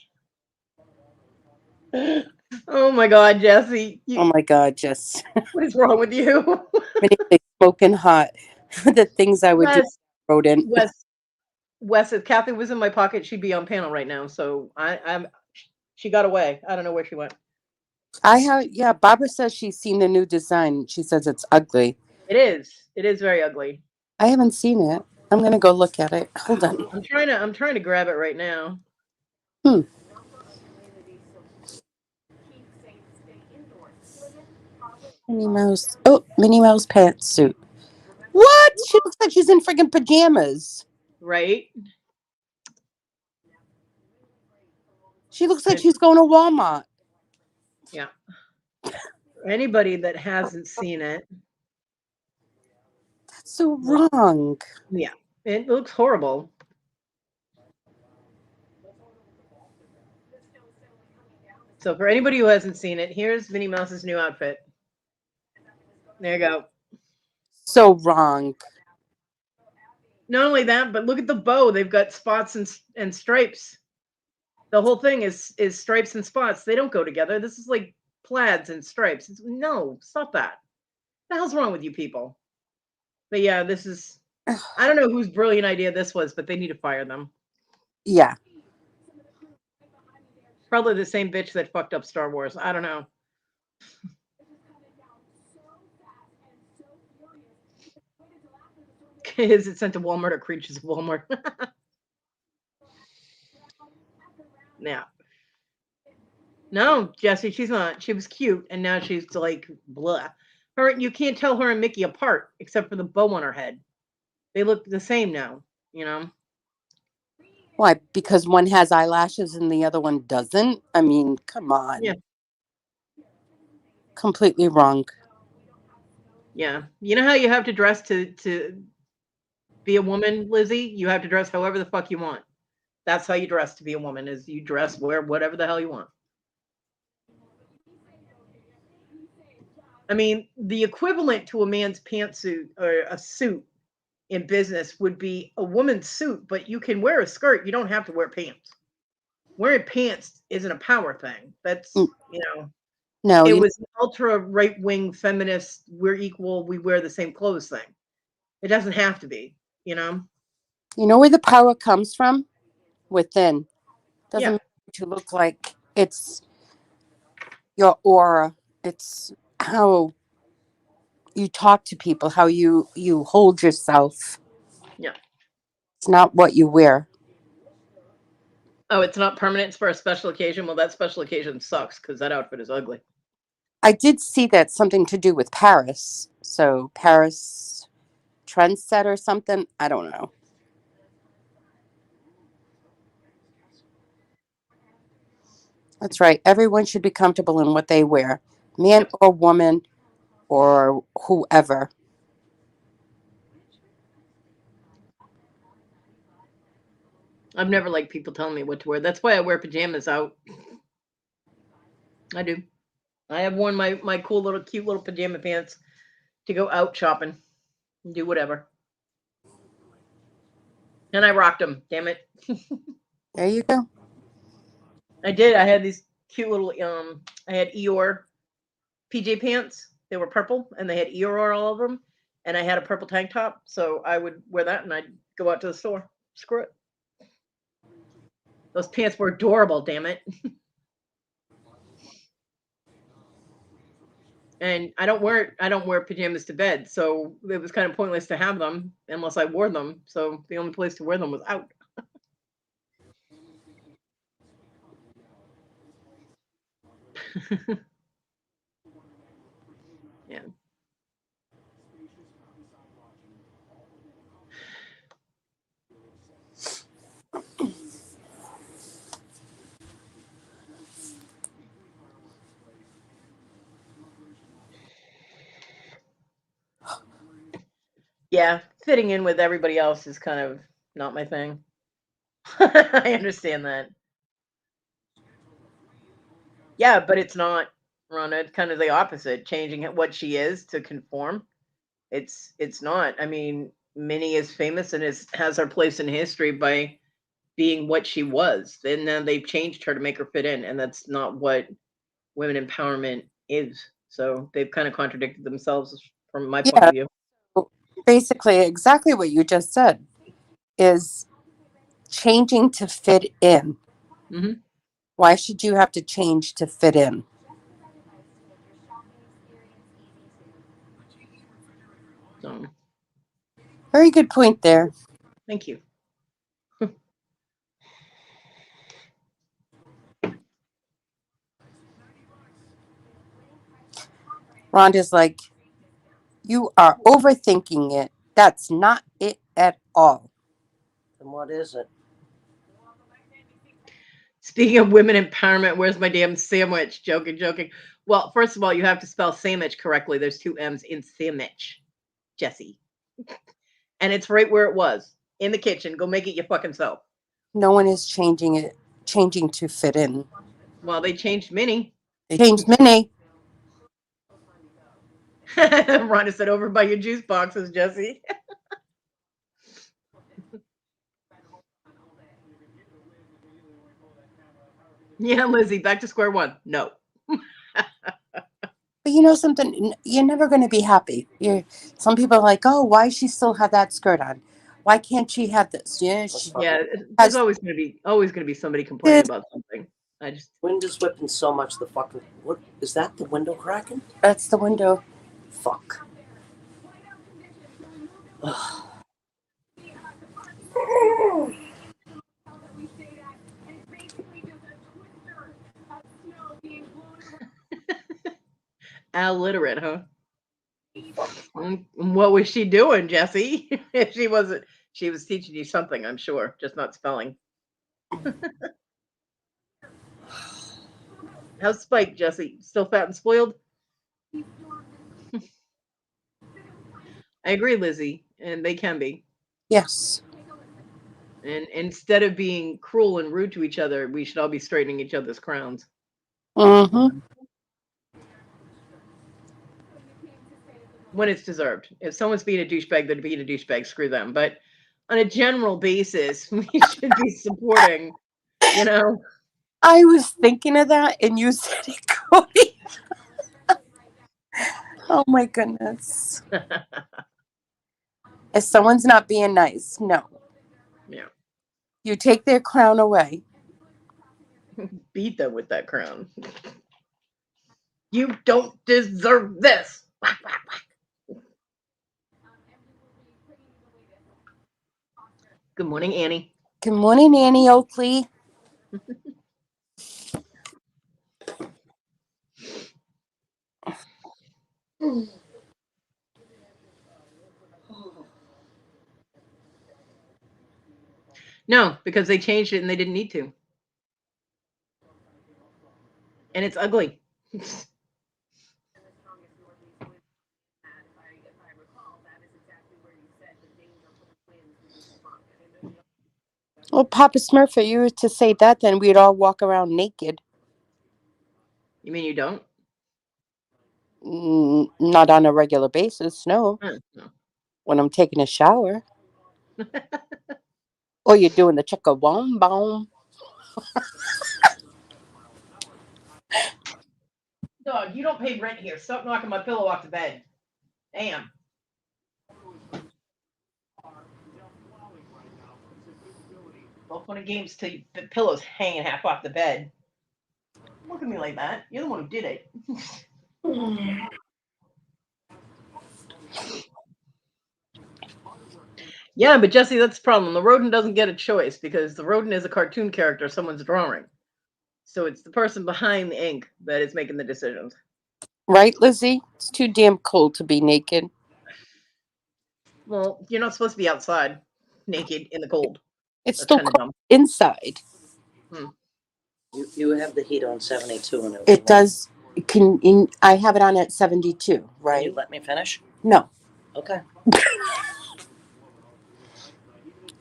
Oh my God, Jesse. Oh my God, just What is wrong with you? Minnie smoking hot. The things I would do, wrote in. Wes, if Kathy was in my pocket, she'd be on panel right now. So she got away. I don't know where she went. Barbara says she's seen the new design. She says it's ugly. It is. It is very ugly. I haven't seen it. I'm gonna go look at it. Hold on. I'm trying to grab it right now. Minnie Mouse. Oh, Minnie Mouse pantsuit. What? She looks like she's in friggin' pajamas. Right? She looks like she's going to Walmart. Yeah. For anybody that hasn't seen it. That's so wrong. Yeah. It looks horrible. So for anybody who hasn't seen it, here's Minnie Mouse's new outfit. There you go. So wrong. Not only that, but look at the bow. They've got spots and stripes. The whole thing is stripes and spots. They don't go together. This is like plaids and stripes. No, stop that. What the hell's wrong with you people? But yeah, this is, I don't know whose brilliant idea this was, but they need to fire them. Yeah. Probably the same bitch that fucked up Star Wars. I don't know. Is it sent to Walmart or creatures of Walmart? Yeah. No, Jesse, she's not. She was cute, and now she's like blah. You can't tell her and Mickey apart except for the bow on her head. They look the same now, you know. Why? Because one has eyelashes and the other one doesn't? I mean, come on. Yeah. Completely wrong. Yeah. You know how you have to dress to be a woman, Lizzie? You have to dress however the fuck you want. That's how you dress to be a woman, is you dress wear whatever the hell you want. I mean, the equivalent to a man's pantsuit or a suit in business would be a woman's suit, but you can wear a skirt. You don't have to wear pants. Wearing pants isn't a power thing. That's, you know, No, it you was an ultra right wing feminist, we're equal, we wear the same clothes thing. It doesn't have to be, you know? know where the power comes from? Within. Doesn't Yeah. matter what you look like. It's your aura. It's how you talk to people, how you hold yourself. Yeah. It's not what you wear. Oh, it's not permanent. It's for a special occasion. Well, that special occasion sucks because that outfit is ugly. I did see that something to do with Paris. So Paris trendset or something. I don't know. That's right. Everyone should be comfortable in what they wear, man Yep. or woman or whoever. I've never liked people telling me what to wear. That's why I wear pajamas out. I do. I have worn my cool little cute little pajama pants to go out shopping and do whatever. And I rocked them. Damn it. There you go. I did. I had these cute little I had Eeyore PJ pants. They were purple and they had Eeyore all over them. And I had a purple tank top, so I would wear that and I'd go out to the store. Screw it. Those pants were adorable, damn it. And I don't wear pajamas to bed, so it was kind of pointless to have them unless I wore them. So the only place to wear them was out. Yeah. Yeah, fitting in with everybody else is kind of not my thing. I understand that. Yeah, but it's not, Rhonda. It's kind of the opposite, changing what she is to conform. It's not. I mean, Minnie is famous and has her place in history by being what she was. And then they've changed her to make her fit in, and that's not what women empowerment is. So they've kind of contradicted themselves from my point Yeah. of view. Basically, exactly what you just said is changing to fit in. Hmm. Why should you have to change to fit in? So Very good point there. thank you. Rhonda's like, you are overthinking it. That's not it at all. And what is it? Speaking of women empowerment, where's my damn sandwich? Joking, joking. Well, first of all, you have to spell sandwich correctly. There's two M's in sandwich, Jesse. And it's right where it was in the kitchen. Go make it your fucking self. No one is changing to fit in. Well, they changed Minnie. They changed Minnie. Rhonda said, over by your juice boxes, Jesse. Yeah, Lizzie, back to square one. No. But you know something? You're never going to be happy. Some people are like, oh, why does she still have that skirt on? Why can't she have this? Yeah, she Yeah, there's has always gonna be somebody complaining this. about something. I just Wind is whipping so much the fucking. What is that? The window cracking? That's the window. Fuck. Ugh. illiterate, huh? What was she doing, Jesse? If she was teaching you something, I'm sure, just not spelling. How's Spike, Jesse? Still fat and spoiled? I agree, Lizzie, and they can be. Yes. And instead of being cruel and rude to each other, we should all be straightening each other's crowns. Mm-hmm. When it's deserved. If someone's being a douchebag, they're being a douchebag, screw them. But on a general basis, we should be supporting, you know. I was thinking of that, and you said it, Kodi. Oh my goodness. If someone's not being nice, no. Yeah. You take their crown away. Beat them with that crown. You don't deserve this. Good morning, Annie. Good morning, Annie Oakley. No, because they changed it and they didn't need to. And it's ugly. Well, Papa Smurf, if you were to say that, then we'd all walk around naked. You mean you don't? Not on a regular basis, no. No. When I'm taking a shower. Or you're doing the chicka wom bom. Dog, you don't pay rent here. Stop knocking my pillow off the bed. Damn. Well, fun of games till the pillow's hanging half off the bed. Look at me like that. You're the one who did it. Yeah, but Jesse, that's the problem. The rodent doesn't get a choice because the rodent is a cartoon character someone's drawing. So it's the person behind the ink that is making the decisions. Right, Lizzie? It's too damn cold to be naked. Well, you're not supposed to be outside naked in the cold. It's That's still kind of cold dumb. inside. You have the heat on 72 and It does. I have it on at 72, Can right? you let me finish? No. Okay.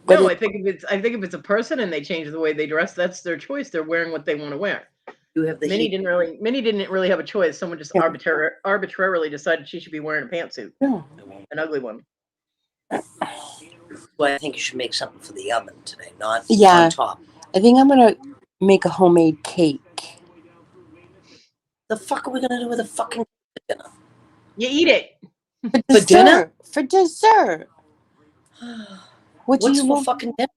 But No, I think if it's a person and they change the way they dress, that's their choice. They're wearing what they want to wear. You have the Minnie heat. didn't really have a choice. Someone just arbitrarily decided she should be wearing a pantsuit, no. an ugly one. Well, I think you should make something for the oven today, not Yeah. on top. I think I'm going to make a homemade cake. The fuck are we gonna do with a fucking dinner? You eat it. For dinner? For dessert. What do What's you for want? fucking dinner?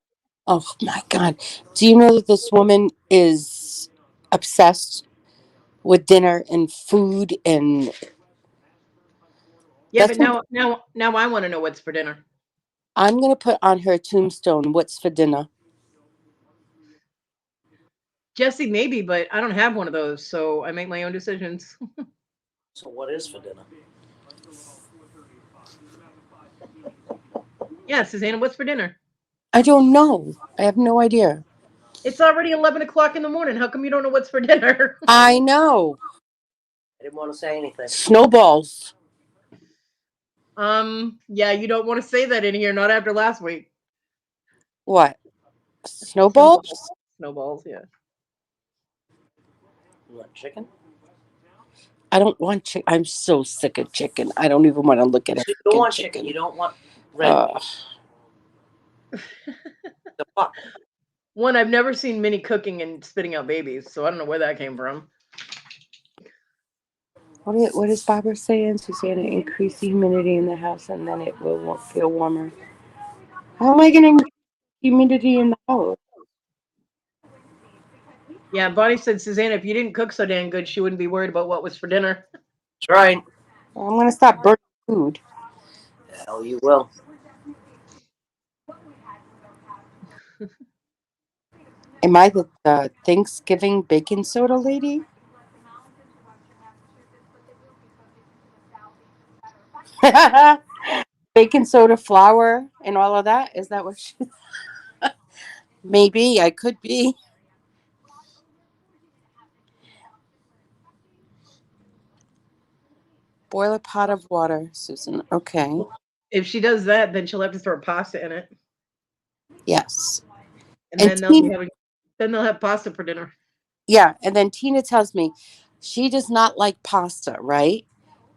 Oh my God. Do you know that this woman is obsessed with dinner and food and Yeah, that's but what now I want to know what's for dinner. I'm going to put on her tombstone, what's for dinner? Jesse, maybe, but I don't have one of those, so I make my own decisions. So what is for dinner? Yeah, Susanna, what's for dinner? I don't know. I have no idea. It's already 11 o'clock in the morning. How come you don't know what's for dinner? I know. I didn't want to say anything. Snowballs. Yeah, you don't want to say that in here, not after last week. What? Snowballs? Snowballs, yeah. You want chicken? I don't want chicken. I'm so sick of chicken. I don't even want to look at it. You don't want chicken. You don't want red meat. The fuck? One, I've never seen Minnie cooking and spitting out babies, so I don't know where that came from. What is Barbara saying? Susanna, increase the humidity in the house and then it will feel warmer. How am I going to increase humidity in the house? Yeah, Bonnie said, Susanna, if you didn't cook so damn good, she wouldn't be worried about what was for dinner. That's right. Well, I'm going to stop burning food. Hell, you will. Am I the Thanksgiving baking soda lady? Baking soda, flour, and all of that? Is that what she... Maybe I could be. Boil a pot of water, Susan. Okay. If she does that, then she'll have to throw pasta in it, Yes. and And then they'll be Tina, having. Then they'll have pasta for dinner. yeah, and then Tina tells me she does not like pasta, right?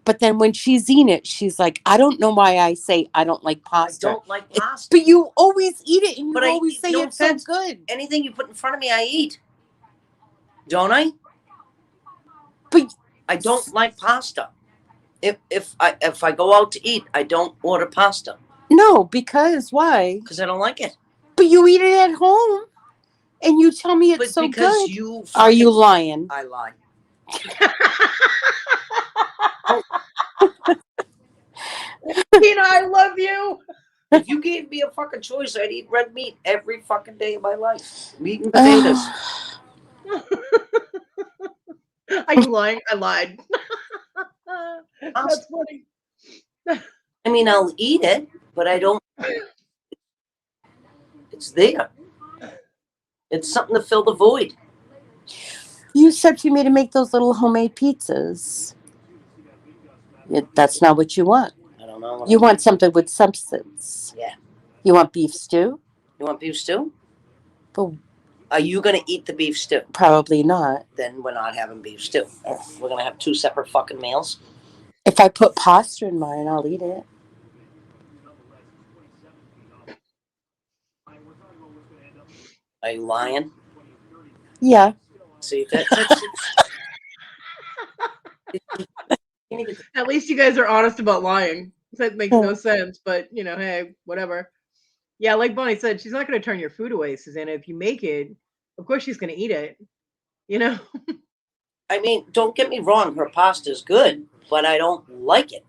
But then when she's eating it, she's like, I don't know why I say I don't like I pasta. don't like pasta. But you always eat it and you But always say no it's so offense, good. anything you put in front of me, I eat. Don't I? But I don't like pasta. If I go out to eat, I don't order pasta no, because why? because I don't like it. But you eat it at home and you tell me it's But so because good. you Are you fucking- lying? I lie. Tina, I love you. If you gave me a fucking choice, I'd eat red meat every fucking day of my life. Meat and potatoes. Are you lying? I lied. That's funny. I mean, I'll eat it, but I don't. It's there. It's something to fill the void. You said for me to make those little homemade pizzas. That's not what you want. I don't know. You want something with substance. Yeah. You want beef stew? You want beef stew? But Are you going to eat the beef stew? probably not. Then we're not having beef stew. We're going to have two separate fucking meals. If I put pasta in mine, I'll eat it. Are you lying? Yeah. See, that's At least you guys are honest about lying. That makes no sense, but hey, whatever. Yeah, like Bonnie said, she's not going to turn your food away, Susanna. If you make it, of course she's going to eat it. I mean, don't get me wrong. Her pasta is good, but I don't like it.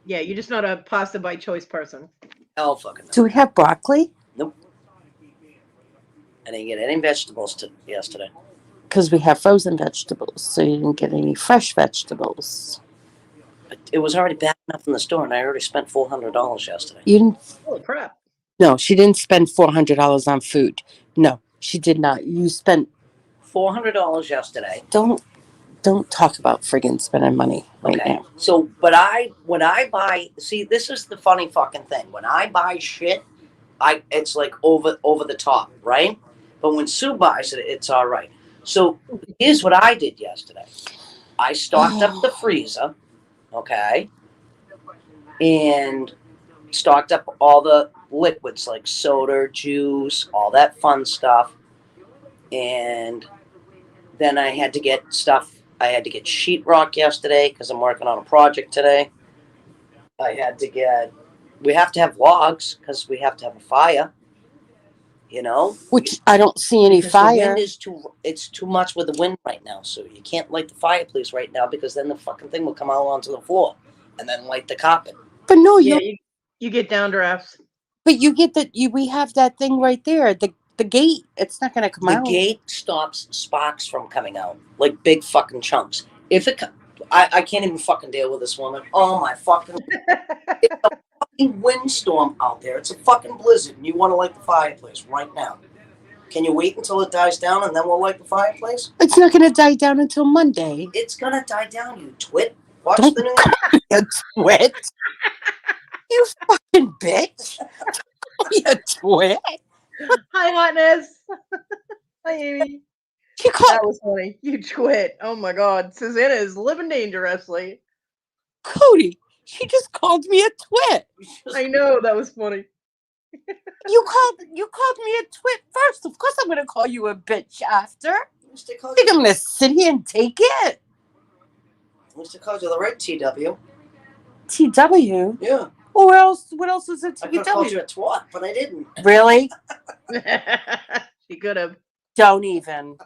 Yeah, you're just not a pasta by choice person. Oh, fucking no. Do we have broccoli? Nope. I didn't get any vegetables yesterday. Because we have frozen vegetables, so you didn't get any fresh vegetables. It was already bad enough in the store, and I already spent $400 yesterday. You didn't? Holy crap. No, she didn't spend $400 on food. No, she did not. You spent $400 yesterday. Don't talk about friggin' spending money right now. So, when I buy, see, this is the funny fucking thing. When I buy shit, it's like over the top, right? But when Sue buys it, it's all right. So here's what I did yesterday. I stocked up the freezer, okay, and stocked up all the liquids like soda, juice, all that fun stuff, and then I had to get stuff. I had to get sheetrock yesterday because I'm working on a project today. We have to have logs because we have to have a fire. Which I don't see any because fire. The wind is it's too much with the wind right now, so you can't light the fireplace right now because then the fucking thing will come out onto the floor and then light the carpet. But no, you get downdrafts. But you get that we have that thing right there. The gate, it's not going to come out. The gate stops sparks from coming out like big fucking chunks. If it, I can't even fucking deal with this woman. Oh my fucking! It's a fucking windstorm out there. It's a fucking blizzard, and you want to light the fireplace right now. Can you wait until it dies down and then we'll light the fireplace? It's not going to die down until Monday. It's gonna die down, you twit. Watch the news. You twit. You fucking bitch. You twit. Hi, hotness. Hi, Amy. That was funny. You twit. Oh my God, Susanna is living dangerously. Kodi, she just called me a twit. I know, that was funny. You called me a twit first. Of course I'm going to call you a bitch after. I think I'm going to sit here and take it. I used to call you the right TW. TW? Yeah. Well, what else is it? I could have called you a twat, but I didn't. Really? She could have. Don't even.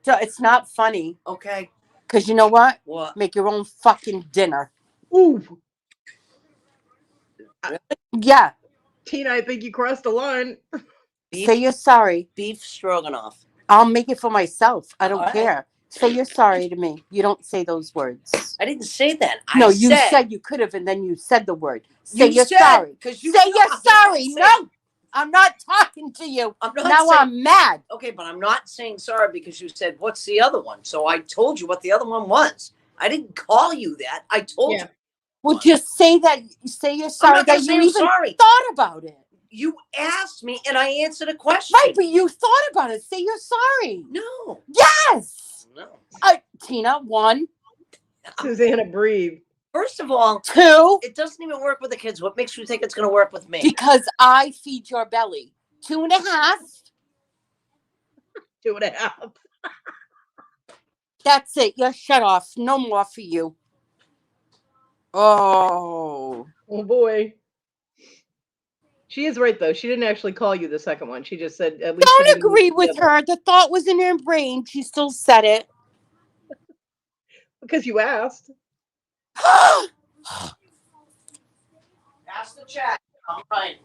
It's not funny. Okay. Because you know what? What? Make your own fucking dinner. Ooh. Yeah. Tina, I think you crossed the line. Say you're sorry. Beef stroganoff. I'll make it for myself. I don't All right. care. Say you're sorry to me. You don't say those words. I didn't say that. No, you said you could have, and then you said the word. Say you're said, sorry. You Say you're sorry. No, I'm not talking to you. I'm mad. Okay, but I'm not saying sorry because you said, what's the other one? So I told you what the other one was. I didn't call you that. I told you Well, one. just say that. Say you're I'm sorry not gonna that say you I'm even sorry. thought about it. You asked me and I answered a question. Right, but you thought about it. Say you're sorry. No. Yes. No. Tina, 1. Susanna, breathe. First of all, 2, it doesn't even work with the kids. What makes you think it's going to work with me? because I feed your belly. 2.5. 2.5. That's it. You're shut off. No more for you. Oh. Oh boy. She is right though. She didn't actually call you the second one. She just said at least. Don't agree with her. The thought was in her brain. She still said it. Because you asked. Ask the chat. I'm right.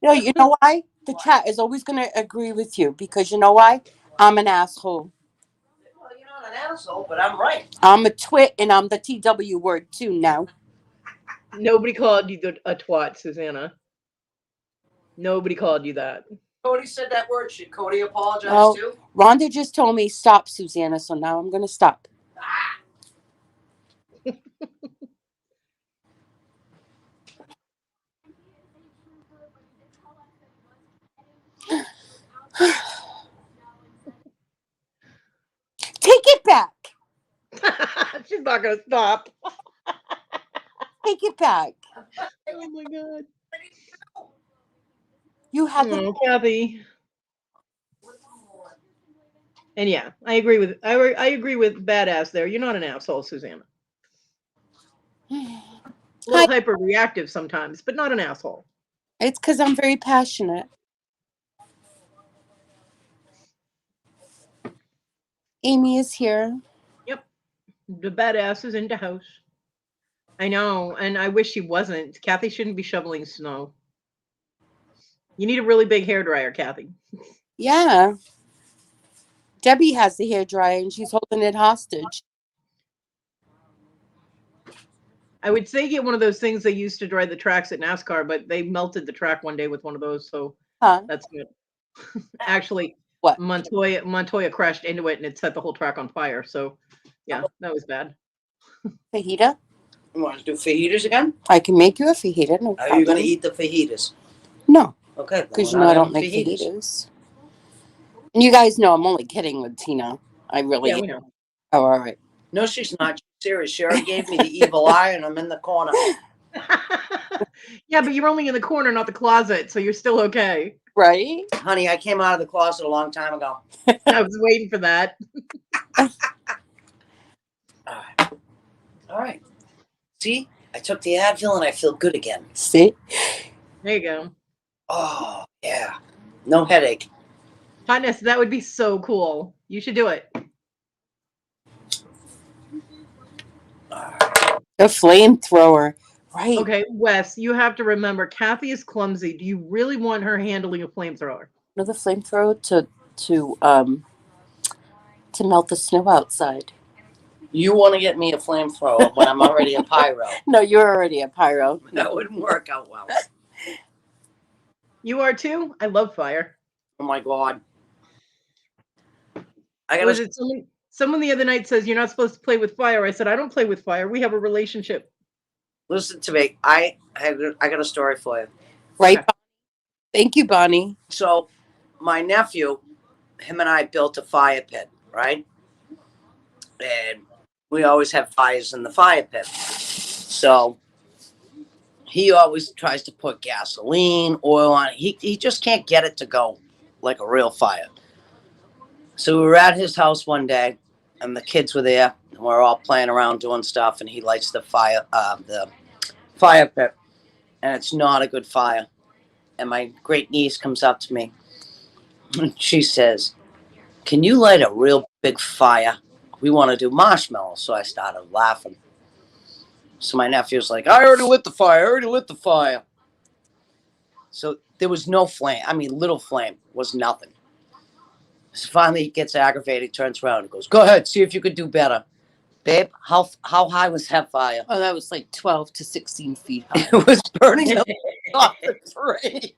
No, you know why? The chat is always going to agree with you because you know why? I'm an asshole. Well, you're not an asshole, but I'm right. I'm a twit and I'm the TW word too now. Nobody called you a twat, Susanna. Nobody called you that. Kodi said that word. Should Kodi apologize Well, too? Rhonda just told me stop, Susanna, so now I'm going to stop. Ah. Take it back. She's not gonna stop. Take it back. Oh my god. You have the Oh, Kathy. And yeah, I agree with I agree with badass there. You're not an asshole, Susanna. A little hyper reactive sometimes, but not an asshole. It's because I'm very passionate. Amy is here. Yep. The badass is in the house. I know, and I wish she wasn't. Kathy shouldn't be shoveling snow. You need a really big hairdryer, Kathy. Yeah. Debbie has the hairdryer and she's holding it hostage. I would say get one of those things they used to dry the tracks at NASCAR, but they melted the track one day with one of those, so that's good. Actually, what? Montoya crashed into it and it set the whole track on fire. So, yeah, that was bad. Fajita? You want to do fajitas again? I can make you a fajita. No Are you going to problem. eat the fajitas? No. Okay. Because you know I don't like fajitas. And you guys know I'm only kidding with Tina. I really Yeah, we know. Oh, all right. No, she's not. She's serious. She already gave me the evil eye and I'm in the corner. Yeah, but you're only in the corner, not the closet, so you're still okay. Right? Honey, I came out of the closet a long time ago. I was waiting for that. All right. See, I took the Advil and I feel good again. See? There you go. Oh, yeah. No headache. Hotness, that would be so cool. You should do it. A flamethrower. Right. Okay, Wes, you have to remember, Kathy is clumsy. Do you really want her handling a flamethrower? Another flamethrower to melt the snow outside. You want to get me a flamethrower when I'm already a pyro. No, you're already a pyro. That wouldn't work out well. You are too? I love fire. Oh my God. Was it someone the other night says you're not supposed to play with fire? I said, I don't play with fire. We have a relationship. Listen to me. I got a story for you. Right. Okay. Thank you, Bonnie. So my nephew, him and I built a fire pit, right? And we always have fires in the fire pit. So he always tries to put gasoline, oil on it. He just can't get it to go like a real fire. So we were at his house one day, and the kids were there, and we're all playing around doing stuff, and he lights the fire pit, and it's not a good fire. And my great niece comes up to me, and she says, "Can you light a real big fire? We want to do marshmallows." So I started laughing. So my nephew's like, "I already lit the fire. So there was no flame. I mean, little flame was nothing. So finally he gets aggravated, turns around and goes, "Go ahead, see if you could do better." Babe, how high was that fire? Oh, that was like 12 to 16 feet high. It was burning up off the tree.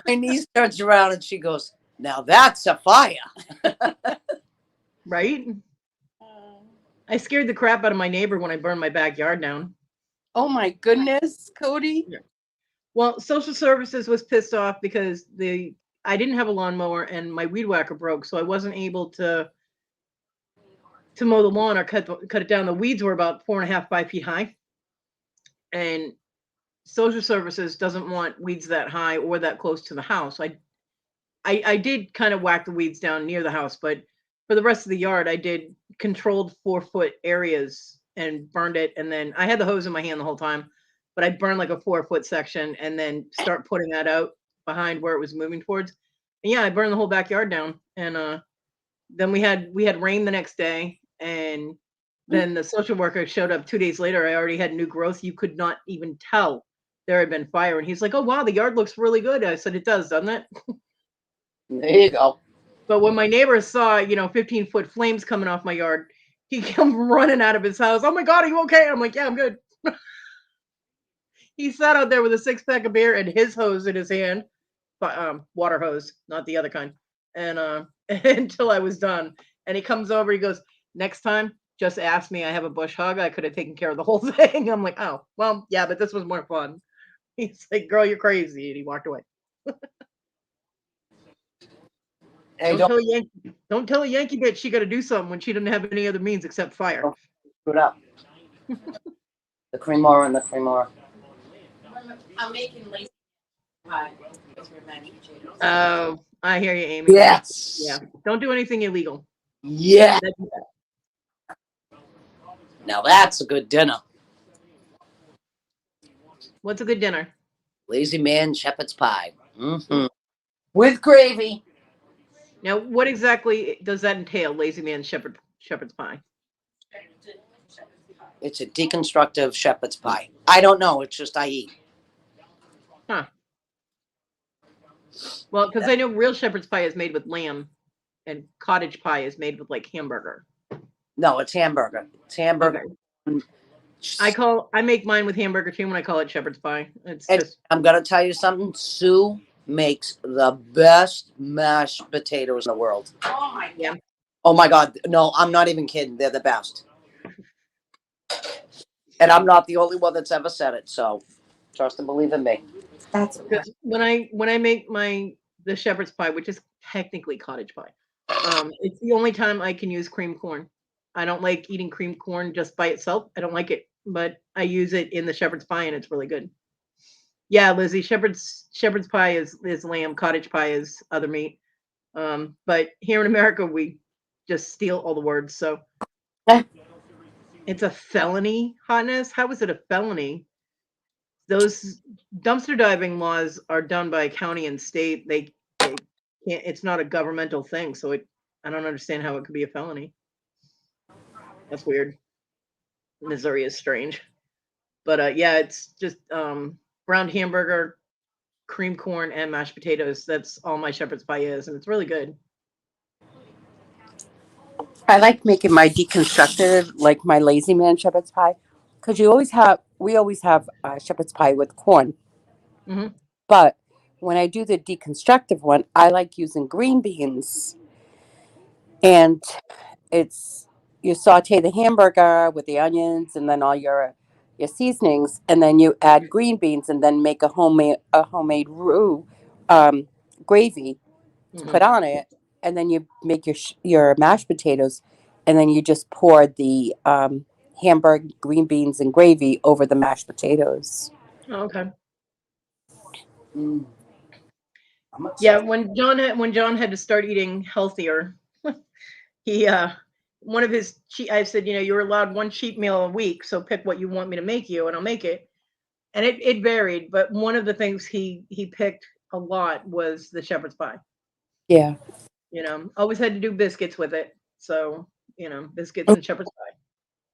My niece turns around and she goes, "Now that's a fire." Right? I scared the crap out of my neighbor when I burned my backyard down. Oh my goodness, Kodi. Yeah. Well, social services was pissed off because I didn't have a lawnmower and my weed whacker broke, so I wasn't able to mow the lawn or cut it down. The weeds were about 4.5, 5 feet high, and social services doesn't want weeds that high or that close to the house. I did kind of whack the weeds down near the house, but for the rest of the yard, I did controlled 4-foot areas and burned it. And then I had the hose in my hand the whole time, but I burned like a 4-foot section and then start putting that out behind where it was moving towards. And yeah, I burned the whole backyard down. And then we had rain the next day, and then the social worker showed up 2 days later. I already had new growth. You could not even tell there had been fire. And he's like, "Oh wow, the yard looks really good." I said, "It does, doesn't it?" There you go. But when my neighbor saw, 15-foot flames coming off my yard, he came running out of his house. "Oh my God, are you okay?" I'm like, "Yeah, I'm good." He sat out there with a 6-pack of beer and his hose in his hand, but water hose, not the other kind. And until I was done, and he comes over, he goes, "Next time, just ask me. I have a bush hog. I could have taken care of the whole thing." I'm like, "Oh, well, yeah, but this was more fun." He's like, "Girl, you're crazy," and he walked away. Hey, Don't tell a Yankee bitch she got to do something when she didn't have any other means except fire. don't screw it up. The creamer and the creamer. I'm making lazy pie with your mashed potatoes. Oh, I hear you, Amy. Yes. Yeah. Don't do anything illegal. Yeah. Now that's a good dinner. What's a good dinner? Lazy man shepherd's pie. Mm-hmm. With gravy. Now, what exactly does that entail? Lazy man shepherd's pie. It's a deconstructive shepherd's pie. I don't know. It's just I eat. Huh. Well, because I know real shepherd's pie is made with lamb, and cottage pie is made with like hamburger. No, it's hamburger. It's hamburger. Okay. I make mine with hamburger too when I call it shepherd's pie. It's And just I'm gonna tell you something. Sue makes the best mashed potatoes in the world. Oh my yeah. God. Oh my God. No, I'm not even kidding. They're the best. And I'm not the only one that's ever said it. So trust and believe in me. That's Because when I make the shepherd's pie, which is technically cottage pie, it's the only time I can use cream corn. I don't like eating cream corn just by itself. I don't like it, but I use it in the shepherd's pie, and it's really good. Yeah, Lizzie, shepherd's pie is lamb, cottage pie is other meat. But here in America, we just steal all the words. So it's a felony, Hotness. How is it a felony? Those dumpster diving laws are done by county and state. They can't. It's not a governmental thing, so I don't understand how it could be a felony. That's weird. Missouri is strange, but yeah, it's just browned hamburger, cream corn, and mashed potatoes. That's all my shepherd's pie is, and it's really good. I like making my deconstructed, like my lazy man shepherd's pie, because we always have shepherd's pie with corn. Hmm. But when I do the deconstructive one, I like using green beans, and it's you saute the hamburger with the onions and then all your seasonings, and then you add green beans, and then make a homemade roux gravy to put on it, and then you make your mashed potatoes, and then you just pour the hamburger, green beans, and gravy over the mashed potatoes. Oh, okay. Mm. Yeah, when John had to start eating healthier, he one of his I said, you're allowed one cheat meal a week, so pick what you want me to make you, and I'll make it. And it varied, but one of the things he picked a lot was the shepherd's pie. Yeah. Always had to do biscuits with it. So, biscuits and shepherd's pie.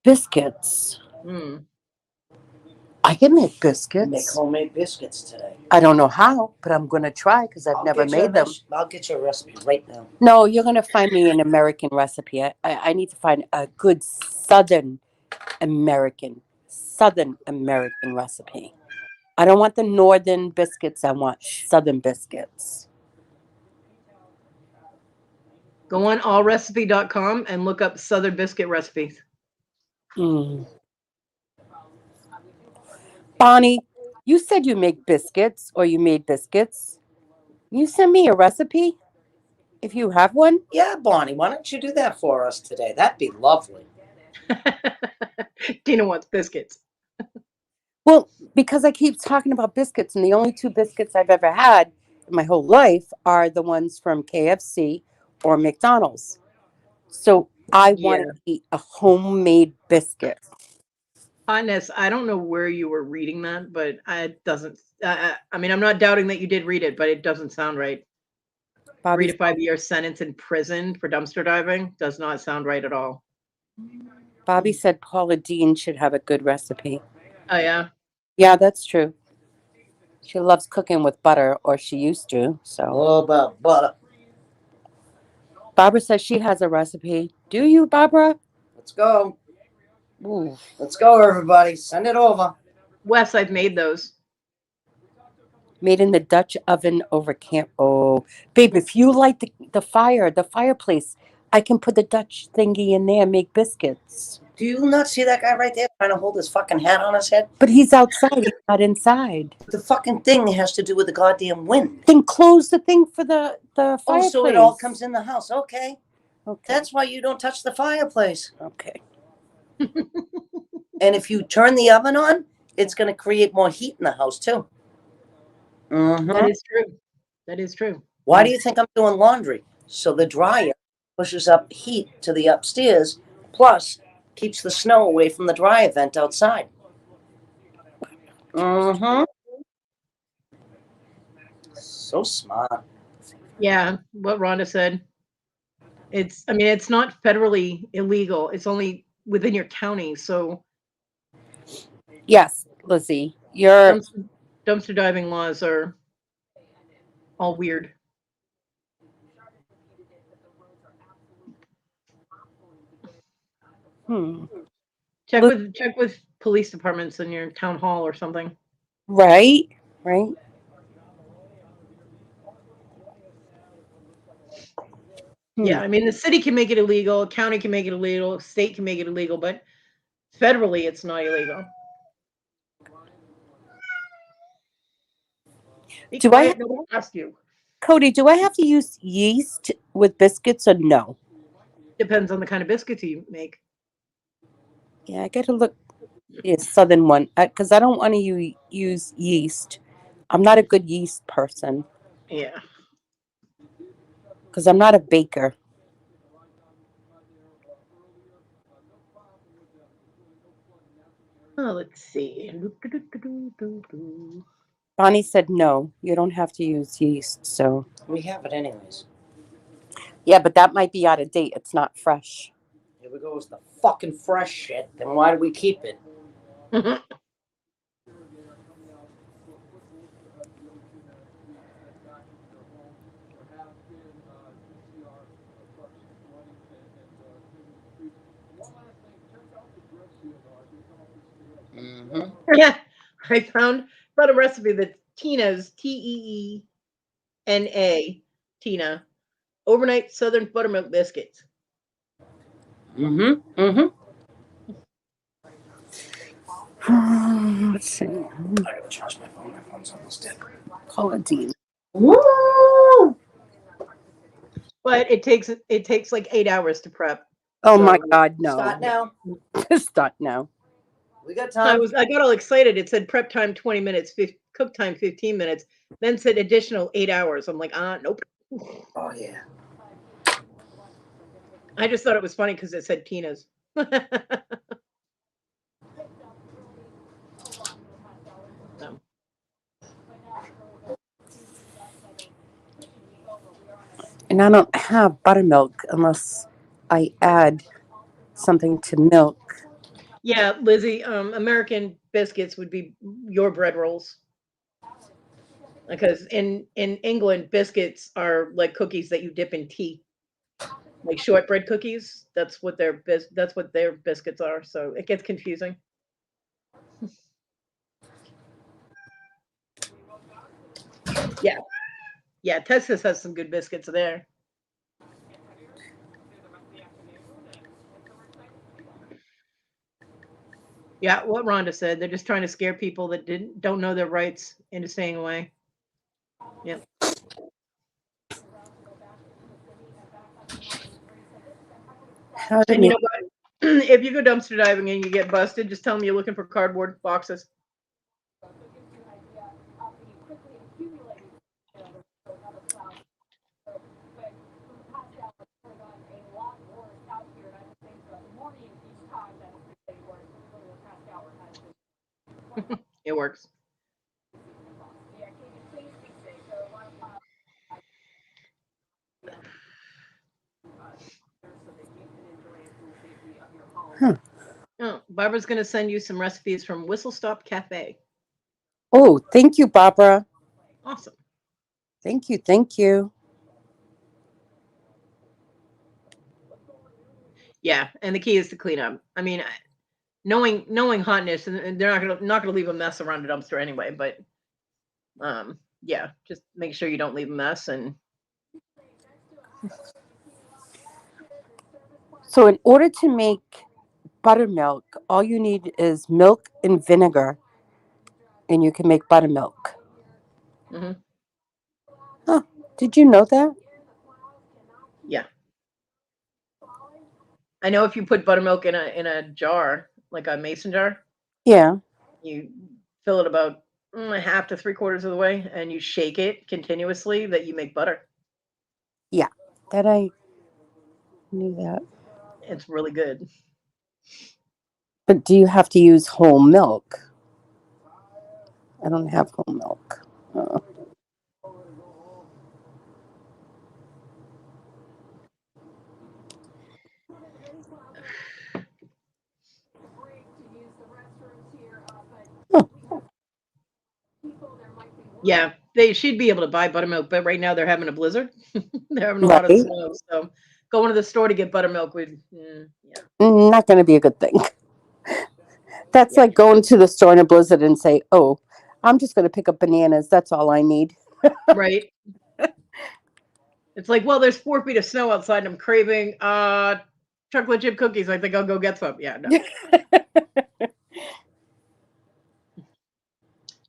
Biscuits. Mm. I can make Make biscuits. homemade biscuits today. I don't know how, but I'm going to try because I've never made them. I'll get you a recipe right now. No, you're going to find me an American recipe. I need to find a good Southern American recipe. I don't want the Northern biscuits. I want Southern biscuits. Go on allrecipe.com and look up Southern biscuit recipes. Mm. Bonnie, you said you make biscuits or you made biscuits. Can you send me a recipe if you have one? Yeah, Bonnie, why don't you do that for us today? That'd be lovely. Tina wants biscuits. Well, because I keep talking about biscuits, and the only two biscuits I've ever had in my whole life are the ones from KFC or McDonald's. So I want Yeah. to eat a homemade biscuit. Hotness, I don't know where you were reading that, but it doesn't. I mean, I'm not doubting that you did read it, but it doesn't sound right. 3 Bobby, to 5 year sentence in prison for dumpster diving does not sound right at all. Bobby said Paula Dean should have a good recipe. Oh yeah. Yeah, that's true. She loves cooking with butter, or she used to. So All about butter. Barbara says she has a recipe. Do you, Barbara? Let's go. Ooh. Let's go, everybody. Send it over. Wes, I've made those. Made in the Dutch oven over camp. Oh, babe, if you light the fireplace, I can put the Dutch thingy in there and make biscuits. Do you not see that guy right there trying to hold his fucking hat on his head? But he's outside, he's not inside. The fucking thing has to do with the goddamn wind. Then close the thing for the fireplace. Oh, so it all comes in the house. Okay. Okay. That's why you don't touch the fireplace. Okay. And if you turn the oven on, it's going to create more heat in the house, too. Mm-hmm. That is true. That is true. Why do you think I'm doing laundry? So the dryer pushes up heat to the upstairs, plus keeps the snow away from the dryer vent outside. Mm-hmm. So smart. Yeah, what Rhonda said. I mean, it's not federally illegal. It's only within your county. So Yes, Lizzie, you're dumpster diving laws are all weird. Check with police departments in your town hall or something. right. Yeah, I mean the city can make it illegal, county can make it illegal, state can make it illegal, but federally it's not illegal. Be Do quiet, nobody asked you. Kodi, do I have to use yeast with biscuits or no? Depends on the kind of biscuits you make. Yeah, I gotta look. Yeah, southern one, because I don't want to use yeast. I'm not a good yeast person Yeah. because I'm not a baker. Oh, let's see. Bonnie said no, you don't have to use yeast. So We have it anyways. yeah, but that might be out of date. It's not fresh. Here we go with the fucking fresh shit. Then why do we keep it? Mm-hmm. Yeah, I found a recipe that Tina's TEENA Tina overnight Southern buttermilk biscuits. Mm-hmm. Mm-hmm. Let's see. I gotta charge my phone. My phone's almost dead. Collagen. Woo! But it takes like 8 hours to prep. Oh So- my God, no! Start now. Start now. We got time. I got all excited. It said prep time 20 minutes, cook time 15 minutes, then said additional 8 hours. I'm like, nope. Oh yeah. I just thought it was funny because it said Tina's. So, And I don't have buttermilk unless I add something to milk. yeah, Lizzie, American biscuits would be your bread rolls. Because in England, biscuits are like cookies that you dip in tea, like shortbread cookies. That's what their biscuits are. So it gets confusing. Yeah, Texas has some good biscuits there. Yeah, what Rhonda said. They're just trying to scare people that don't know their rights into staying away. Yep. How to And you make know what? If you go dumpster diving and you get busted, just tell them you're looking for cardboard boxes. It works. Oh, Barbara's going to send you some recipes from Whistle Stop Cafe. Oh, thank you, Barbara. Awesome. Thank you. Thank you. Yeah, and the key is to clean up. I mean, knowing hotness, and they're not gonna leave a mess around a dumpster anyway. But yeah, just make sure you don't leave a mess. And So in order to make buttermilk, all you need is milk and vinegar, and you can make buttermilk. mhm, Huh. Did you know that? yeah, I know if you put buttermilk in a jar, like a mason jar, Yeah. you fill it about half to 3/4 of the way, and you shake it continuously. That you make butter. Yeah. That I knew that. It's really good. But do you have to use whole milk? I don't have whole milk. Uh, huh. Yeah, she'd be able to buy buttermilk, but right now they're having a blizzard. They're having a lot of Right. snow, so going to the store to get buttermilk would, yeah, Not going to be a good thing. That's yeah, like going to the store in a blizzard and say, "Oh, I'm just going to pick up bananas. That's all I need." right. It's like, well, there's 4 feet of snow outside, and I'm craving chocolate chip cookies. I think I'll go get some. Yeah, no,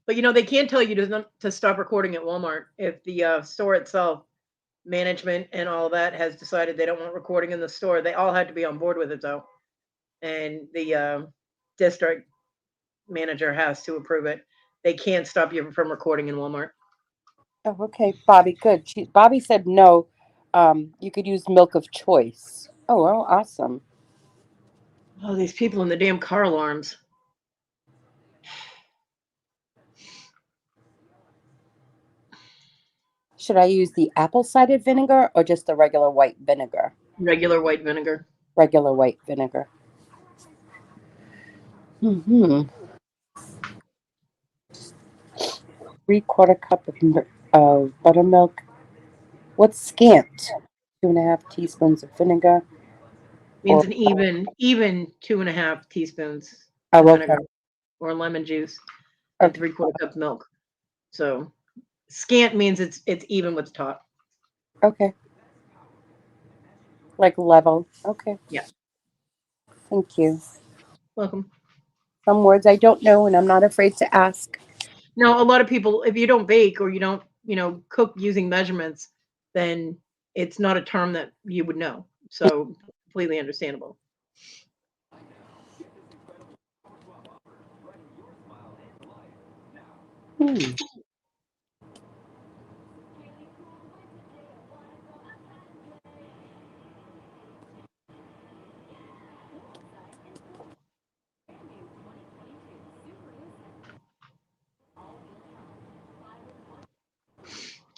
but they can't tell you to stop recording at Walmart if the store itself, management, and all that has decided they don't want recording in the store. They all had to be on board with it though, and the district manager has to approve it. They can't stop you from recording in Walmart. Oh, okay, Bobby. Good. Bobby said no. You could use milk of choice. Oh, well, awesome. Oh, these people in the damn car alarms. Should I use the apple cider vinegar or just the regular white vinegar? Regular white vinegar. Regular white vinegar. Hmm. 3/4 cup of buttermilk. What's scant? 2.5 teaspoons of vinegar. Means Or an even 2.5 teaspoons oh, of okay, vinegar or lemon juice and okay, 3/4 cup milk. So scant means it's even with the top. okay. Like level. Okay, Yeah. thank you. Welcome. Some words I don't know, and I'm not afraid to ask. Now, a lot of people, if you don't bake or you don't, cook using measurements, then it's not a term that you would know. So completely understandable. Hmm.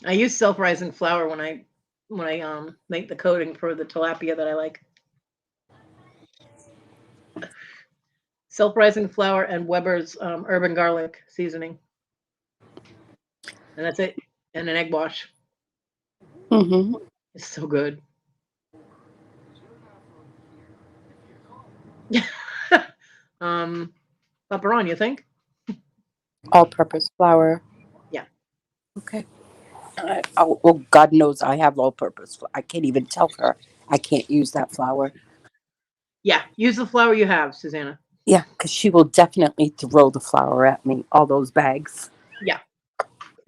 I use self-rising flour when I make the coating for the tilapia that I like. Self-rising flour and Weber's urban garlic seasoning, and that's it. And an egg wash. Mm-hmm. It's so good. Pepperon, you think? All-purpose flour. Yeah. Okay. Oh, God knows I have all-purpose. I can't even tell her I can't use that flour. Yeah. Use the flour you have, Susanna. Yeah, because she will definitely throw the flour at me, all those bags. Yeah.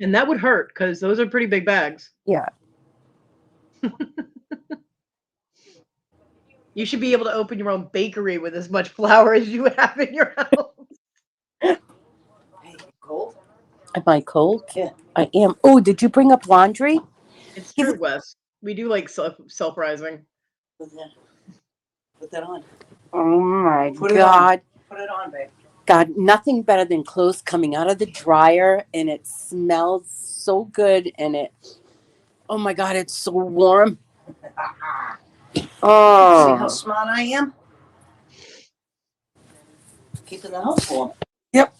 And that would hurt because those are pretty big bags. Yeah. You should be able to open your own bakery with as much flour as you have in your house. Hey, cold? Am I cold? Yeah. I am. Oh, did you bring up laundry? It's true, Wes. We do like self-rising. Put that on. Oh my Put it God. Put it on, babe. God, nothing better than clothes coming out of the dryer and it smells so good and oh my God, it's so warm. See Oh. how smart I am? Keeping the house warm. Yep.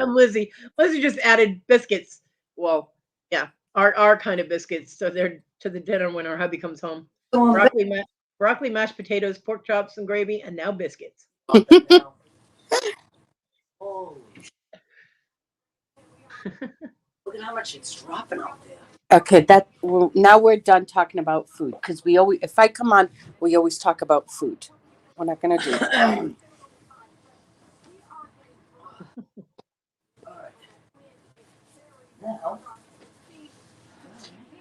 Lizzie just added biscuits. Well, yeah, our kind of biscuits. So they're to the dinner when our hubby comes home. Broccoli, mashed potatoes, pork chops, and gravy, and now biscuits. Oh. Look at how much it's dropping out there. Okay, now we're done talking about food because if I come on, we always talk about food. We're not gonna do it. Now,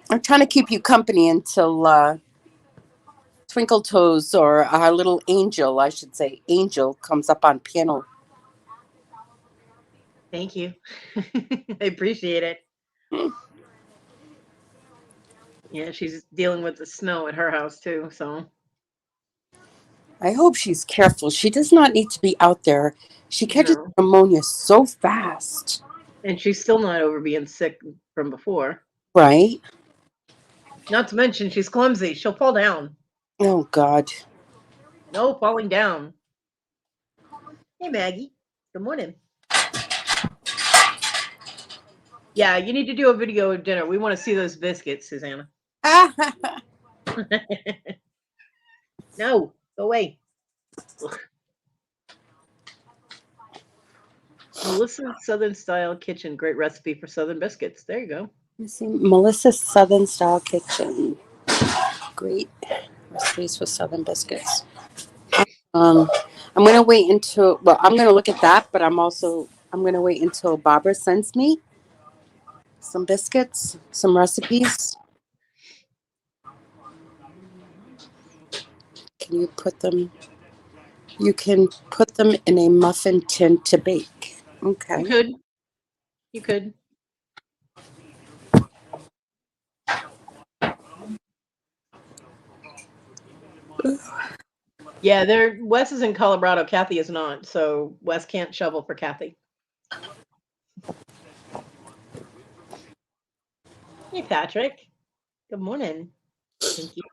I'm trying to keep you company until Twinkle Toes or our little angel, I should say, Angel comes up on panel. Thank you. I appreciate it. Yeah, she's dealing with the snow at her house too, so. I hope she's careful. She does not need to be out there. She catches No. pneumonia so fast. And she's still not over being sick from before. Right? Not to mention she's clumsy. She'll fall down. Oh, God. No falling down. Hey, Maggie. Good morning. Yeah, you need to do a video of dinner. We want to see those biscuits, Susanna. No, go away. Melissa's Southern Style Kitchen. Great recipe for Southern biscuits. There you go. Let me see. Melissa's Southern Style Kitchen. Great recipes for Southern biscuits. I'm going to wait until, I'm going to look at that, but I'm going to wait until Barbara sends me some biscuits, some recipes. Can you put them? You can put them in a muffin tin to bake. Okay. You could. Yeah, Wes is in Colorado. Kathy is not, so Wes can't shovel for Kathy. Hey, Patrick. Good morning. Thank you.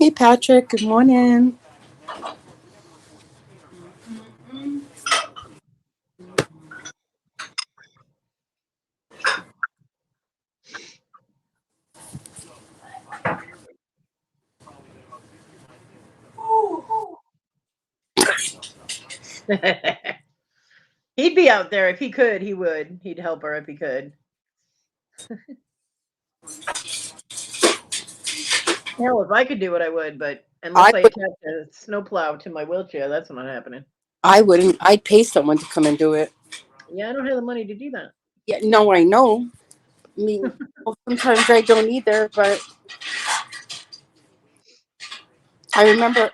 Hey, Patrick. Good morning. He'd be out there if he could. He would. He'd help her if he could. Hell, if I could do it, I would. But unless I attach a snowplow to my wheelchair, that's not happening. I wouldn't. I'd pay someone to come and do it. Yeah, I don't have the money to do that. Yeah, no, I know. I mean, sometimes I don't either, but I remember,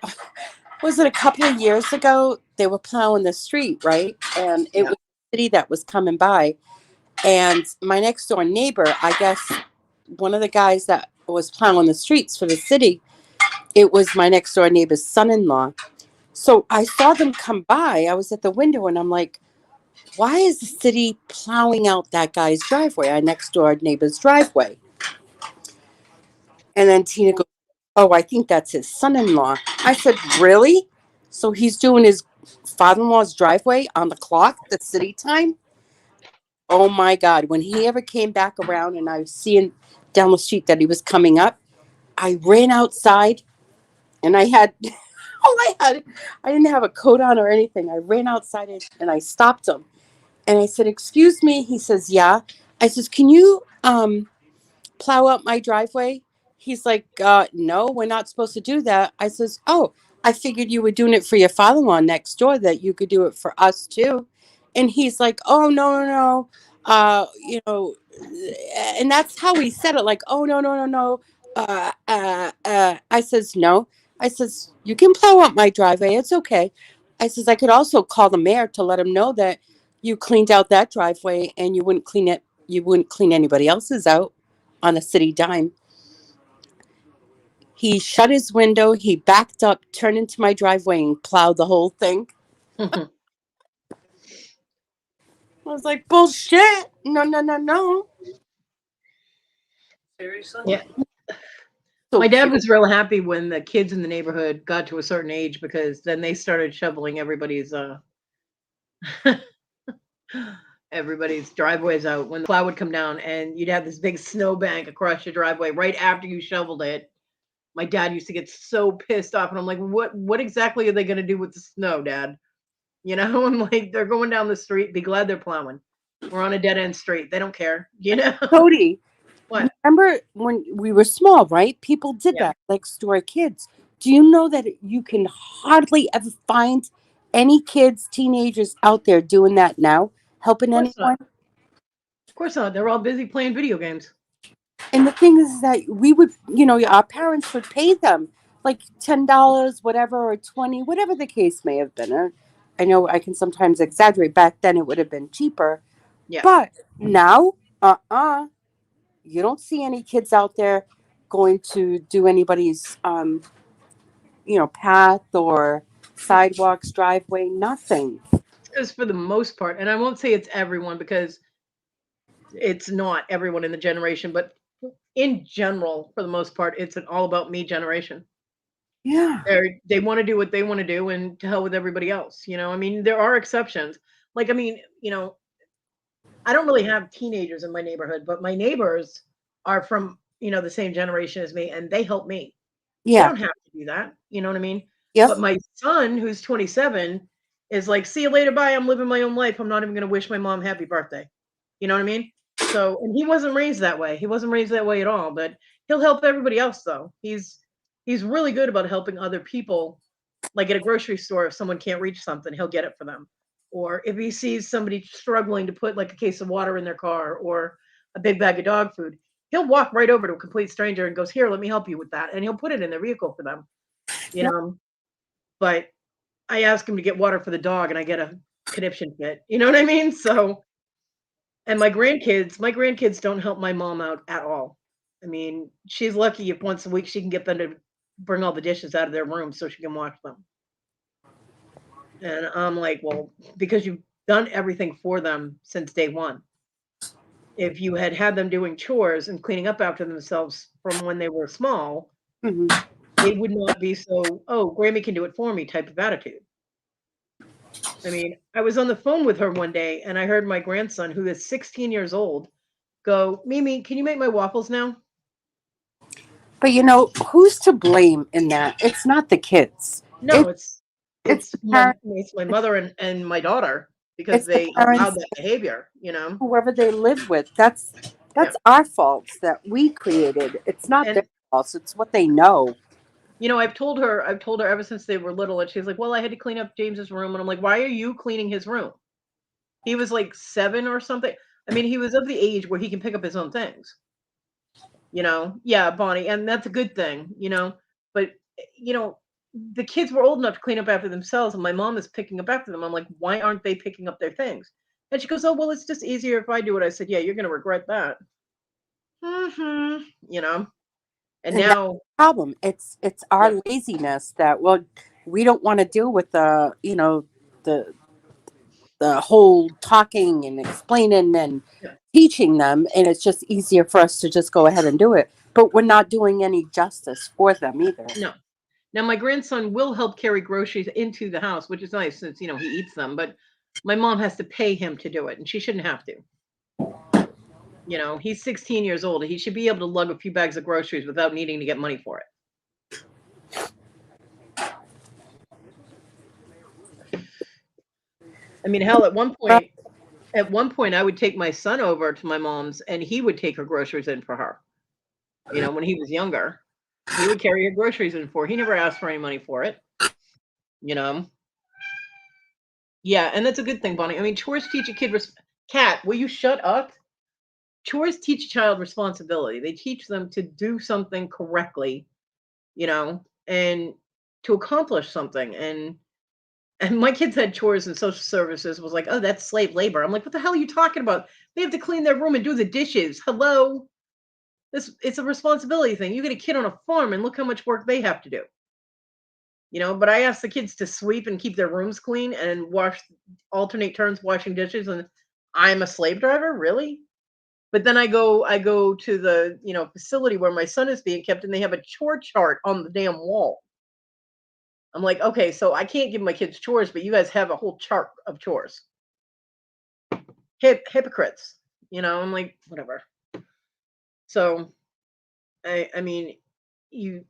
was it a couple of years ago? They were plowing the street, right? And it was the city that was coming by. And my next door neighbor, I guess one of the guys that was plowing the streets for the city, it was my next door neighbor's son-in-law. So I saw them come by. I was at the window and I'm like, why is the city plowing out that guy's driveway, our next door neighbor's driveway? And then Tina goes, oh, I think that's his son-in-law. I said, really? So he's doing his father-in-law's driveway on the clock, the city time? Oh my God. When he ever came back around and I was seeing down the street that he was coming up, I ran outside and I had I didn't have a coat on or anything. I ran outside and I stopped him. And I said, excuse me. He says, yeah. I says, can you plow out my driveway? he's like, no, we're not supposed to do that. I says, oh, I figured you were doing it for your father-in-law next door, that you could do it for us too. And he's like, oh, no, no, no. You know, and that's how he said it, like, oh, no, no, no, no. I says, no. I says, you can plow up my driveway. It's okay. I says, I could also call the mayor to let him know that you cleaned out that driveway and you wouldn't clean it. You wouldn't clean anybody else's out on a city dime. He shut his window. He backed up, turned into my driveway, and plowed the whole thing. I was like, bullshit. No, no, no, no. Seriously? Yeah. So My dad cute. was real happy when the kids in the neighborhood got to a certain age, because then they started shoveling everybody's driveways out when the plow would come down, and you'd have this big snowbank across your driveway right after you shoveled it. My dad used to get so pissed off, and I'm like, what exactly are they going to do with the snow, Dad? You know, I'm like, they're going down the street. Be glad they're plowing. We're on a dead end street. They don't care. You know Kodi, what? remember when we were small, right? People did Yeah. that, like store kids. Do you know that you can hardly ever find any kids, teenagers out there doing that now, helping Of course not. anyone? Of course not. They're all busy playing video games. And the thing is that we would, our parents would pay them like $10, whatever, or 20, whatever the case may have been. I know I can sometimes exaggerate. Back then, it would have been cheaper. Yeah. But now, you don't see any kids out there going to do anybody's, path or sidewalks, driveway, nothing. Because for the most part, and I won't say it's everyone, because it's not everyone in the generation, but in general, for the most part, it's an all about me generation. Yeah. They want to do what they want to do, and to hell with everybody else. I mean, there are exceptions. Like, I mean, I don't really have teenagers in my neighborhood, but my neighbors are from, the same generation as me, and they help me. They Yeah. don't have to do that. You know what I mean? Yep. But my son, who's 27, is like, see you later, bye. I'm living my own life. I'm not even going to wish my mom happy birthday. You know what I mean? So, and he wasn't raised that way. He wasn't raised that way at all, but he'll help everybody else though. He's really good about helping other people. Like at a grocery store, if someone can't reach something, he'll get it for them. Or if he sees somebody struggling to put like a case of water in their car or a big bag of dog food, he'll walk right over to a complete stranger and goes, "Here, let me help you with that." And he'll put it in their vehicle for them. You Yep. know, but I ask him to get water for the dog and I get a conniption fit. You know what I mean? So, and my grandkids don't help my mom out at all. I mean, she's lucky if once a week she can get them to bring all the dishes out of their room so she can wash them. And I'm like, well, because you've done everything for them since day one. If you had had them doing chores and cleaning up after themselves from when they were small, Mhm. they would not be so, oh, Grammy can do it for me type of attitude. I mean, I was on the phone with her one day and I heard my grandson, who is 16 years old, go, Mimi, can you make my waffles now? But who's to blame in that? It's not the kids. No, It's it's the my parents. it's my mother and my daughter, because It's the they allowed parents, that behavior. whoever they live with. That's Yeah. our fault that we created. It's not And their fault. It's what they know. I've told her ever since they were little, and she's like, well, I had to clean up James's room. And I'm like, why are you cleaning his room? He was like 7 or something. I mean, he was of the age where he can pick up his own things. Yeah, Bonnie, and that's a good thing. But you know, the kids were old enough to clean up after themselves, and my mom is picking up after them. I'm like, why aren't they picking up their things? And she goes, oh, well, it's just easier if I do it. I said, yeah, you're gonna regret that. hmm You know, and And that's now, the problem. It's yeah, our laziness that, well, we don't want to deal with the the whole talking and explaining and yeah, teaching them, and it's just easier for us to just go ahead and do it. But we're not doing any justice for them either. no. Now my grandson will help carry groceries into the house, which is nice since he eats them. But my mom has to pay him to do it, and she shouldn't have to. He's 16 years old. He should be able to lug a few bags of groceries without needing to get money for it. I mean, hell, at one point, I would take my son over to my mom's, and he would take her groceries in for her. when he was younger. He would carry your groceries in for. He never asked for any money for it. Yeah, and that's a good thing, Bonnie. I mean, chores teach a kid. Cat, will you shut up? Chores teach a child responsibility. They teach them to do something correctly, and to accomplish something. And my kids had chores and social services was like, oh, that's slave labor. I'm like, what the hell are you talking about? They have to clean their room and do the dishes. Hello. It's a responsibility thing. You get a kid on a farm and look how much work they have to do. But I ask the kids to sweep and keep their rooms clean and alternate turns washing dishes, and I'm a slave driver, really? But then I go to the, facility where my son is being kept, and they have a chore chart on the damn wall. I'm like, okay, so I can't give my kids chores, but you guys have a whole chart of chores. Hypocrites. I'm like, whatever. So I mean, having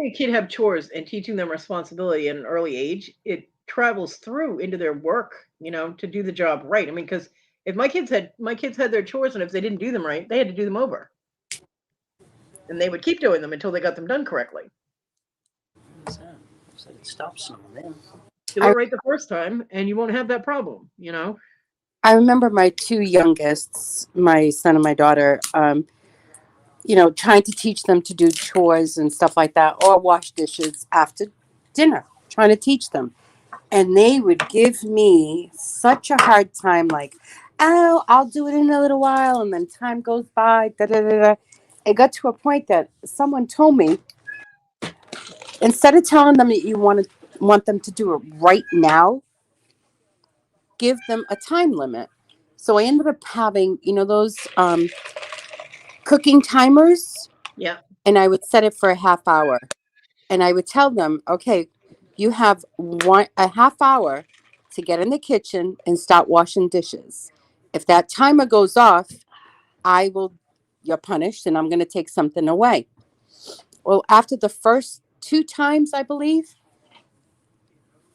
a kid have chores and teaching them responsibility at an early age, it travels through into their work, to do the job right. I mean, because if my kids had their chores, and if they didn't do them right, they had to do them over, and they would keep doing them until they got them done correctly. What's that? So it stops snowing then. Do it right the first time, and you won't have that problem. I remember my two youngest, my son and my daughter, trying to teach them to do chores and stuff like that, or wash dishes after dinner, trying to teach them. And they would give me such a hard time, like, oh, I'll do it in a little while. And then time goes by. Da, da, da, da. It got to a point that someone told me, instead of telling them that you want them to do it right now, give them a time limit. So I ended up having, those cooking timers. Yeah. And I would set it for a half hour. And I would tell them, okay, you have a half hour to get in the kitchen and start washing dishes. If that timer goes off, you're punished, and I'm going to take something away. Well, after the first 2 times, I believe,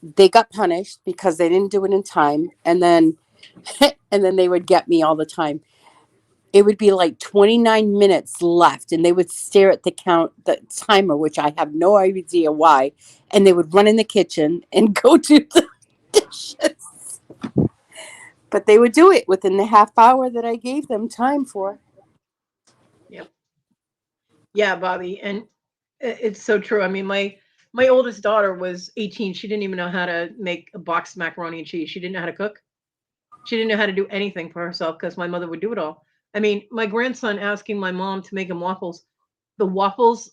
they got punished because they didn't do it in time. And then they would get me all the time. It would be like 29 minutes left, and they would stare at the timer, which I have no idea why. And they would run in the kitchen and go do the dishes. But they would do it within the half hour that I gave them time for. Yep. Yeah, Bobby. And it's so true. I mean, my oldest daughter was 18. She didn't even know how to make a boxed macaroni and cheese. She didn't know how to cook. She didn't know how to do anything for herself because my mother would do it all. I mean, my grandson asking my mom to make him waffles. The waffles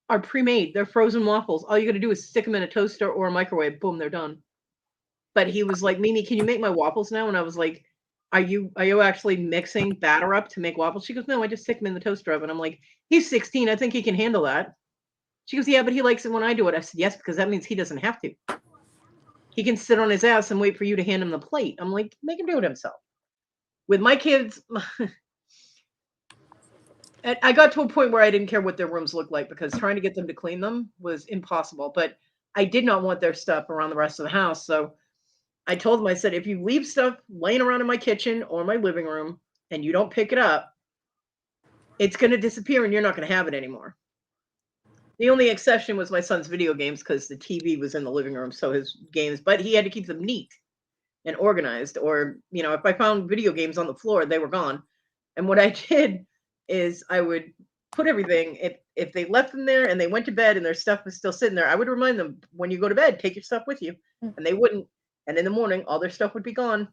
are pre-made. They're frozen waffles. All you got to do is stick them in a toaster or a microwave. Boom, they're done. But he was like, Mimi, can you make my waffles now? And I was like, are you actually mixing batter up to make waffles? She goes, no, I just stick them in the toaster oven. I'm like, he's 16. I think he can handle that. She goes, yeah, but he likes it when I do it. I said, yes, because that means he doesn't have to. He can sit on his ass and wait for you to hand him the plate. I'm like, make him do it himself. With my kids, I got to a point where I didn't care what their rooms looked like because trying to get them to clean them was impossible. But I did not want their stuff around the rest of the house. So I told them, I said, if you leave stuff laying around in my kitchen or my living room and you don't pick it up, it's going to disappear and you're not going to have it anymore. The only exception was my son's video games because the TV was in the living room, so his games, but he had to keep them neat and organized. Or, if I found video games on the floor, they were gone. And what I did is I would put everything, if they left them there and they went to bed and their stuff was still sitting there, I would remind them, when you go to bed, take your stuff with you. And they wouldn't. And in the morning, all their stuff would be gone.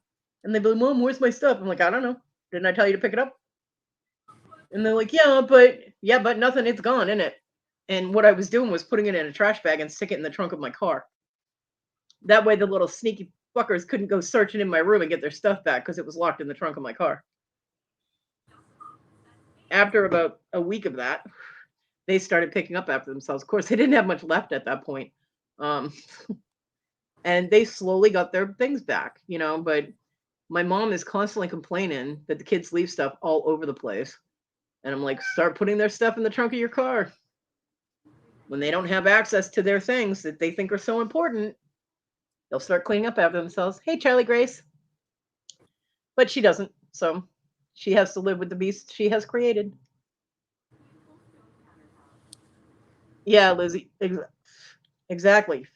And they'd be like, Mom, where's my stuff? I'm like, I don't know. Didn't I tell you to pick it up? And they're like, yeah, but nothing. It's gone, isn't it? And what I was doing was putting it in a trash bag and stick it in the trunk of my car. That way the little sneaky fuckers couldn't go searching in my room and get their stuff back because it was locked in the trunk of my car. After about a week of that, they started picking up after themselves. Of course, they didn't have much left at that point. And they slowly got their things back, but my mom is constantly complaining that the kids leave stuff all over the place. And I'm like, start putting their stuff in the trunk of your car. When they don't have access to their things that they think are so important, they'll start cleaning up after themselves. Hey, Charlie Grace. But she doesn't. So she has to live with the beast she has created. Yeah, Lizzie. Exactly.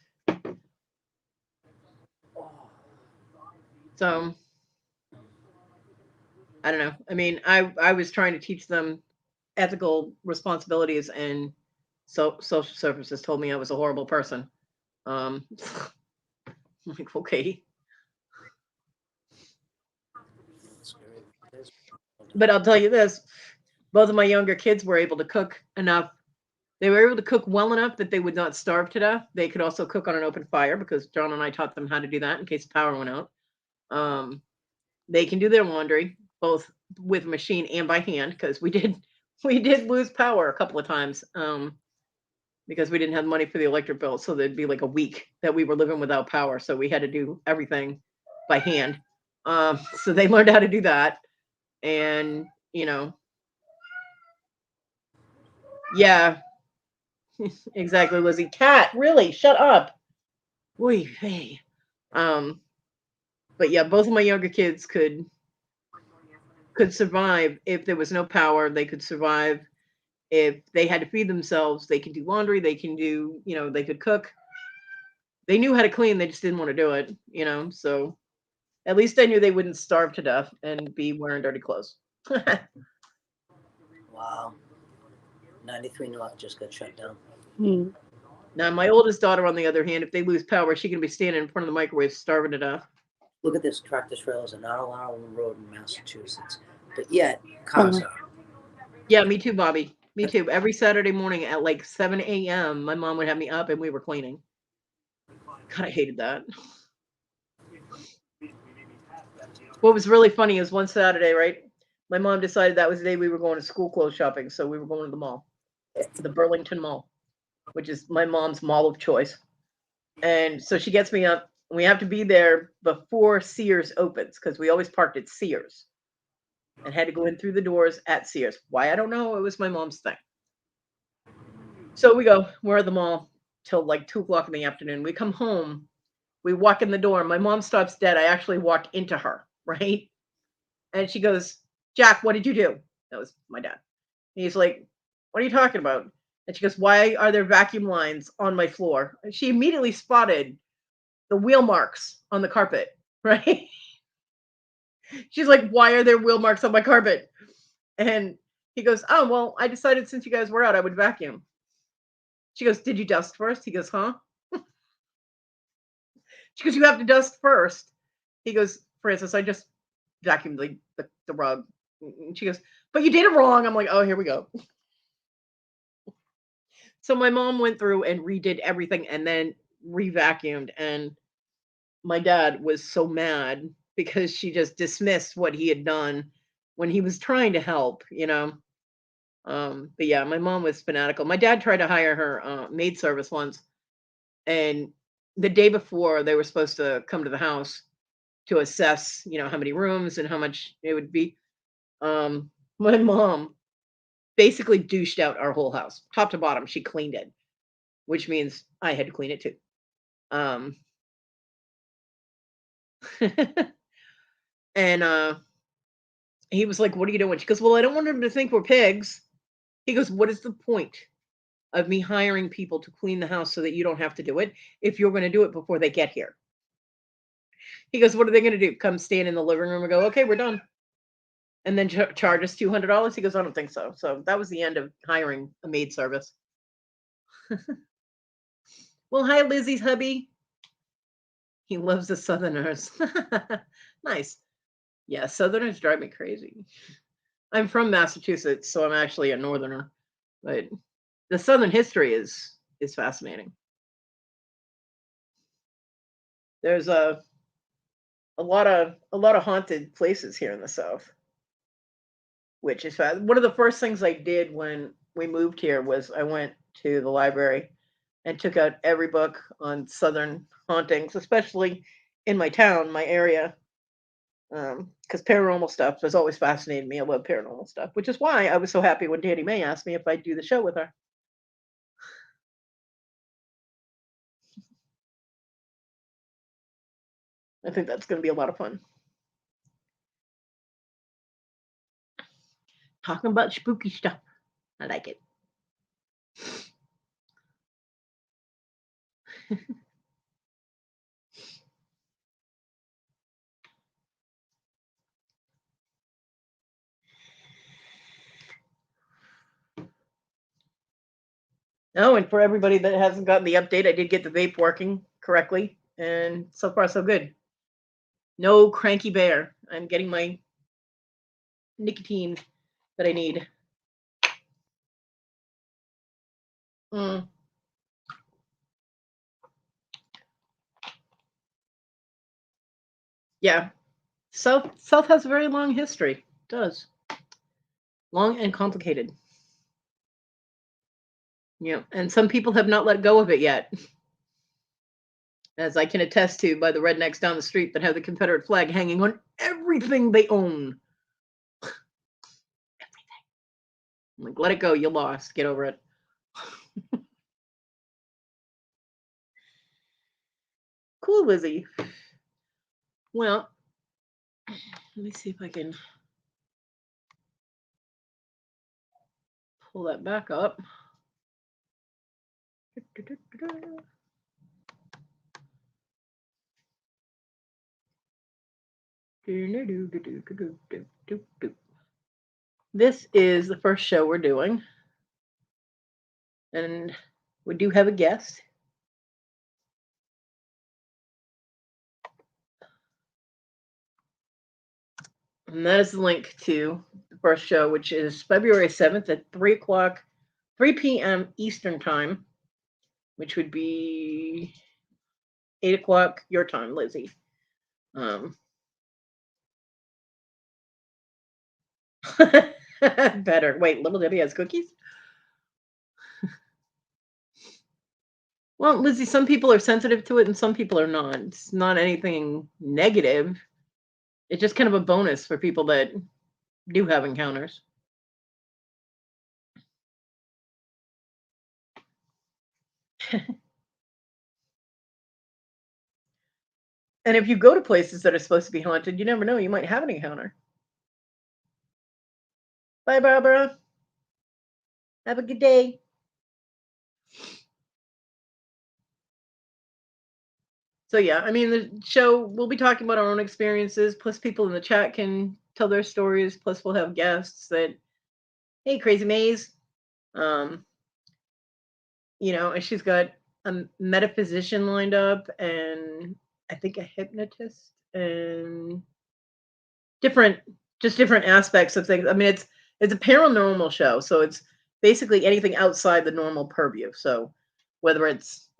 So I don't know. I mean, I was trying to teach them ethical responsibilities, and so social services told me I was a horrible person. I'm like, okay. But I'll tell you this, both of my younger kids were able to cook enough. They were able to cook well enough that they would not starve to death. They could also cook on an open fire because John and I taught them how to do that in case the power went out. They can do their laundry both with machine and by hand because we did lose power a couple of times because we didn't have money for the electric bill. So there'd be like a week that we were living without power. So we had to do everything by hand. So they learned how to do that. And, yeah, exactly, Lizzie. Cat, really, shut up. Oy vey. But yeah, both of my younger kids could survive if there was no power. They could survive if they had to feed themselves. They can do laundry. They can do, they could cook. They knew how to clean. They just didn't want to do it, So at least I knew they wouldn't starve to death and be wearing dirty clothes. Wow. 93 North just got shut down. Now, my oldest daughter, on the other hand, if they lose power, she can be standing in front of the microwave starving to death. Look at this. Tractor trailers are not allowed on the road in Massachusetts. But yet, cars are. Yeah, me too, Bobby. Me too. Every Saturday morning at like 7 a.m., my mom would have me up and we were cleaning. God, I hated that. What was really funny is one Saturday, right? My mom decided that was the day we were going to school clothes shopping. So we were going to the mall, the Burlington Mall, which is my mom's mall of choice. And so she gets me up. We have to be there before Sears opens because we always parked at Sears and had to go in through the doors at Sears. Why? I don't know. It was my mom's thing. So we go. We're at the mall till like 2 o'clock in the afternoon. We come home. We walk in the door. My mom stops dead. I actually walk into her, right? And she goes, Jack, what did you do? That was my dad. And he's like, what are you talking about? And she goes, why are there vacuum lines on my floor? And she immediately spotted the wheel marks on the carpet, right? She's like, why are there wheel marks on my carpet? And he goes, oh, well, I decided since you guys were out, I would vacuum. She goes, did you dust first? He goes, huh? She goes, you have to dust first. He goes, Francis, I just vacuumed the rug. And she goes, but you did it wrong. I'm like, oh, here we go. So my mom went through and redid everything and then re-vacuumed. And my dad was so mad because she just dismissed what he had done when he was trying to help. But yeah, my mom was fanatical. My dad tried to hire her maid service once, and the day before they were supposed to come to the house to assess, how many rooms and how much it would be. My mom basically douched out our whole house, top to bottom. She cleaned it, which means I had to clean it too. Um, and he was like, "What are you doing?" She goes, "Well, I don't want him to think we're pigs." He goes, "What is the point of me hiring people to clean the house so that you don't have to do it if you're going to do it before they get here?" He goes, "What are they going to do? Come stand in the living room and go, okay, we're done, and then charge us $200?" He goes, "I don't think so." So that was the end of hiring a maid service. Well, hi, Lizzie's hubby. He loves the Southerners. Nice. Yeah, Southerners drive me crazy. I'm from Massachusetts, so I'm actually a Northerner, but the Southern history is fascinating. There's a lot of haunted places here in the South, which is one of the first things I did when we moved here was I went to the library and took out every book on Southern hauntings, especially in my town, my area, because paranormal stuff has always fascinated me. I love paranormal stuff, which is why I was so happy when Danny May asked me if I'd do the show with her. I think that's going to be a lot of fun. Talking about spooky stuff. I like it. Oh, and for everybody that hasn't gotten the update, I did get the vape working correctly, and so far so good. No cranky bear. I'm getting my nicotine that I need. Mm. Yeah. South has a very long history. It does. Long and complicated. Yeah, and some people have not let go of it yet. As I can attest to by the rednecks down the street that have the Confederate flag hanging on everything they own. Everything. I'm like, let it go. You lost. Get over it. Cool, Lizzie. Well, let me see if I can pull that back up. This is the first show we're doing, and we do have a guest. And that is the link to the first show, which is February 7th at 3 p.m. Eastern Time, which would be 8 o'clock your time, Lizzie. Better. Wait, Little Debbie has cookies? Well, Lizzie, some people are sensitive to it and some people are not. It's not anything negative. It's just kind of a bonus for people that do have encounters. And if you go to places that are supposed to be haunted, you never know. You might have an encounter. Bye, Barbara. Have a good day. So yeah, I mean, the show, we'll be talking about our own experiences, plus people in the chat can tell their stories, plus we'll have guests that, hey, Crazy Maze, and she's got a metaphysician lined up, and I think a hypnotist, and different aspects of things. I mean, it's a paranormal show, so it's basically anything outside the normal purview. So whether it's,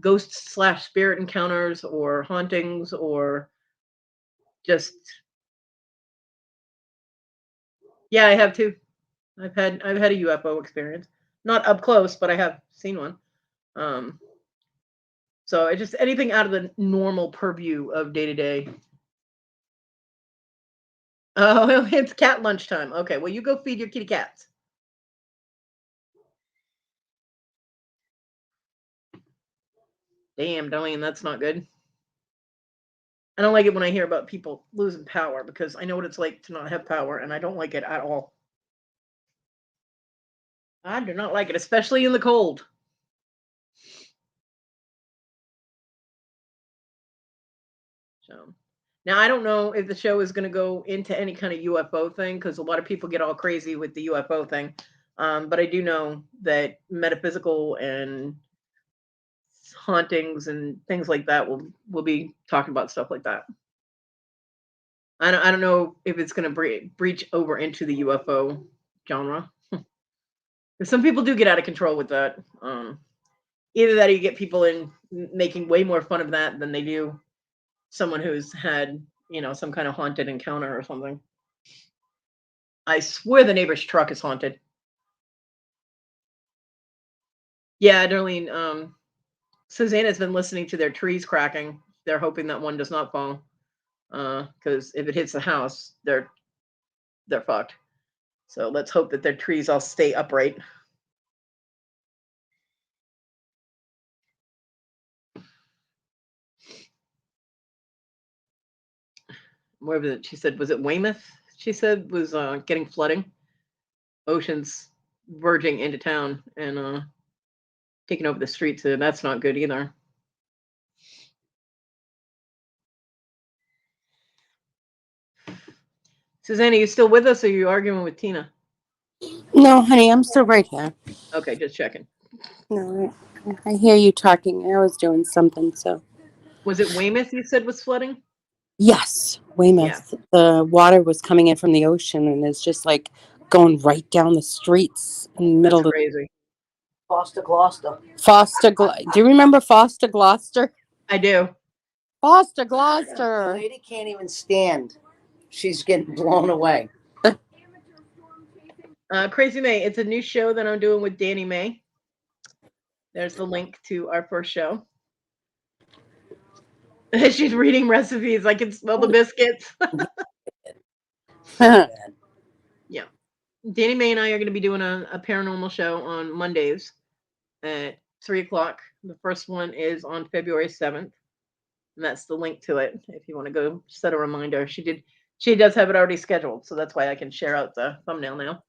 ghost / spirit encounters or hauntings or just, yeah, I have too. I've had a UFO experience, not up close, but I have seen one. So it's just anything out of the normal purview of day to day. Oh, it's cat lunchtime. Okay, well, you go feed your kitty cats. Damn, Darlene, that's not good. I don't like it when I hear about people losing power because I know what it's like to not have power, and I don't like it at all. I do not like it, especially in the cold. So now I don't know if the show is going to go into any kind of UFO thing because a lot of people get all crazy with the UFO thing. But I do know that metaphysical and hauntings and things like that we'll be talking about stuff like that. I don't know if it's going to breach over into the UFO genre. Some people do get out of control with that. Either that or you get people in making way more fun of that than they do someone who's had, some kind of haunted encounter or something. I swear the neighbor's truck is haunted. Yeah, Darlene, Susanna's been listening to their trees cracking. They're hoping that one does not fall. Because if it hits the house, they're fucked. So let's hope that their trees all stay upright. Where was it? She said, was it Weymouth? She said was getting flooding. Ocean's verging into town and taking over the streets. So that's not good either. Susanna, you still with us, or are you arguing with Tina? No, honey, I'm still right here. Okay, just checking. No, I hear you talking. I was doing something, so. Was it Weymouth you said was flooding? Yes, Weymouth. Yeah. The water was coming in from the ocean and it's just like going right down the streets in the middle That's of crazy. Gloucester. Do you remember Foster Gloucester? I do. Foster The Gloucester. lady can't even stand. She's getting blown away. Crazy May, it's a new show that I'm doing with Danny May. There's the link to our first show. She's reading recipes. I can smell the biscuits. Yeah. Danny May and I are going to be doing a paranormal show on Mondays at 3:00. The first one is on February 7th. And that's the link to it if you want to go set a reminder. She does have it already scheduled, so that's why I can share out the thumbnail now.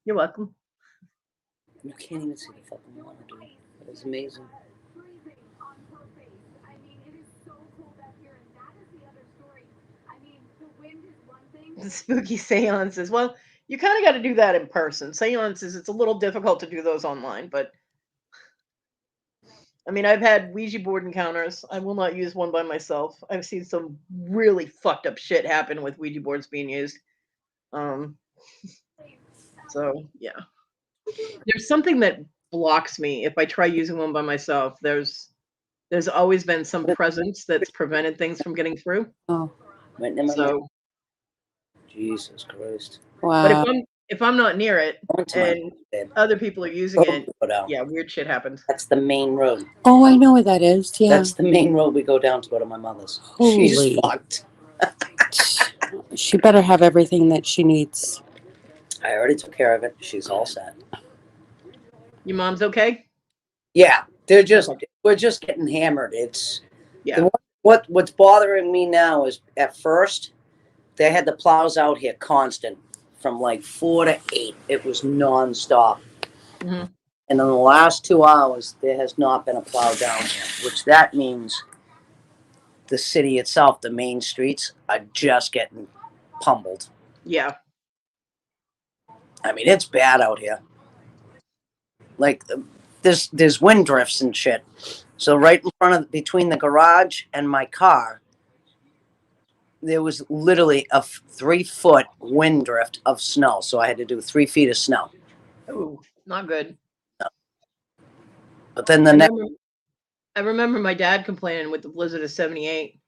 You're welcome. You can't even see the fucking water, dude. That is amazing. The spooky seances. Well, you kind of got to do that in person. Seances, it's a little difficult to do those online, but I mean, I've had Ouija board encounters. I will not use one by myself. I've seen some really fucked up shit happen with Ouija boards being used. So yeah, there's something that blocks me if I try using one by myself. There's always been some presence that's prevented things from getting through. Oh, Right in my mouth. So, Jesus Christ. but wow. if I'm not near it I went to my and bed. other people are using it, Go down. yeah, weird shit happens. That's the main road. Oh, I know where that is. Yeah. That's the main road we go down to go to my mother's. Holy. She's fucked. She better have everything that she needs. I already took care of it. She's all set. Your mom's okay? Yeah, we're just getting hammered. It's Yeah. What's bothering me now is at first they had the plows out here constant from like 4 to 8. It was nonstop. Mm-hmm. And in the last 2 hours, there has not been a plow down here, which that means the city itself, the main streets, are just getting pummeled. Yeah. I mean, it's bad out here. Like there's wind drifts and shit. So right in front of between the garage and my car, there was literally a 3-foot wind drift of snow. So I had to do 3 feet of snow. Ooh, not good. But then I remember my dad complaining with the blizzard of '78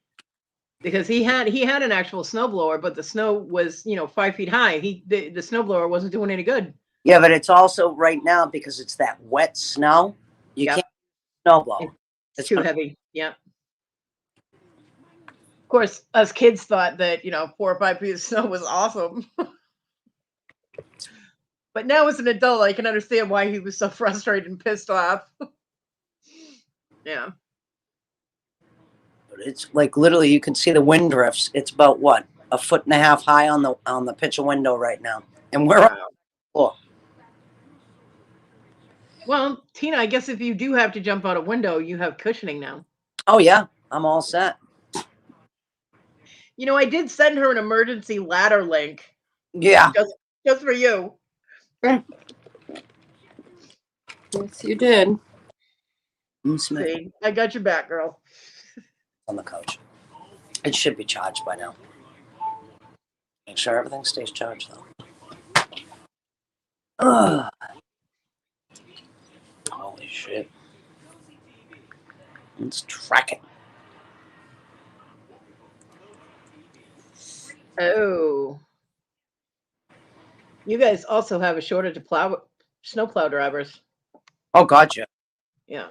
because he had an actual snowblower, but the snow was 5 feet high. The snowblower wasn't doing any good. Yeah, but it's also right now because it's that wet snow. You can't snowblow. It's too heavy. Yeah. Of course, us kids thought that 4 or 5 feet of snow was awesome. But now as an adult, I can understand why he was so frustrated and pissed off. Yeah. But it's like literally you can see the wind drifts. It's about what, 1.5 feet high on the picture window right now, and we're on the floor. Well, Tina, I guess if you do have to jump out a window, you have cushioning now. Oh yeah, I'm all set. I did send her an emergency ladder link. Yeah. Just for you. Yes, you did. See, I got your back, girl. On the couch. It should be charged by now. Make sure everything stays charged though. Ugh. Holy shit. It's tracking. Oh. You guys also have a shortage of snowplow drivers. Oh, gotcha. Yeah.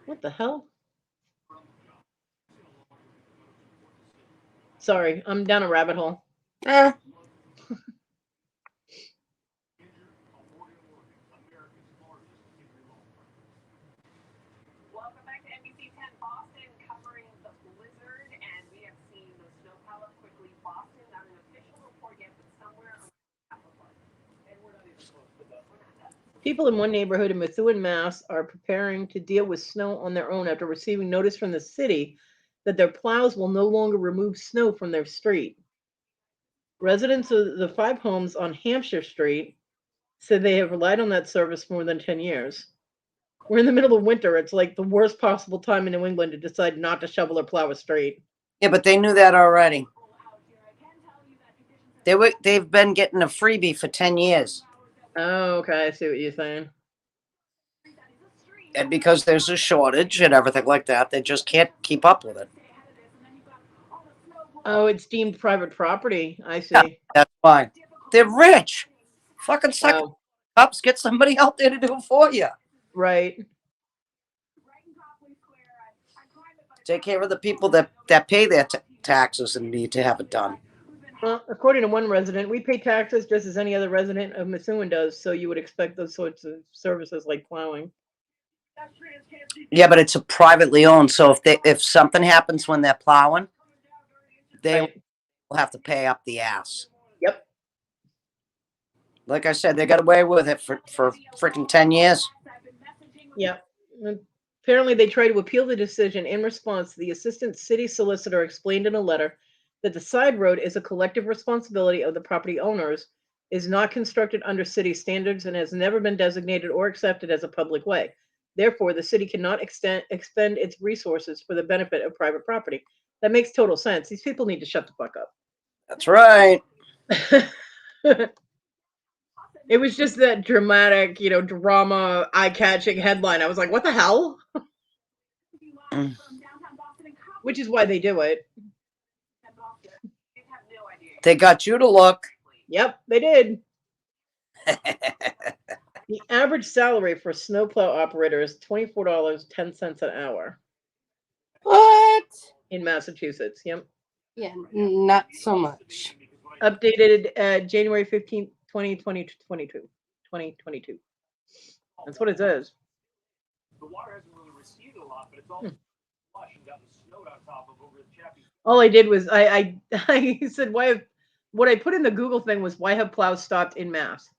What the hell? Sorry, I'm down a rabbit hole. Welcome back to NBC 10 Boston, covering the blizzard, and we have seen the snow pile up quickly. Boston, not an official report yet, but somewhere around half a foot. And we're People in one neighborhood in Methuen, Mass. Are preparing to deal with snow on their own after receiving notice from the city that their plows will no longer remove snow from their street. Residents of the 5 homes on Hampshire Street said they have relied on that service for more than 10 years. We're in the middle of winter. It's like the worst possible time in New England to decide not to shovel or plow a street. Yeah, but they knew that already. They've been getting a freebie for 10 years. Oh, okay. I see what you're saying. And because there's a shortage and everything like that, they just can't keep up with it. Oh, it's deemed private property. I see. Yeah, that's why. They're rich. Fucking suck Oh, ups. Get somebody out there to do it for you. right. Take care of the people that pay their taxes and need to have it done. Well, according to one resident, we pay taxes just as any other resident of Methuen does, so you would expect those sorts of services like plowing. Yeah, but it's a privately owned. So if something happens when they're plowing, they Right. will have to pay up the ass. Yep. Like I said, they got away with it for freaking 10 years. Yep. Apparently, they tried to appeal the decision. In response, the assistant city solicitor explained in a letter that the side road is a collective responsibility of the property owners, is not constructed under city standards, and has never been designated or accepted as a public way. Therefore, the city cannot expend its resources for the benefit of private property. That makes total sense. These people need to shut the fuck up. That's right. It was just that dramatic, drama, eye-catching headline. I was like, what the hell? Mm. Which is why they do it. They got you to look. Yep, they did. The average salary for a snowplow operator is $24.10 an hour What? in Massachusetts. Yep. Yeah, not so much. Updated January 15th, 2022. That's what it says. The water hasn't really receded a lot, but it's all flush and gotten snowed on top of over the Chappie. All I did was I said what I put in the Google thing was why have plows stopped in Mass?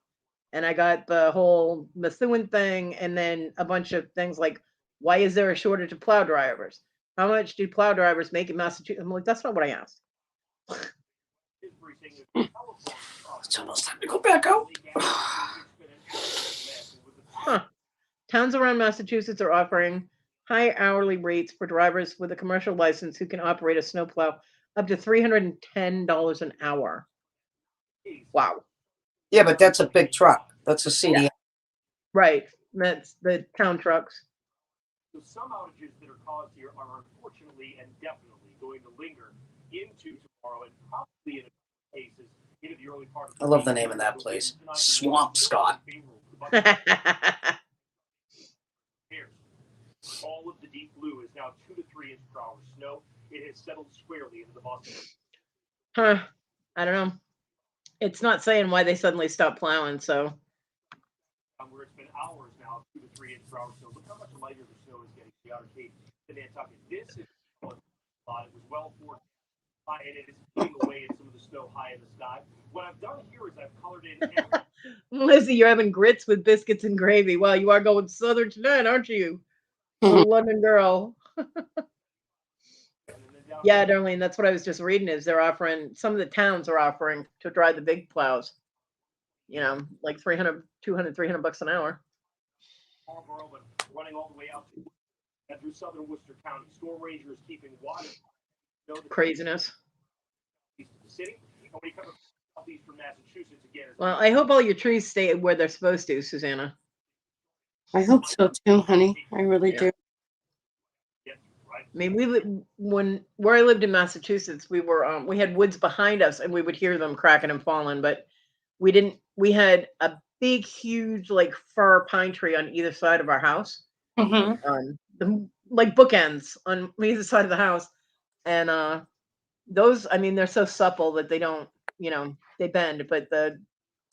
And I got the whole Methuen thing, and then a bunch of things like why is there a shortage of plow drivers? How much do plow drivers make in Massachusetts? I'm like, that's not what I asked. It's almost time to go back out. Huh. Towns around Massachusetts are offering high hourly rates for drivers with a commercial license who can operate a snowplow up to $310 an hour. Wow. Yeah, but that's a big truck. That's a CDI. Yeah. Right. That's the town trucks. So some outages that are caused here are unfortunately and definitely going to linger into tomorrow and probably in cases into the early part of the I love the week. name of that place. Swamp Scott. All of the deep blue is now 2 to 3 inches per hour snow. It has settled squarely into the Boston. Huh. I don't know. It's not saying why they suddenly stopped plowing, so. Where it's been hours now, 2 to 3 inches per hour snow. Look how much lighter the snow is getting the outer Cape to Nantucket. This is a lot. It was well formed, and it is eating away at some of the snow high in the sky. What I've done here is I've colored in. Lizzie, you're having grits with biscuits and gravy. Wow, you are going southern tonight, aren't you? Little London girl. Yeah, Darlene, that's what I was just reading is they're offering, some of the towns are offering to drive the big plows, like $300, $200, $300 an hour. Running all the way out and through southern Worcester County. Storm Ranger is keeping water. Craziness. East of the city. And when you come southeast from Massachusetts again. Well, I hope all your trees stay where they're supposed to, Susanna. I hope so too, honey. I really do. I mean, where I lived in Massachusetts, we had woods behind us and we would hear them cracking and falling, but we had a big, huge, like fir pine tree on either side of our house. Like bookends on either side of the house. And those, I mean, they're so supple that they don't, they bend, but the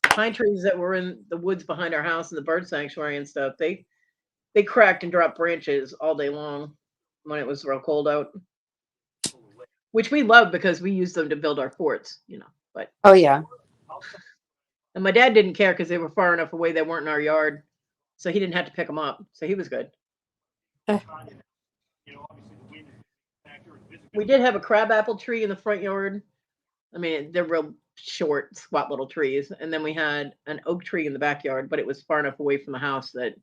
pine trees that were in the woods behind our house and the bird sanctuary and stuff, they cracked and dropped branches all day long when it was real cold out, which we love because we use them to build our forts, but. Oh yeah. And my dad didn't care because they were far enough away they weren't in our yard. so he didn't have to pick them up. So he was good. You know, obviously the wind is a factor. We did have a crabapple tree in the front yard. I mean, they're real short, squat little trees. And then we had an oak tree in the backyard, but it was far enough away from the house that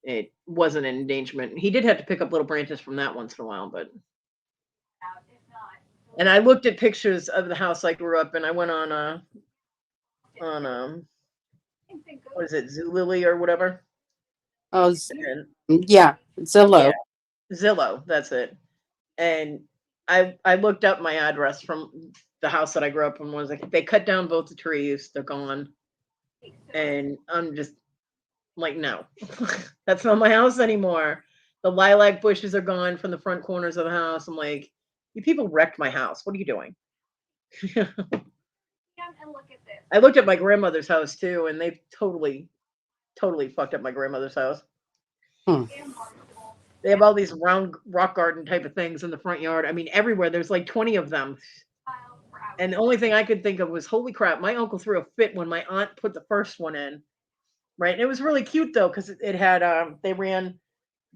it wasn't an endangerment. He did have to pick up little branches from that once in a while, but. And I looked at pictures of the house I grew up in. I went on what is it, Zulily or whatever? Oh, And, yeah, Zillow. yeah, Zillow, that's it. And I looked up my address from the house that I grew up in. Was like, they cut down both the trees. They're gone. And I'm just like, no, that's not my house anymore. The lilac bushes are gone from the front corners of the house. I'm like, you people wrecked my house. What are you doing? And look at this. I looked at my grandmother's house too, and they've totally fucked up my grandmother's house. They have all these round rock garden type of things in the front yard. I mean, everywhere. There's like 20 of them. And the only thing I could think of was, holy crap, my uncle threw a fit when my aunt put the first one in. Right. And it was really cute though, because it had they ran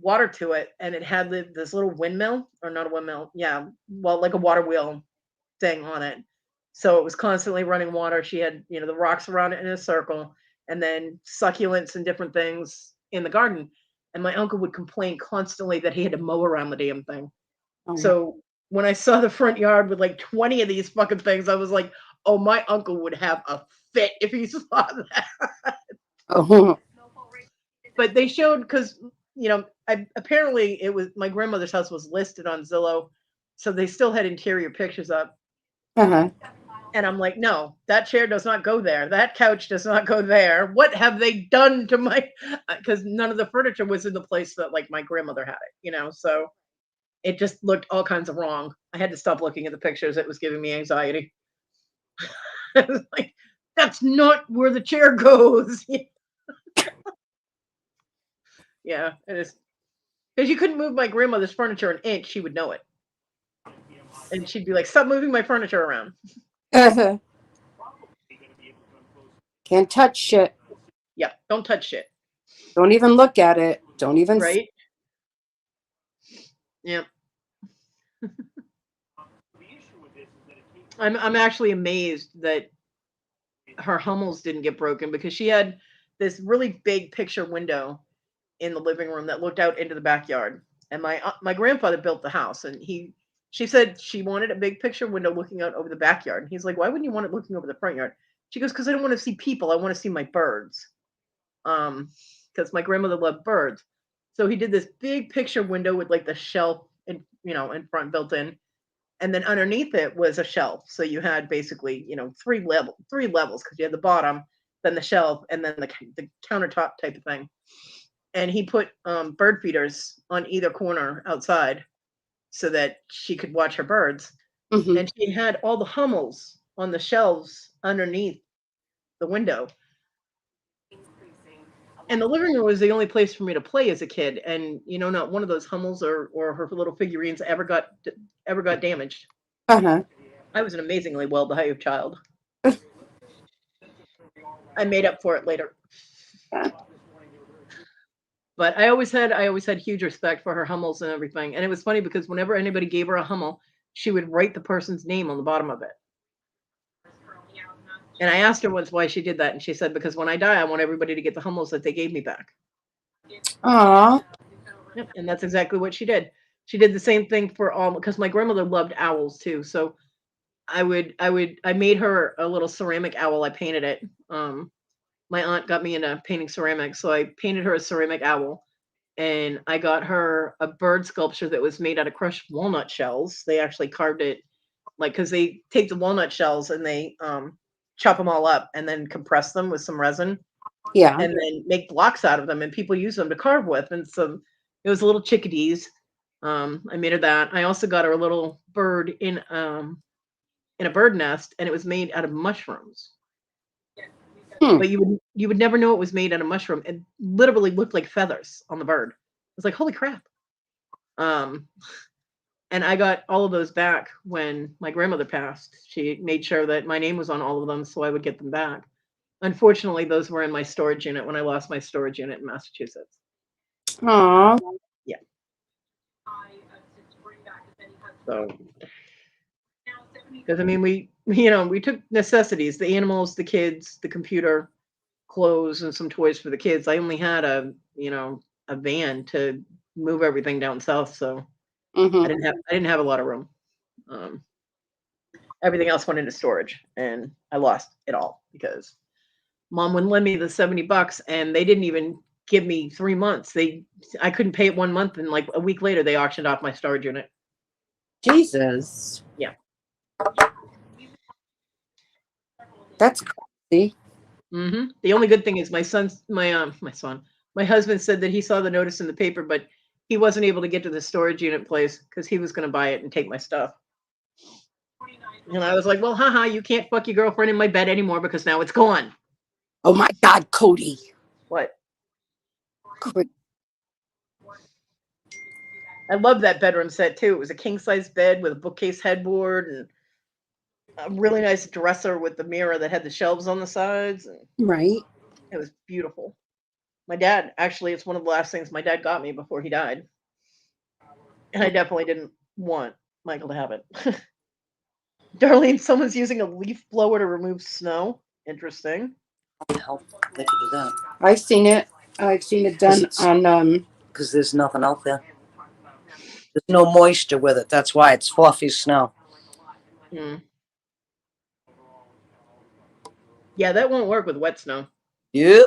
water to it, and it had this little windmill, or not a windmill. Yeah. Well, like a water wheel thing on it. So it was constantly running water. She had, the rocks around it in a circle, and then succulents and different things in the garden. And my uncle would complain constantly that he had to mow around the damn thing. Oh, So when I saw the front yard with like 20 of these fucking things, I was like, oh, my uncle would have a fit if he saw that. oh. But they showed, because, apparently it was, my grandmother's house was listed on Zillow. So they still had interior pictures up. Uh-huh. And I'm like, no, that chair does not go there. That couch does not go there. What have they done to my, because none of the furniture was in the place that like my grandmother had it, so it just looked all kinds of wrong. I had to stop looking at the pictures. It was giving me anxiety. I was like, that's not where the chair goes. Yeah, it is. Because you couldn't move my grandmother's furniture an inch, she would know it. And she'd be like, stop moving my furniture around. Uh-huh. Can't touch shit. Yeah, don't touch shit. Don't even look at it. Don't even. Right? Yeah. I'm actually amazed that her Hummels didn't get broken, because she had this really big picture window in the living room that looked out into the backyard. And my grandfather built the house, and she said she wanted a big picture window looking out over the backyard. And he's like, why wouldn't you want it looking over the front yard? She goes, because I don't want to see people. I want to see my birds. Because my grandmother loved birds. So he did this big picture window with like the shelf in front built in. And then underneath it was a shelf. So you had basically, three levels, because you had the bottom, then the shelf, and then the countertop type of thing. And he put bird feeders on either corner outside so that she could watch her birds. Mm-hmm. And she had all the Hummels on the shelves underneath the window. And the living room was the only place for me to play as a kid. And, not one of those Hummels or her little figurines ever got damaged. Uh-huh. I was an amazingly well-behaved child. I made up for it later. But I always had huge respect for her Hummels and everything. And it was funny because whenever anybody gave her a Hummel, she would write the person's name on the bottom of it. And I asked her once why she did that, and she said, because when I die, I want everybody to get the Hummels that they gave me back. Aww. Yep, and that's exactly what she did. She did the same thing for all, because my grandmother loved owls too. So I made her a little ceramic owl. I painted it. My aunt got me into painting ceramics, so I painted her a ceramic owl, and I got her a bird sculpture that was made out of crushed walnut shells. They actually carved it, because they take the walnut shells and they chop them all up and then compress them with some resin. Yeah. And then make blocks out of them, and people use them to carve with. And so it was little chickadees. I made her that. I also got her a little bird in a bird nest, and it was made out of mushrooms. But you would never know it was made out of mushroom. It literally looked like feathers on the bird. I was like, holy crap. And I got all of those back when my grandmother passed. She made sure that my name was on all of them, so I would get them back. Unfortunately, those were in my storage unit when I lost my storage unit in Massachusetts. Aw. So, because I mean, we took necessities, the animals, the kids, the computer, clothes, and some toys for the kids. I only had a van to move everything down south, so Mm-hmm. I didn't have a lot of room. Everything else went into storage, and I lost it all because Mom wouldn't lend me the $70, and they didn't even give me 3 months. I couldn't pay it 1 month, and like a week later, they auctioned off my storage unit. Jesus. Yeah. That's crazy. Mm-hmm. The only good thing is my husband said that he saw the notice in the paper, but he wasn't able to get to the storage unit place because he was going to buy it and take my stuff. And I was like, well, haha, you can't fuck your girlfriend in my bed anymore because now it's gone. Oh my God, Kodi. What? Great. I love that bedroom set too. It was a king size bed with a bookcase headboard and a really nice dresser with the mirror that had the shelves on the sides. And Right. it was beautiful. My dad, actually, it's one of the last things my dad got me before he died. And I definitely didn't want Michael to have it. Darlene, someone's using a leaf blower to remove snow. Interesting. Hell, they could do that. I've seen it. I've seen it done on Because there's nothing out there. There's no moisture with it. That's why it's fluffy snow. Mm. Yeah, that won't work with wet snow. Yep.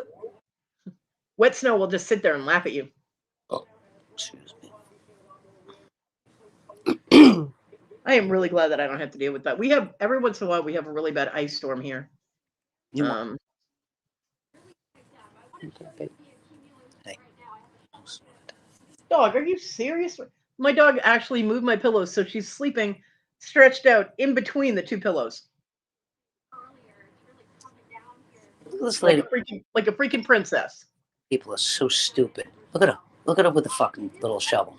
Wet snow will just sit there and laugh at you. Oh, excuse me. I am really glad that I don't have to deal with that. We have every once in a while we have a really bad ice storm here. Hey. Dog, are you serious? My dog actually moved my pillows so she's sleeping stretched out in between the two pillows. This Like lady, a freaking princess. people are so stupid. Look at her. Look at her with the fucking little shovel.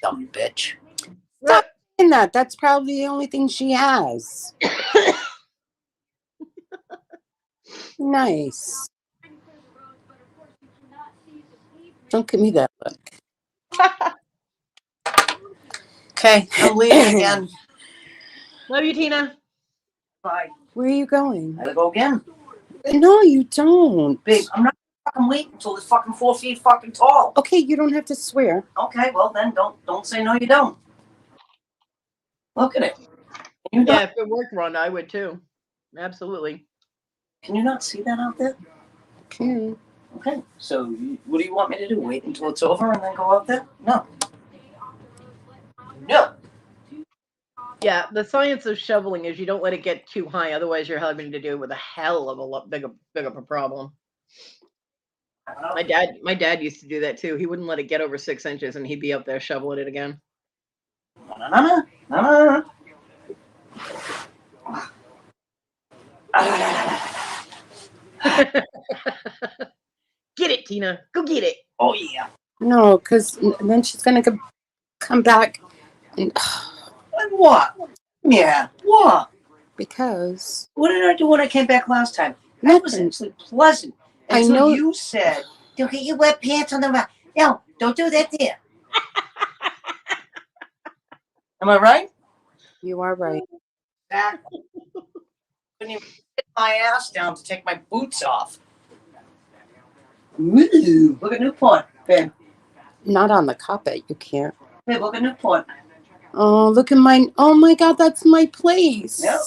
Dumb bitch. Stop saying that. That's probably the only thing she has. Nice. Don't give me that look. Okay, I'm leaving again. Love you, Tina. Bye. Where are you going? Gotta go again. No, you don't. Babe, I'm not fucking waiting until it's fucking 4 feet fucking tall. Okay, you don't have to swear. Okay, well then don't say no you don't. Look at it. Can you Yeah, not, if it worked, Rhonda, I would too. Absolutely. can you not see that out there? Okay. Okay, so what do you want me to do? Wait until it's over and then go out there? No. No. Yeah, the science of shoveling is you don't let it get too high, otherwise you're having to deal with a hell of a lot big of a problem. My dad used to do that too. He wouldn't let it get over 6 inches, and he'd be up there shoveling it again. No. Get it, Tina. Go get it. Oh yeah. No, because then she's going to come back. And, And what? Yeah. What? because. What did I do when I came back last time? That was Nothing. actually pleasant. I Until know- you said, "Don't get your wet pants on the rug." No, don't do that there. Am I right? You are right. Exactly. Couldn't even get my ass down to take my boots off. Ooh, look at Newport, babe. Not on the carpet. You can't. Babe, look at Newport. Oh, look at mine. Oh my God, that's my place. Yep.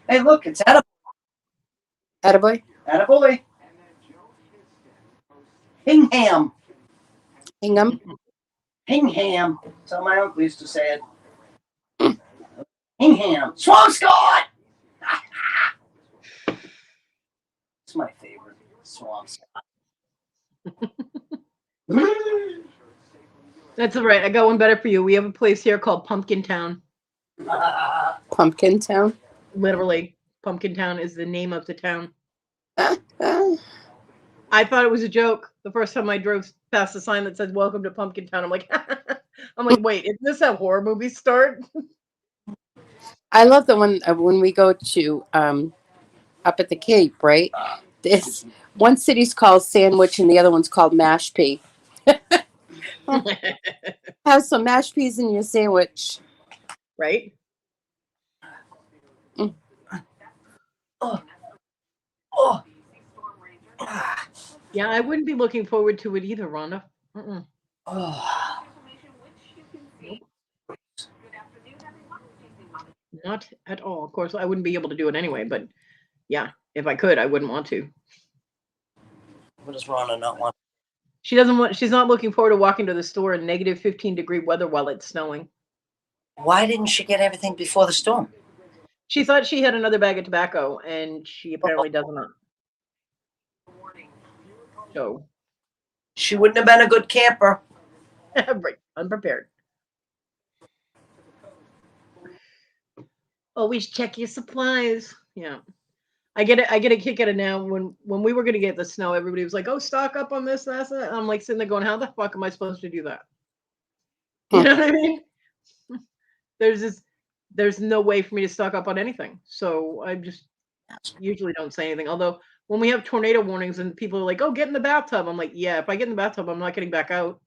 Hey, look, it's Attaboy. Attaboy? Attaboy. Hingham. Hingham? Hingham. That's how my uncle used to say it. Hingham. Swampscott! It's my favorite. Swampscott. That's all right. I got one better for you. We have a place here called Pumpkin Town. Pumpkin Town? Literally, Pumpkin Town is the name of the town. Ah. I thought it was a joke the first time I drove past the sign that said "Welcome to Pumpkin Town." I'm like, wait, isn't this how horror movies start? I love the one when we go to up at the Cape, right? This one city's called Sandwich and the other one's called Mash Pea. Have some mashed peas in your sandwich. Right? Mm. Oh, oh. Ah. Yeah, I wouldn't be looking forward to it either, Rhonda. Mm-mm. Oh. Nope. Not at all. Of course, I wouldn't be able to do it anyway, but yeah, if I could, I wouldn't want to. What does Rhonda not want? She doesn't want. She's not looking forward to walking to the store in negative 15-degree weather while it's snowing. Why didn't she get everything before the storm? She thought she had another bag of tobacco, and she apparently does not. So, She wouldn't have been a good camper. right, unprepared. Always check your supplies. Yeah, I get it. I get a kick out of now. When we were gonna get the snow, everybody was like, "Oh, stock up on this, that." And I'm like sitting there going, "How the fuck am I supposed to do that?" You know what I mean? There's no way for me to stock up on anything. So I just usually don't say anything. Although when we have tornado warnings and people are like, "Oh, get in the bathtub," I'm like, "Yeah, if I get in the bathtub, I'm not getting back out."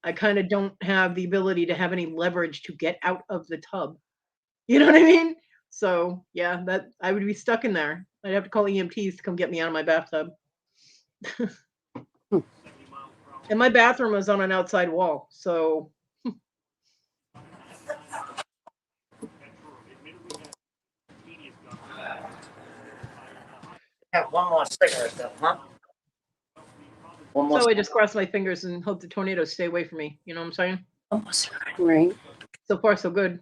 I kind of don't have the ability to have any leverage to get out of the tub. You know what I mean? So yeah, that I would be stuck in there. I'd have to call EMTs to come get me out of my bathtub. And my bathroom is on an outside wall, so Have one more cigarette though, huh? One more. so I just cross my fingers and hope the tornadoes stay away from me. You know what I'm saying? One more cigarette. Right. So far, so good.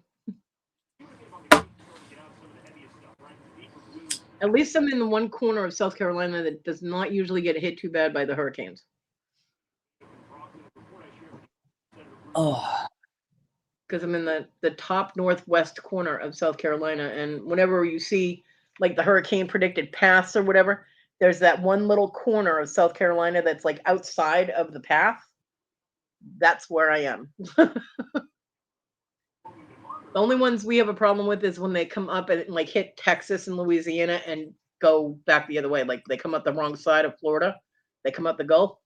At least I'm in the one corner of South Carolina that does not usually get hit too bad by the hurricanes. Oh. Because I'm in the top northwest corner of South Carolina, and whenever you see like the hurricane predicted paths or whatever, there's that one little corner of South Carolina that's like outside of the path. That's where I am. The only ones we have a problem with is when they come up and like hit Texas and Louisiana and go back the other way. Like they come up the wrong side of Florida, they come up the Gulf.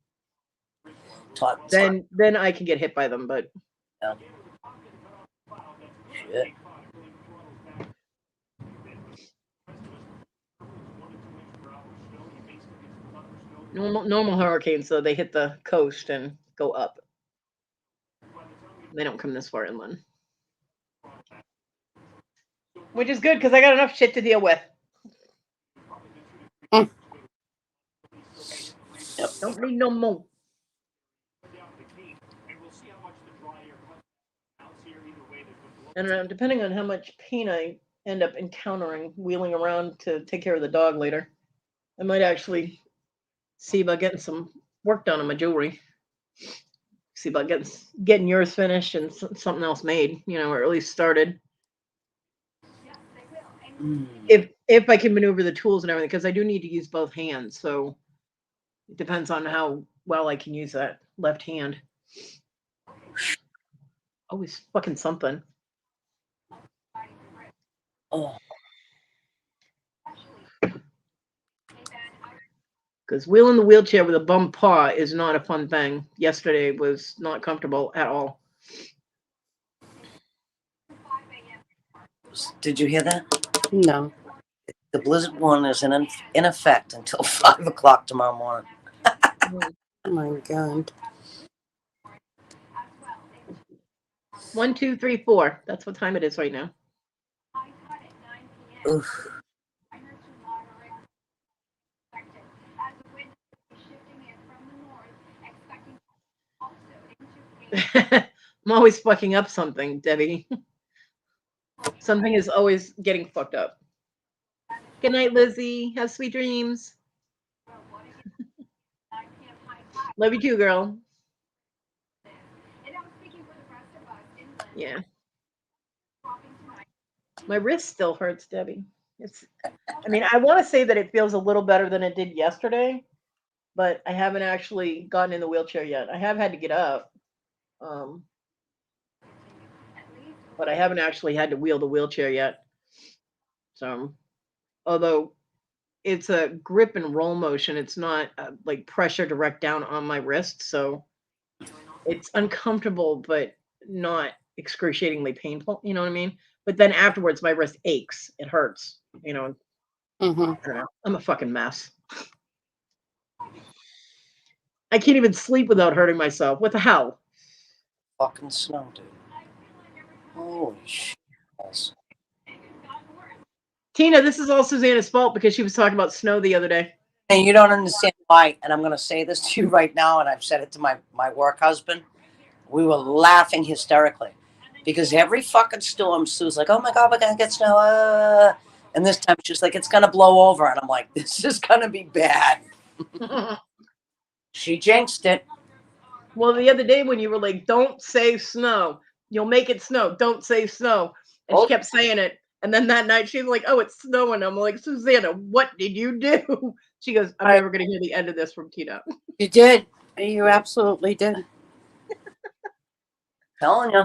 Then I can get hit by them. But Yeah. Shit. normal hurricanes, so they hit the coast and go up. They don't come this far inland. Which is good because I got enough shit to deal with. Mm. Yep. Don't need no more. And depending on how much pain I end up encountering wheeling around to take care of the dog later, I might actually see about getting some work done on my jewelry. See about getting yours finished and something else made, or at least started. Mm. If I can maneuver the tools and everything, because I do need to use both hands, so it depends on how well I can use that left hand. Always fucking something. Oh. Because wheeling the wheelchair with a bum paw is not a fun thing. Yesterday was not comfortable at all. Did you hear that? No. The blizzard warning is in effect until 5 o'clock tomorrow morning. Oh my God. 1, 2, 3, 4. That's what time it is right now. Oof. I'm always fucking up something, Debbie. Something is always getting fucked up. Good night, Lizzie. Have sweet dreams. Love you too, girl. Yeah. My wrist still hurts, Debbie. I want to say that it feels a little better than it did yesterday, but I haven't actually gotten in the wheelchair yet. I have had to get up. but I haven't actually had to wheel the wheelchair yet. So, although it's a grip and roll motion, it's not like pressure direct down on my wrist. So it's uncomfortable, but not excruciatingly painful. You know what I mean? But then afterwards, my wrist aches. It hurts. You know, Mm-hmm. I don't know. I'm a fucking mess. I can't even sleep without hurting myself. What the hell? Fucking snow, dude. Holy shit. Tina, this is all Susanna's fault because she was talking about snow the other day. And you don't understand why. And I'm going to say this to you right now, and I've said it to my work husband. We were laughing hysterically because every fucking storm, Sue's like, oh my God, we're going to get snow. And this time she's like, it's going to blow over. And I'm like, this is going to be bad. She jinxed it. Well, the other day when you were like, don't say snow, you'll make it snow. Don't say snow. And she kept saying it. And then that night she's like, oh, it's snowing. I'm like, Susanna, what did you do? She goes, I'm never going to hear the end of this from Tina. You did. You absolutely did. Telling you.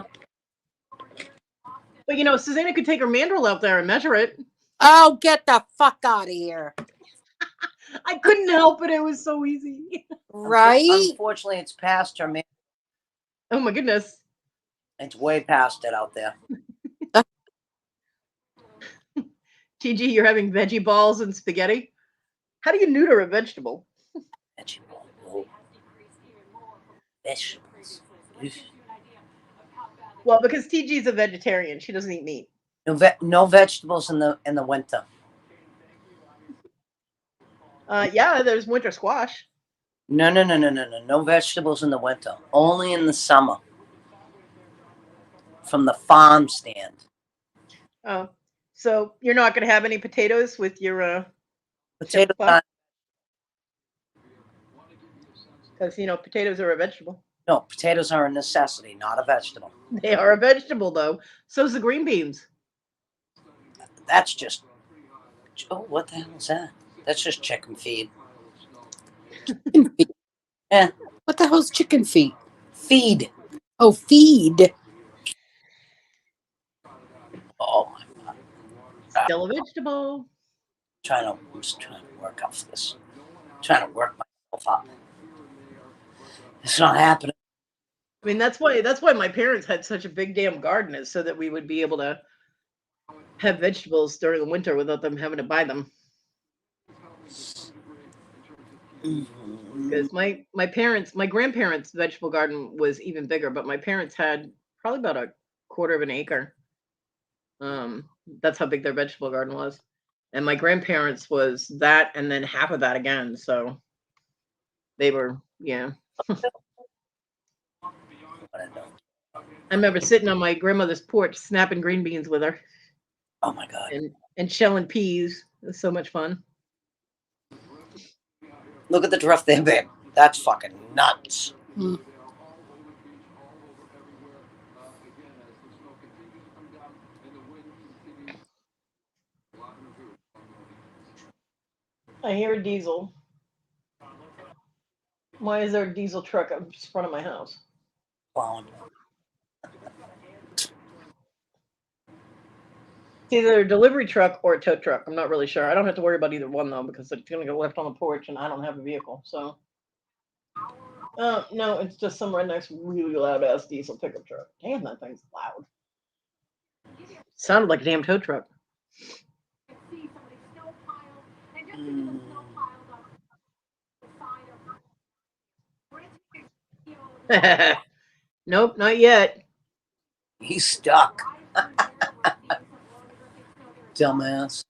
But, you know, Susanna could take her mandrel out there and measure it. Oh, get the fuck out of here. I couldn't help it. It was so easy. Right? Unfortunately, it's past her, man. Oh, my goodness. It's way past it out there. TG, you're having veggie balls and spaghetti? How do you neuter a vegetable? Vegetable. Vegetables. Well, because TG's a vegetarian. She doesn't eat meat. No vegetables in the winter. Yeah, there's winter squash. No. No vegetables in the winter. Only in the summer. From the farm stand. Oh, so you're not going to have any potatoes with your Potato pot? Because, you know, potatoes are a vegetable. No, potatoes are a necessity, not a vegetable. They are a vegetable, though. So's the green beans. That's just... Oh, what the hell is that? That's just chicken feed. Chicken feet. Yeah. What the hell's chicken feet? Feed. Oh, feed. Oh, my God. Still a vegetable. I'm just trying to work up for this. I'm trying to work myself up. It's not happening. I mean, that's why my parents had such a big damn garden, is so that we would be able to have vegetables during the winter without them having to buy them. Because my grandparents' vegetable garden was even bigger, but my parents had probably about a quarter of an acre. That's how big their vegetable garden was. And my grandparents was that and then half of that again. So they were, yeah. I remember sitting on my grandmother's porch snapping green beans with her. Oh my God. And shelling peas. It was so much fun. Look at the drift there, babe. That's fucking nuts. Mm. I hear a diesel. Why is there a diesel truck up in front of my house? Plowing. It's either a delivery truck or a tow truck. I'm not really sure. I don't have to worry about either one, though, because it's going to get left on the porch and I don't have a vehicle. So, no, it's just some redneck's really loud-ass diesel pickup truck. Damn, that thing's loud. Sounded like a damn tow truck. Nope, not yet. He's stuck. Dumbass.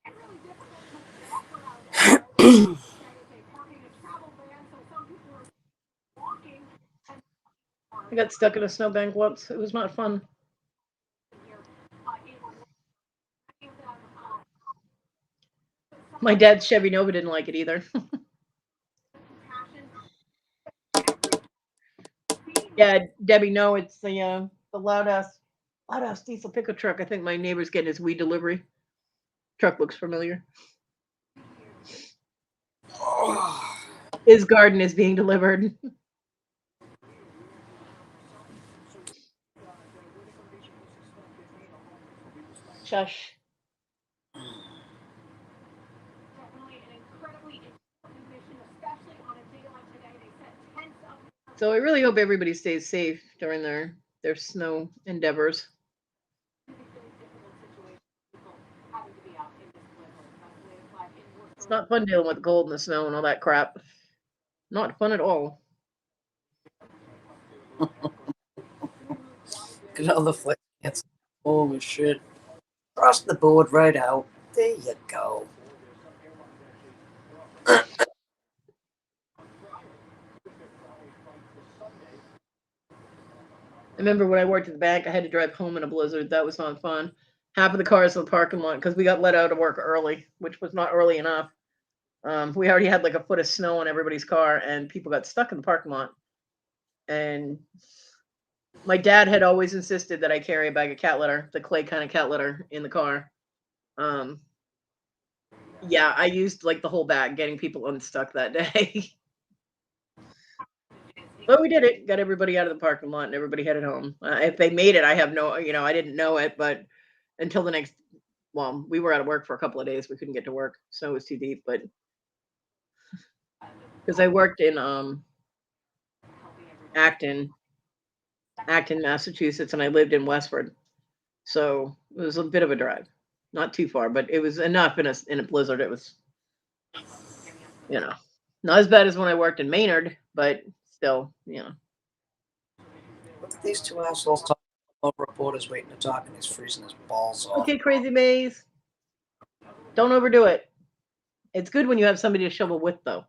I got stuck in a snowbank once. It was not fun. My dad's Chevy Nova didn't like it either. Yeah, Debbie, no, it's the loud-ass diesel pickup truck. I think my neighbor's getting his weed delivery. Truck looks familiar. His garden is being delivered. Shush. Definitely an incredibly important mission, especially on a day like today. They set tents up. So I really hope everybody stays safe during their snow endeavors. It's not fun dealing with the cold and the snow and all that crap. Not fun at all. Get all the flick. Holy shit. Cross the board right out. There you go. I remember when I worked at the bank, I had to drive home in a blizzard. That was not fun. Half of the cars in the parking lot because we got let out of work early, which was not early enough. We already had like a foot of snow on everybody's car, and people got stuck in the parking lot. And my dad had always insisted that I carry a bag of cat litter, the clay kind of cat litter, in the car. Yeah, I used like the whole bag getting people unstuck that day. But we did it. Got everybody out of the parking lot and everybody headed home. If they made it, I have no, I didn't know it, but until the next, well, we were out of work for a couple of days. We couldn't get to work. Snow was too deep, but because I worked in Acton, Massachusetts, and I lived in Westford. So it was a bit of a drive. Not too far, but it was enough in a blizzard. It was, not as bad as when I worked in Maynard, but still, Look at these two assholes talking about reporters waiting to talk, and he's freezing his balls off. Okay, Crazy Maze. Don't overdo it. It's good when you have somebody to shovel with, though.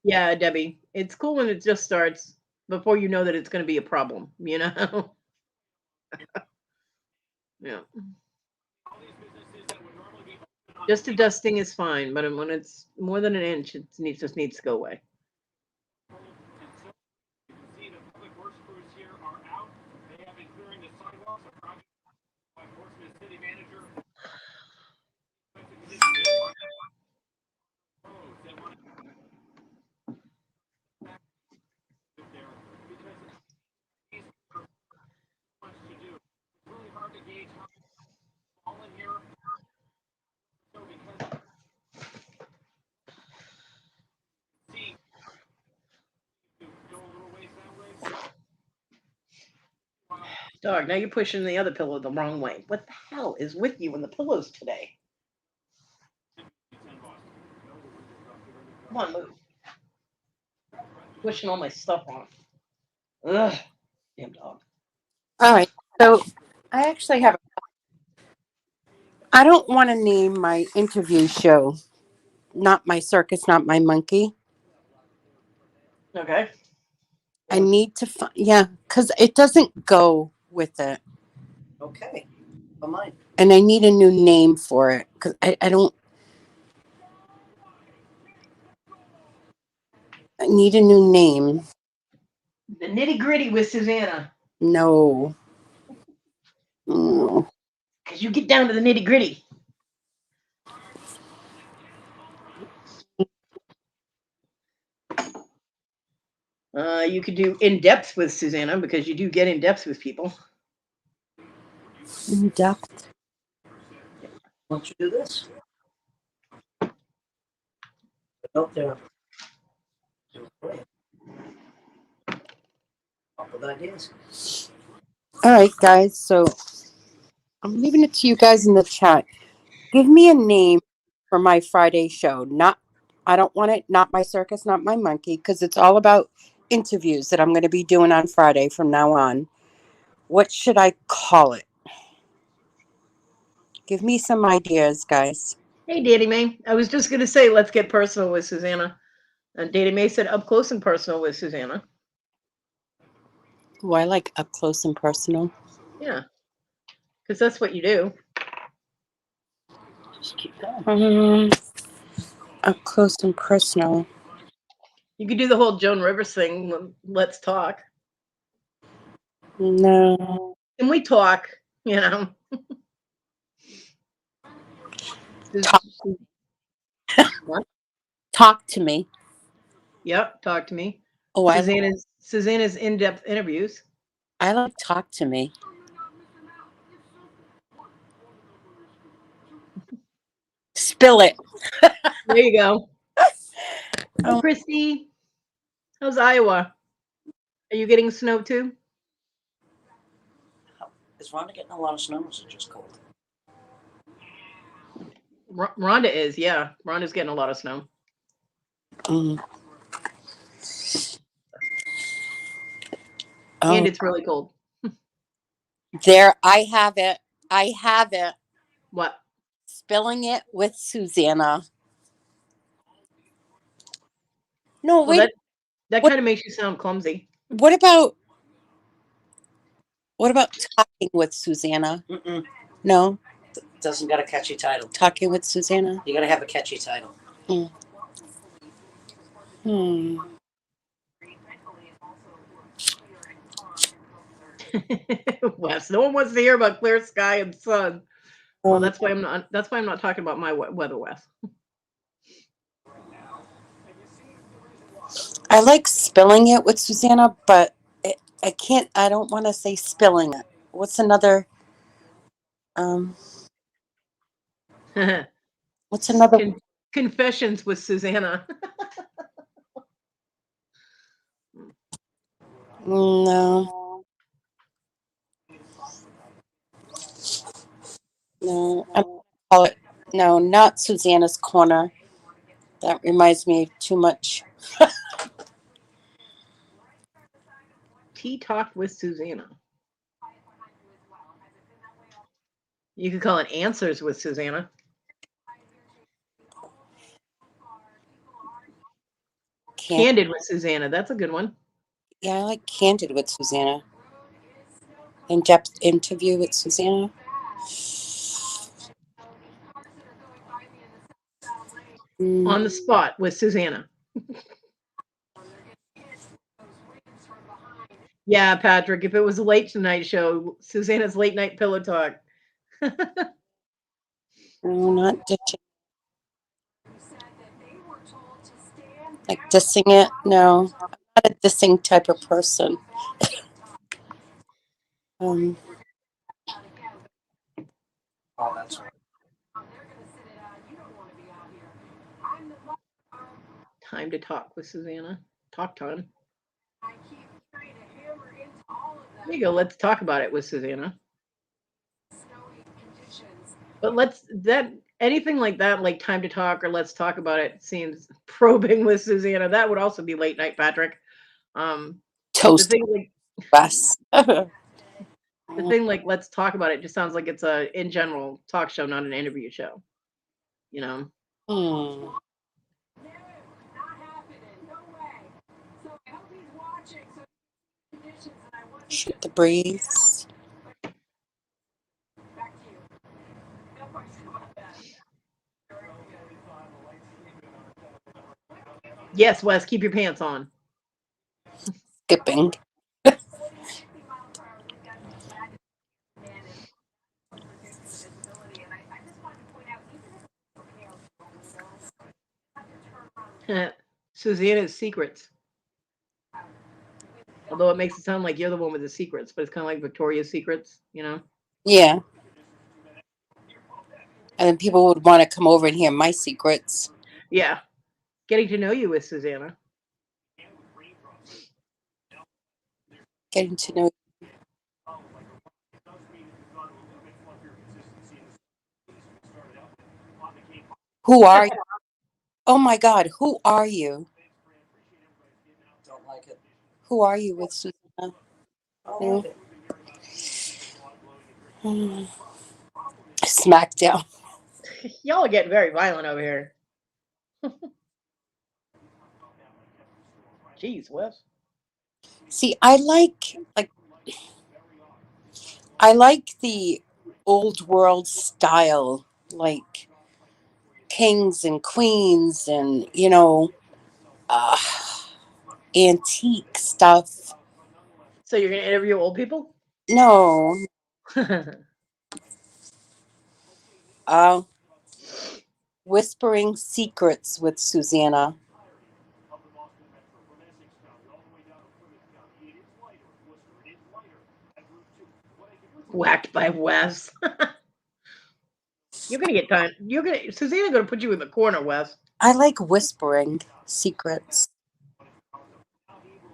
Yeah, Debbie. It's cool when it just starts before you know that it's going to be a problem, Yeah. Just a dusting is fine, but when it's more than an inch, it just needs to go away. Dog, now you're pushing the other pillow the wrong way. What the hell is with you and the pillows today? Come on, move. Pushing all my stuff on. Ugh, damn dog. All right. So I actually have. I don't want to name my interview show Not My Circus, Not My Monkey. Okay. I need to find, because it doesn't go with it. Okay. For mine. And I need a new name for it because I don't. I need a new name. The Nitty Gritty with Susanna. No. Because you get down to the nitty gritty. You could do in depth with Susanna because you do get in depth with people. In depth. Why don't you do this? Out there. Up with ideas. All right, guys. So I'm leaving it to you guys in the chat. Give me a name for my Friday show. I don't want it. Not My Circus, Not My Monkey, because it's all about interviews that I'm going to be doing on Friday from now on. What should I call it? Give me some ideas, guys. Hey, Danny May. I was just going to say, let's get personal with Susanna. And Danny May said up close and personal with Susanna. Oh, I like up close and personal. Yeah. Because that's what you do. Just keep going. Up close and personal. You could do the whole Joan Rivers thing. Let's talk. No. Can we talk? Talk. What? Talk to me. Yep, talk to me. Oh, Susanna's in-depth interviews. I like talk to me. Spill it. There you go. Oh, Oh. Christy, how's Iowa? Are you getting snow too? Is Rhonda getting a lot of snow or is it just cold? Rhonda is, yeah. Rhonda's getting a lot of snow. Mm. And Oh, it's really cold. there. I have it. I have it. What? Spilling it with Susanna. No, Well, wait. that What? kind of makes you sound clumsy. What about talking with Susanna? Mm-mm. No, Doesn't got a catchy title. talking with Susanna. You got to have a catchy title. Hmm. Wes, no one wants to hear about clear sky and sun. Well, Um, that's why I'm not. That's why I'm not talking about my weather, Wes. I like spilling it with Susanna, but I can't. I don't want to say spilling it. What's another? What's another? Confessions with Susanna. No, no. I call it no, not Susanna's corner. That reminds me too much. Tea talk with Susanna. You could call it answers with Susanna. Candid with Susanna. That's a good one. Yeah, I like candid with Susanna. In-depth interview with Susanna. On the spot with Susanna. Yeah, Patrick. If it was a late tonight show, Susanna's late night pillow talk. No, not ditching. Like dissing it. No, I'm not a dissing type of person. Oh, that's right. Time to talk with Susanna. Talk time. There you go. Let's talk about it with Susanna. But anything like that, like time to talk or let's talk about it, seems probing with Susanna. That would also be late night, Patrick. The Toast thing like Wes. the thing like let's talk about it just sounds like it's a in general talk show, not an interview show. You know. Hmm. Shoot the breeze. Yes, Wes, keep your pants on. Skipping. Susanna's secrets. Although it makes it sound like you're the one with the secrets, but it's kind of like Victoria's Secrets, you know? Yeah. And then people would want to come over and hear my secrets. Yeah. Getting to know you with Susanna. Getting to know. Who are you? Oh my God, who are you? Don't like it. Who are you with Susanna? Oh, Smackdown. Y'all are getting very violent over here. Jeez, Wes. See, I like the old world style, like kings and queens and, antique stuff. So you're going to interview old people? No. Whispering secrets with Susanna. Whacked by Wes. You're gonna get time. Susanna's gonna put you in the corner, Wes. I like whispering secrets.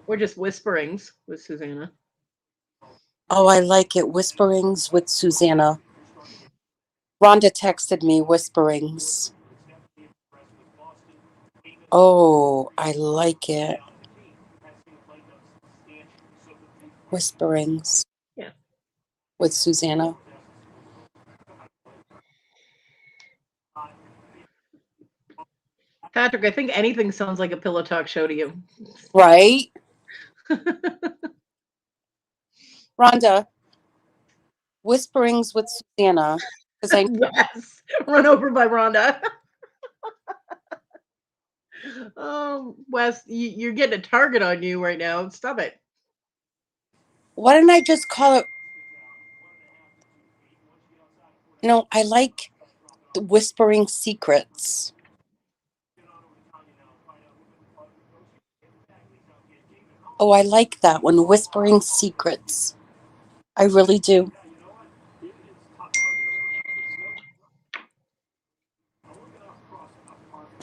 Or just whisperings with Susanna. Oh, I like it. Whisperings with Susanna. Rhonda texted me whisperings. Oh, I like it. Whisperings. Yeah. With Susanna. Patrick, I think anything sounds like a pillow talk show to you. Right? Rhonda, whisperings with Susanna. Because I Yes. Run over by Rhonda. Oh, Wes, you're getting a target on you right now. Stop it. why didn't I just call it? No, I like the whispering secrets. Oh, I like that one. Whispering secrets. I really do.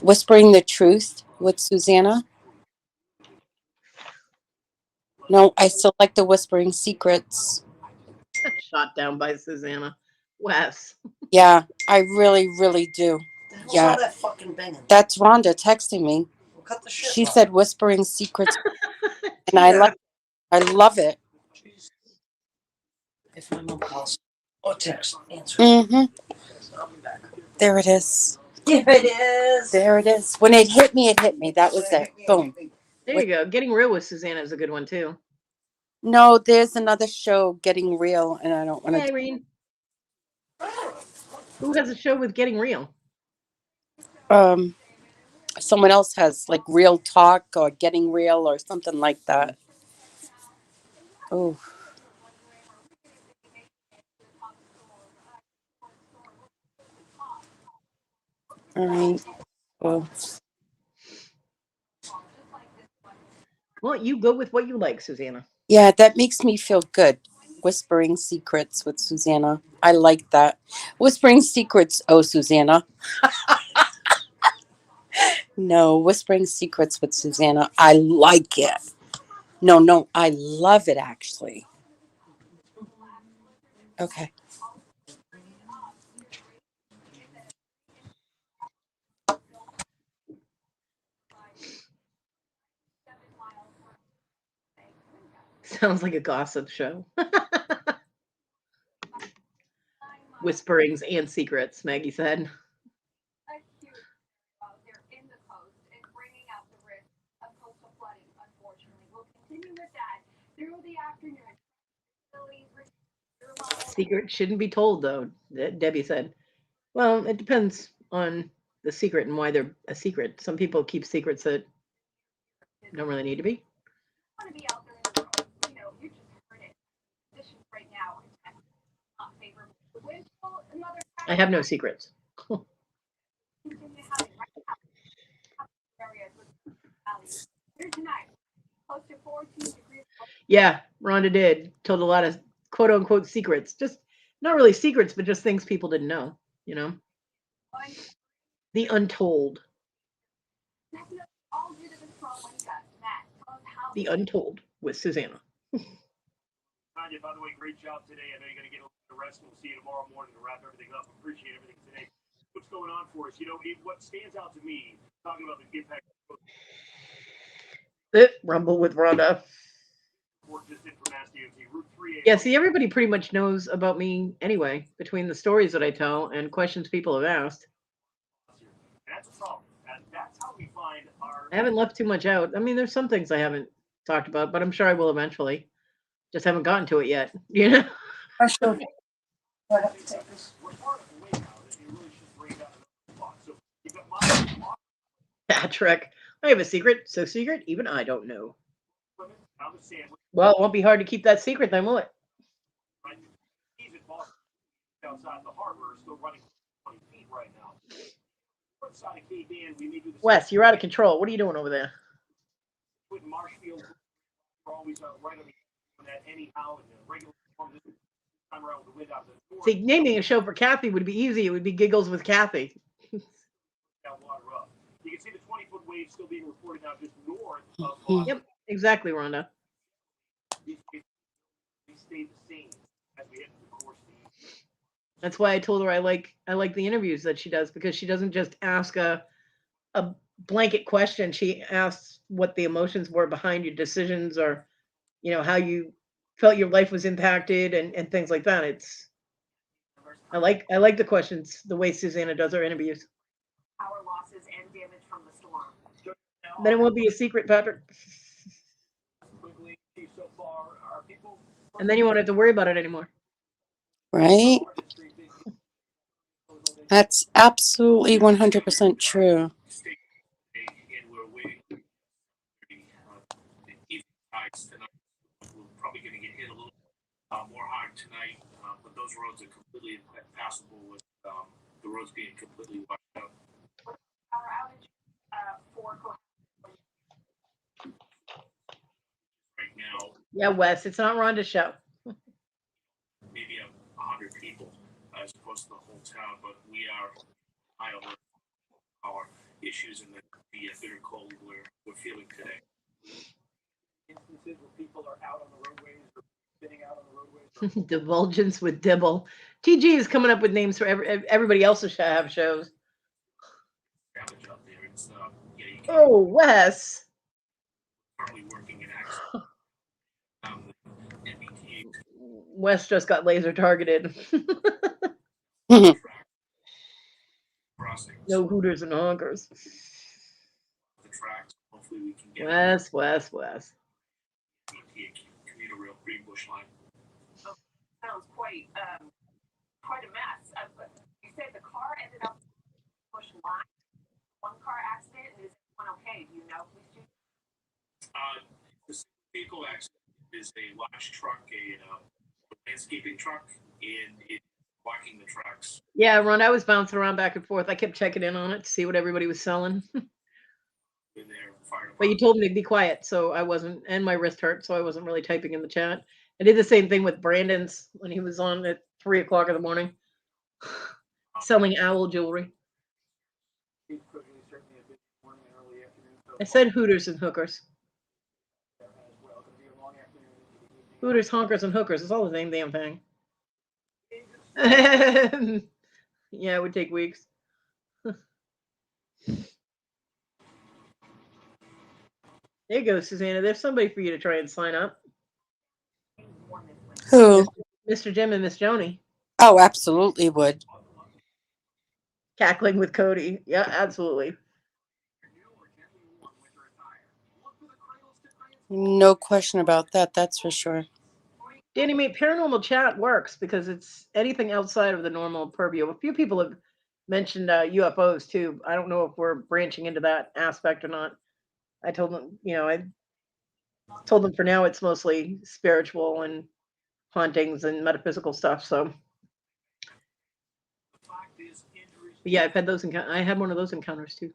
Whispering the truth with Susanna. No, I still like the whispering secrets. Shot down by Susanna. Wes. Yeah, I really, really do. What's Yeah. all that fucking banging? That's Rhonda texting me. Well, cut the shit. She off. said whispering secrets, and Yeah. I love it. Jeez. If my mom calls or text, answer. Mm-hmm. I'll be back. There it is. There it is. There it is. When it hit me, it hit me. That was it. Boom. There you go. Getting real with Susanna is a good one too. No, there's another show, Getting Real, and I don't want Hey, to. Irene. Who has a show with Getting Real? Someone else has like Real Talk or Getting Real or something like that. Oh, all right. Well, Well, you go with what you like, Susanna. yeah, that makes me feel good. Whispering secrets with Susanna. I like that. Whispering secrets. Oh, Susanna. No, whispering secrets with Susanna. I like it. No, I love it actually. Okay. Sounds like a gossip show. Whisperings and secrets, Maggie said. They're in the coast and bringing out the risk of coastal flooding, unfortunately. We'll continue with that through the afternoon. Secret shouldn't be told, though, Debbie said. Well, it depends on the secret and why they're a secret. Some people keep secrets that don't really need to be. Want to be out there in the world. You know, you just heard it. Conditions right now are not favorable. The wind chill, another I have no secrets. continue having right now. Areas with valleys. Here tonight, close to 14 degrees. Yeah, Rhonda did. Told a lot of quote unquote secrets. Just not really secrets, but just things people didn't know, you know? The untold. All due to the strong wind gusts. Matt, tell us how The untold with Susanna. Tanya, by the way, great job today. I know you're going to get a little bit of rest. We'll see you tomorrow morning to wrap everything up. Appreciate everything today. What's going on for us? You know, what stands out to me, talking about the impact Rumble with Rhonda. just in from Mass DOT, Route 3A. Yeah, see, everybody pretty much knows about me anyway, between the stories that I tell and questions people have asked. That's a problem. That's how we find our. I haven't left too much out. I mean, there's some things I haven't talked about, but I'm sure I will eventually. Just haven't gotten to it yet, you know? I sure. I have to take this. We're far enough away now that you really should bring out another spot. So you got my Patrick, I have a secret. So secret, even I don't know. I'm a sandwich. Well, it won't be hard to keep that secret then, will it? Right? He's at Boston, outside the harbor, still running 20 feet right now. North side of Cape Ann, we may do the Wes, you're out of control. What are you doing over there? with Marshfield. We're always right on that anyhow and the regular. time around with the wind out the north. See, naming a show for Kathy would be easy. It would be Giggles with Kathy. Down water up. You can see the 20-foot wave still being reported now just north of Yep, exactly, Rhonda. These stayed the same as we hit the course of the evening. That's why I told her I like the interviews that she does, because she doesn't just ask a blanket question. She asks what the emotions were behind your decisions, or how you felt your life was impacted, and things like that. I like the questions, the way Susanna does her interviews. Power losses and damage from the storm. Then it won't be a secret, Patrick. Quickly, so far, are people And then you won't have to worry about it anymore. Right? That's absolutely 100% true. and we're waiting the evening tides tonight. We're probably going to get hit a little more hard tonight, but those roads are completely passable with the roads being completely washed out. Power outage for Right now, Yeah, Wes, it's not Rhonda's show. maybe 100 people as opposed to the whole town, but we are high alert our issues and the bitter cold we're feeling today. Instances where people are out on the roadways or sitting out on the roadways. Divulgence with Dibble. TG is coming up with names for everybody else to have shows. Damage out there. It's yeah, you can't Oh, Wes. currently working in action. MBTA Wes just got laser targeted. crossings. No hooters and honkers. The tracks. Hopefully we can get Wes. MBTA commuter rail Green Bush line. sounds quite a mess. You say the car ended up push line. One car accident, and is everyone okay? Do you know? The vehicle accident is a large truck, a landscaping truck, and it's blocking the tracks. Yeah, Ron, I was bouncing around back and forth. I kept checking in on it to see what everybody was selling. In their fire But you department. told me to be quiet, so I wasn't, and my wrist hurt, so I wasn't really typing in the chat. I did the same thing with Brandon's when he was on at 3:00 in the morning, selling owl jewelry. It's certainly a big morning and early afternoon, so I said hooters and hookers. as well. It'll be a long afternoon into the evening. Hooters, honkers, and hookers. It's all the same damn thing. Yeah, it would take weeks. There you go, Susanna. There's somebody for you to try and sign up. Who? Mr. Jim and Miss Joni. Oh, absolutely would. Cackling with Kodi. Yeah, absolutely. No question about that. That's for sure. Danny, mate, paranormal chat works because it's anything outside of the normal purview. A few people have mentioned UFOs too. I don't know if we're branching into that aspect or not. I told them, I told them for now it's mostly spiritual and hauntings and metaphysical stuff. So, but yeah, I've had those. I had one of those encounters too.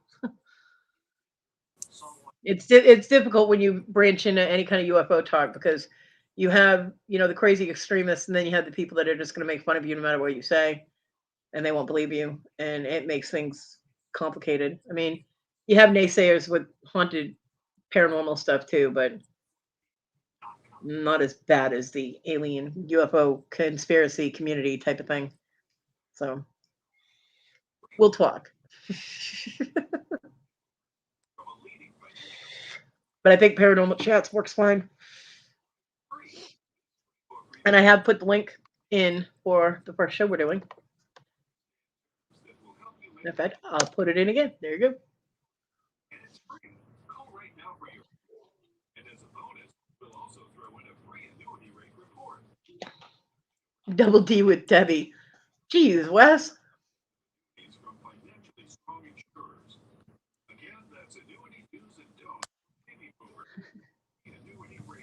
It's difficult when you branch into any kind of UFO talk because you have the crazy extremists, and then you have the people that are just going to make fun of you no matter what you say, and they won't believe you, and it makes things complicated. I mean, you have naysayers with haunted paranormal stuff too, but not as bad as the alien UFO conspiracy community type of thing. So we'll talk. But I think paranormal chats works fine. And I have put the link in for the first show we're doing. In fact, I'll put it in again. There you go. Double D with Debbie. Jeez, Wes.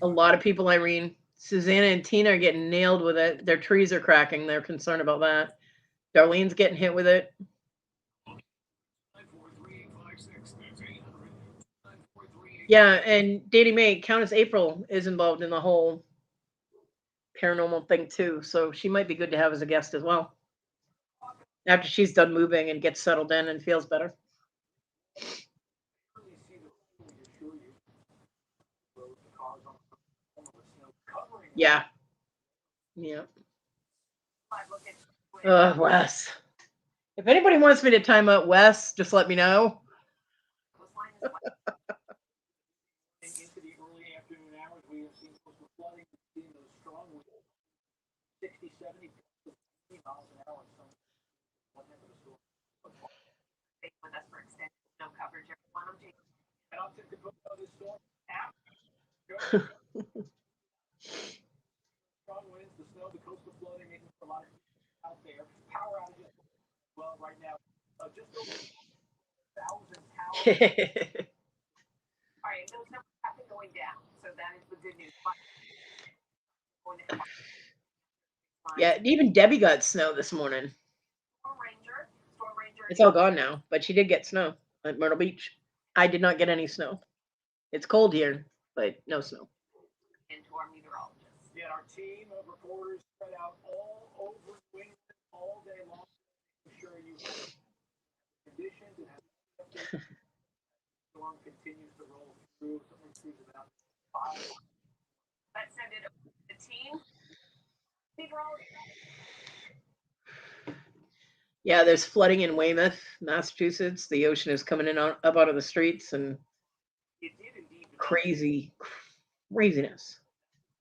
A lot of people, Irene, Susanna and Tina are getting nailed with it. Their trees are cracking. They're concerned about that. Darlene's getting hit with it. Yeah, and Danny May, Countess April is involved in the whole paranormal thing too, so she might be good to have as a guest as well. After she's done moving and gets settled in and feels better. Yeah. Yeah. Wes. If anybody wants me to time out Wes, just let me know. Into the early afternoon hours, we have seen coastal flooding, we've seen those strong winds, 60, 70 miles an hour. One end of the storm. Stay with us for extended snow coverage. Everyone, I'm Jake. And I'll take the book of this storm. Strong winds, the snow, the coastal flooding, making a lot of out there. Power outages, well, right now, just over 1,000 towers. All right, those numbers have been going down, so that is the good news. Yeah, even Debbie got snow this morning. Storm Ranger. It's all gone now, but she did get snow at Myrtle Beach. I did not get any snow. It's cold here, but no snow. Into our meteorologist. Yeah, our team of reporters spread out all over New England all day long. I'm sure you have conditions and have the storm continues to roll through. Something through about 5. Let's send it over to the team. Meteorologist. Yeah, there's flooding in Weymouth, Massachusetts. The ocean is coming in up out of the streets and It did indeed. craziness.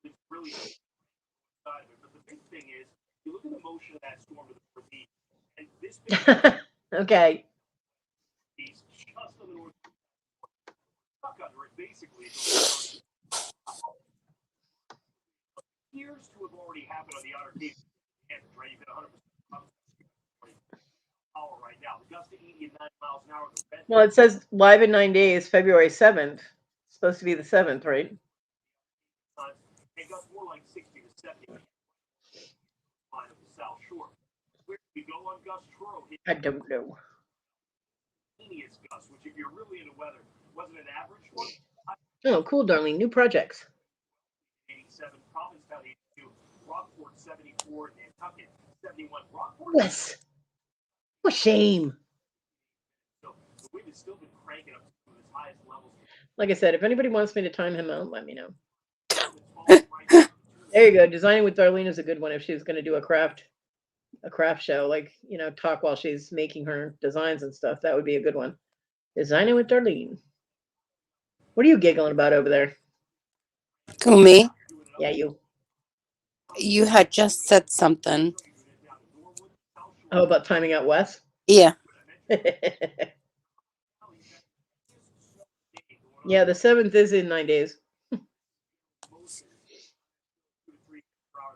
It's really side of it. But the big thing is, you look at the motion of that storm to the northeast, and this big Okay. piece just on the north, stuck under it basically. It appears to have already happened on the outer cape. Right, you've got 100% power right now. The gust to 80 and 90 miles an hour. Well, it says live in 9 days, February 7th. It's supposed to be the 7th, right? It got more like 60 to 70 line of the South Shore. Where we go on Gus Turo, I don't know. Genius Gus, which if you're really into weather, wasn't an average one. Oh, cool, darling. New projects. 87, Provincetown 82, Rockport 74, Nantucket 71. Rockport. Yes. What a shame. So the wind has still been cranking up to its highest levels. Like I said, if anybody wants me to time him out, let me know. There you go. Designing with Darlene is a good one if she's going to do a craft show, like, talk while she's making her designs and stuff. That would be a good one. Designing with Darlene. What are you giggling about over there? Who, me? Yeah, you. You had just said something. Oh, about timing out Wes? Yeah. Yeah, the 7th is in 9 days.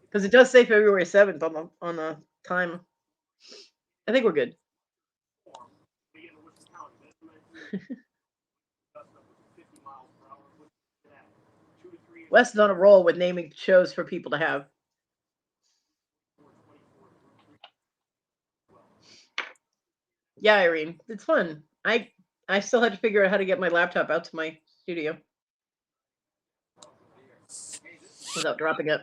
Because it does say February 7th on the time. I think we're good. Wes is on a roll with naming shows for people to have. Yeah, Irene, it's fun. I still had to figure out how to get my laptop out to my studio without dropping it.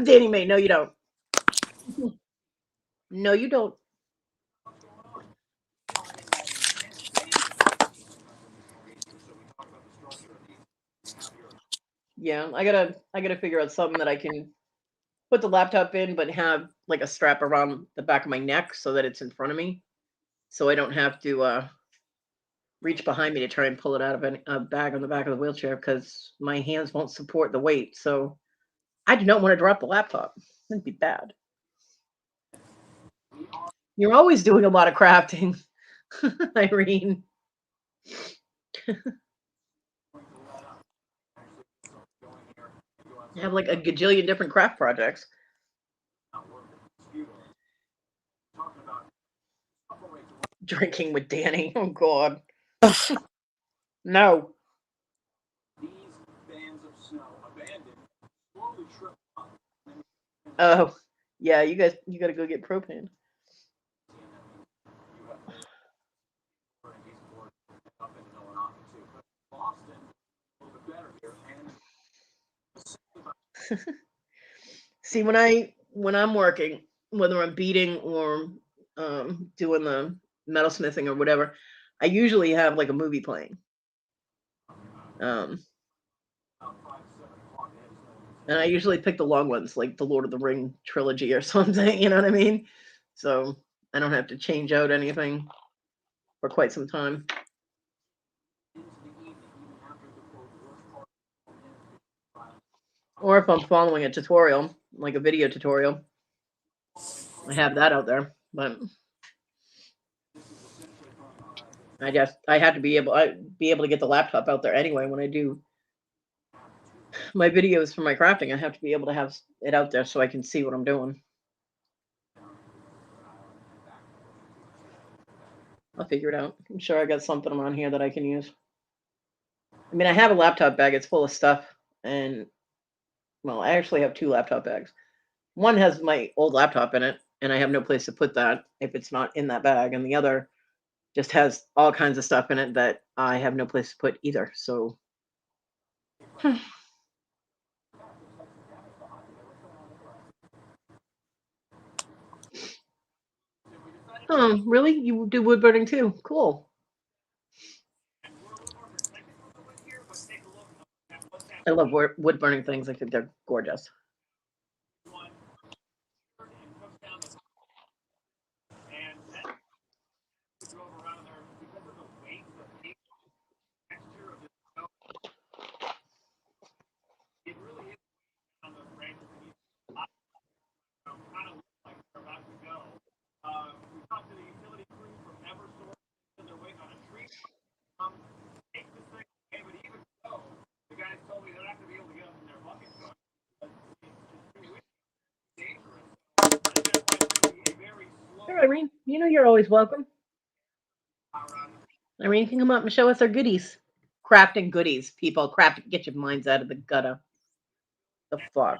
Danny May, no, you don't. No, you don't. Yeah, I gotta figure out something that I can put the laptop in, but have like a strap around the back of my neck so that it's in front of me, so I don't have to reach behind me to try and pull it out of a bag on the back of the wheelchair because my hands won't support the weight. So I do not want to drop the laptop. That'd be bad. You're always doing a lot of crafting, Irene. You have like a gajillion different craft projects. Drinking with Danny. Oh, God. No. Oh, yeah, you got to go get propane. See, when I'm working, whether I'm beating or doing the metalsmithing or whatever, I usually have like a movie playing. Um, and I usually pick the long ones, like the Lord of the Ring trilogy or something. You know what I mean? So I don't have to change out anything for quite some time. Or if I'm following a tutorial, like a video tutorial, I have that out there. But I have to be able to get the laptop out there anyway when I do my videos for my crafting. I have to be able to have it out there so I can see what I'm doing. I'll figure it out. I'm sure I got something around here that I can use. I mean, I have a laptop bag. It's full of stuff, and well, I actually have 2 laptop bags. One has my old laptop in it, and I have no place to put that if it's not in that bag, and the other just has all kinds of stuff in it that I have no place to put either. So, oh, really? You do wood burning too? Cool. I love wood burning things. I think they're gorgeous. Sure, Irene. You know you're always welcome. Irene can come up and show us our goodies. Crafting goodies, people. Craft. Get your minds out of the gutter. The fuck.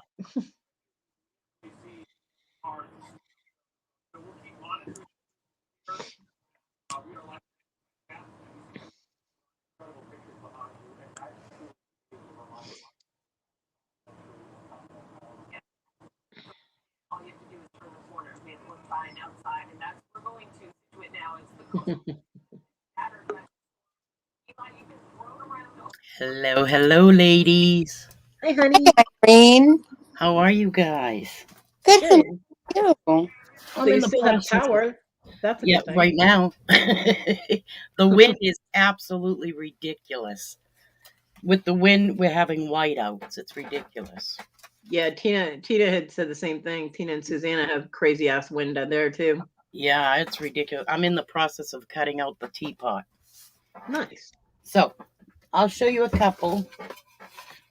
All you have to do is turn the corner. We have one sign outside, and that's we're going to do it now. It's the coast pattern. You've been thrown around. Hello, hello, ladies. Hi, honey. Irene. How are you guys? Good, honey. Good. You. So I'm you in the still have process. power. That's a Yeah, good thing. right now. The wind is absolutely ridiculous. With the wind, we're having whiteouts. It's ridiculous. Yeah, Tina had said the same thing. Tina and Susanna have crazy ass wind out there too. Yeah, it's ridiculous. I'm in the process of cutting out the teapot. Nice. So, I'll show you a couple.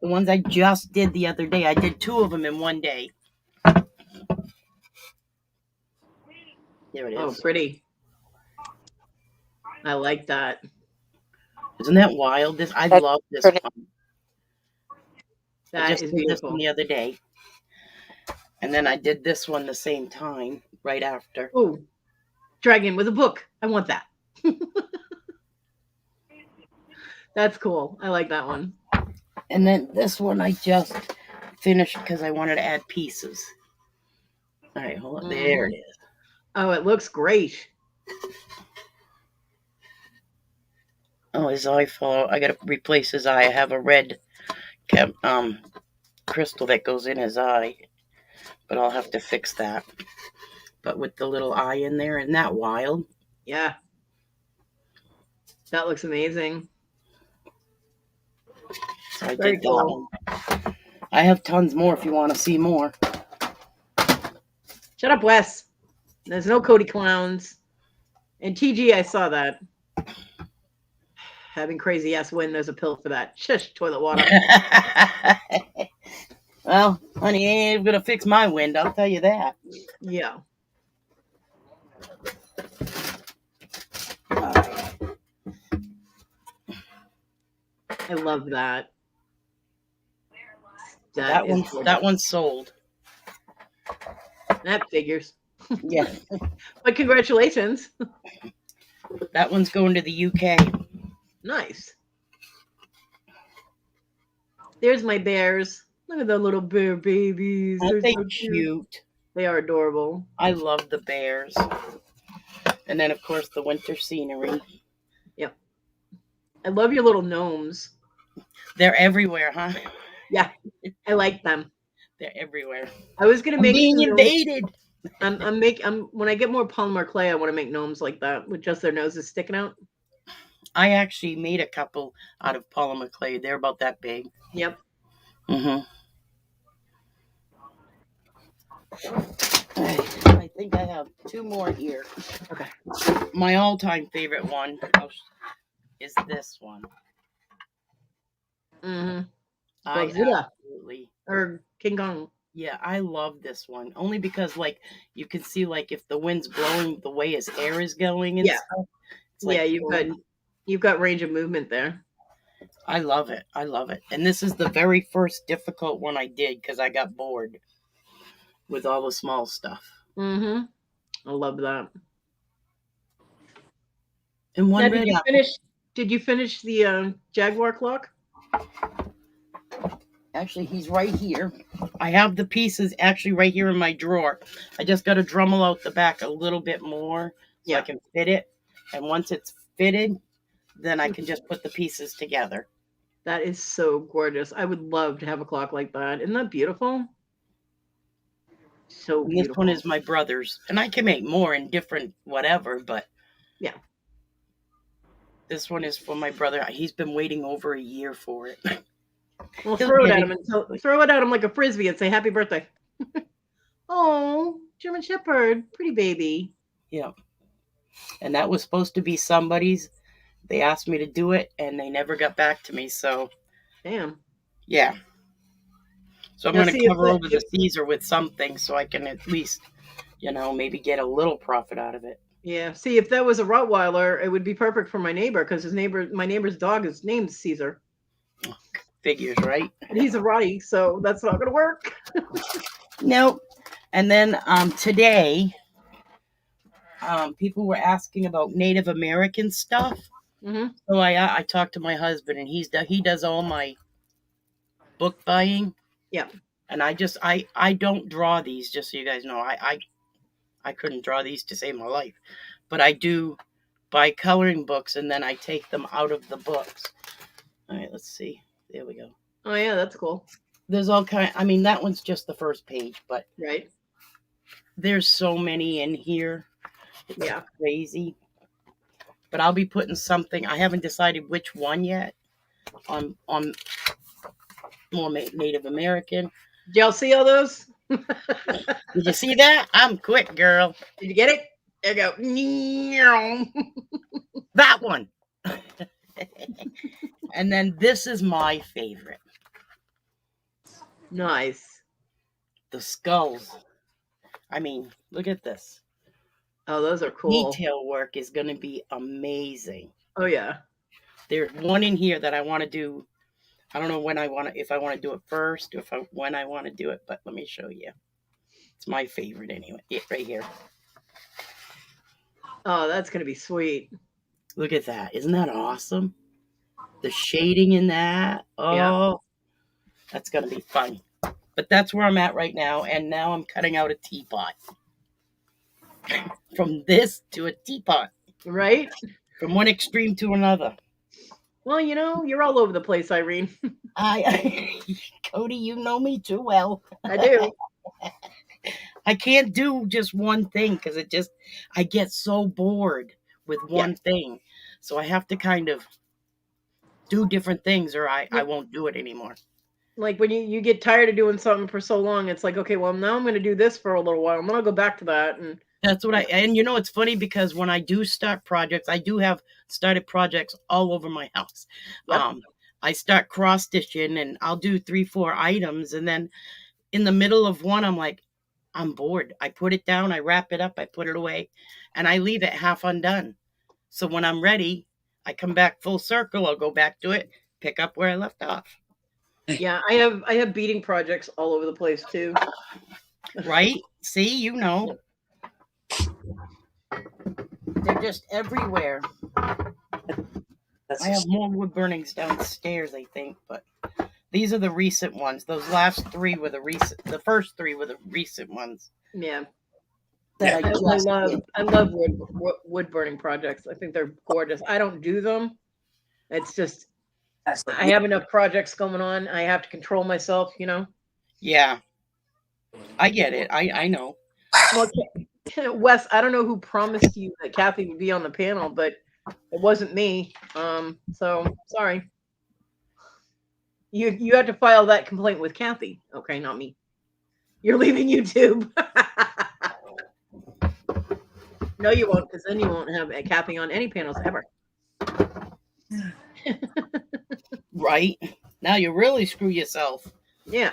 The ones I just did the other day. I did 2 of them in one day. There it is. Oh, pretty. I like that. Isn't that wild? I That's love this pretty. one. I That just is did this one beautiful. the other day. And then I did this one the same time, right after. Oh, dragon with a book. I want that. That's cool. I like that one. And then this one I just finished because I wanted to add pieces. All right, hold on. There it is. Oh, it looks great. Oh, his eye fell. I got to replace his eye. I have a red crystal that goes in his eye, but I'll have to fix that. But with the little eye in there, isn't that wild? Yeah. That looks amazing. So I Very did cool. that one. I have tons more if you want to see more. Shut up, Wes. There's no Kodi clowns. And TG, I saw that. Having crazy ass wind, there's a pill for that. Shush, toilet water. Well, honey, ain't gonna fix my wind, I'll tell you that. Yeah. I love that. That one's sold. That figures. Yeah. But congratulations. That one's going to the UK. Nice. There's my bears. Look at the little bear babies. They're Aren't they so cute. cute? They are adorable. I love the bears. And then, of course, the winter scenery. Yep. I love your little gnomes. They're everywhere, huh? Yeah, I like them. They're everywhere. I was gonna I'm make being some gnomes. invaded. I'm when I get more polymer clay, I want to make gnomes like that with just their noses sticking out. I actually made a couple out of polymer clay. They're about that big. Yep. Mm-hmm. I think I have 2 more here. Okay. My all-time favorite one is this one. Mm-hmm. I Godzilla absolutely, or King Kong. yeah, I love this one only because, like, you can see, like, if the wind's blowing the way his hair is going and Yeah. stuff. It's like, Yeah, you've got range of movement there. I love it. I love it. And this is the very first difficult one I did because I got bored with all the small stuff. Mm-hmm. I love that. And one Now, red apple. did you finish the Jaguar clock? Actually, he's right here. I have the pieces actually right here in my drawer. I just got to Dremel out the back a little bit more so I can fit it. And once it's fitted, then I can just put the pieces together. That is so gorgeous. I would love to have a clock like that. Isn't that beautiful? So And beautiful. this one is my brother's. And I can make more in different whatever, but yeah. This one is for my brother. He's been waiting over a year for it. Well, throw it at him like a frisbee and say happy birthday. Oh, German Shepherd, pretty baby. Yeah. And that was supposed to be somebody's. They asked me to do it, and they never got back to me. So, damn. Yeah. So I'm going to cover over the Caesar with something so I can at least, maybe get a little profit out of it. Yeah. See, if that was a Rottweiler, it would be perfect for my neighbor because my neighbor's dog is named Caesar. Figures, right? And he's a Rottie, so that's not going to work. Nope. And then today, people were asking about Native American stuff. Mm-hmm. So I talked to my husband, and he does all my book buying. Yeah. And I don't draw these, just so you guys know. I couldn't draw these to save my life. But I do buy coloring books, and then I take them out of the books. All right, let's see. There we go. Oh, yeah, that's cool. There's all kind. I mean, that one's just the first page, but right. There's so many in here. It's crazy. But I'll be putting something. I haven't decided which one yet. On more Native American. Did y'all see all those? Did you see that? I'm quick, girl. Did you get it? There you go. That one. And then this is my favorite. Nice. The skulls. I mean, look at this. Oh, those are cool. Detail work is going to be amazing. Oh, yeah. There's one in here that I want to do. I don't know if I want to do it first or when I want to do it, but let me show you. It's my favorite anyway. Yeah, right here. Oh, that's going to be sweet. Look at that. Isn't that awesome? The shading in that. Oh, yeah. That's going to be fun. But that's where I'm at right now. And now I'm cutting out a teapot. From this to a teapot. Right? From one extreme to another. Well, you're all over the place, Irene. Kodi, you know me too well. I do. I can't do just one thing because I get so bored with one thing. So I have to kind of do different things or I won't do it anymore. Like when you get tired of doing something for so long, it's like, okay, well, now I'm going to do this for a little while. And then I'll go back to that. And that's what and it's funny because when I do start projects, I do have started projects all over my house. Yep. I start cross stitching and I'll do 3-4 items. And then in the middle of one, I'm like, I'm bored. I put it down, I wrap it up, I put it away, and I leave it half undone. So when I'm ready, I come back full circle. I'll go back to it, pick up where I left off. Yeah, I have beading projects all over the place too. Right? See, they're just everywhere. I have more wood burnings downstairs, I think, but These are the recent ones. Those last three were the first three were the recent ones Yeah. Yeah. that I I just love did. I love wood burning projects. I think they're gorgeous. I don't do them. It's just That's the I have enough projects going on. I have to control myself, you know. Yeah, I get it. I know. Well, Wes, I don't know who promised you that Kathy would be on the panel, but it wasn't me. So sorry. You had to file that complaint with Kathy. Okay, not me. You're leaving YouTube. No, you won't, because then you won't have Kathy on any panels ever. Right now, you really screw yourself. Yeah.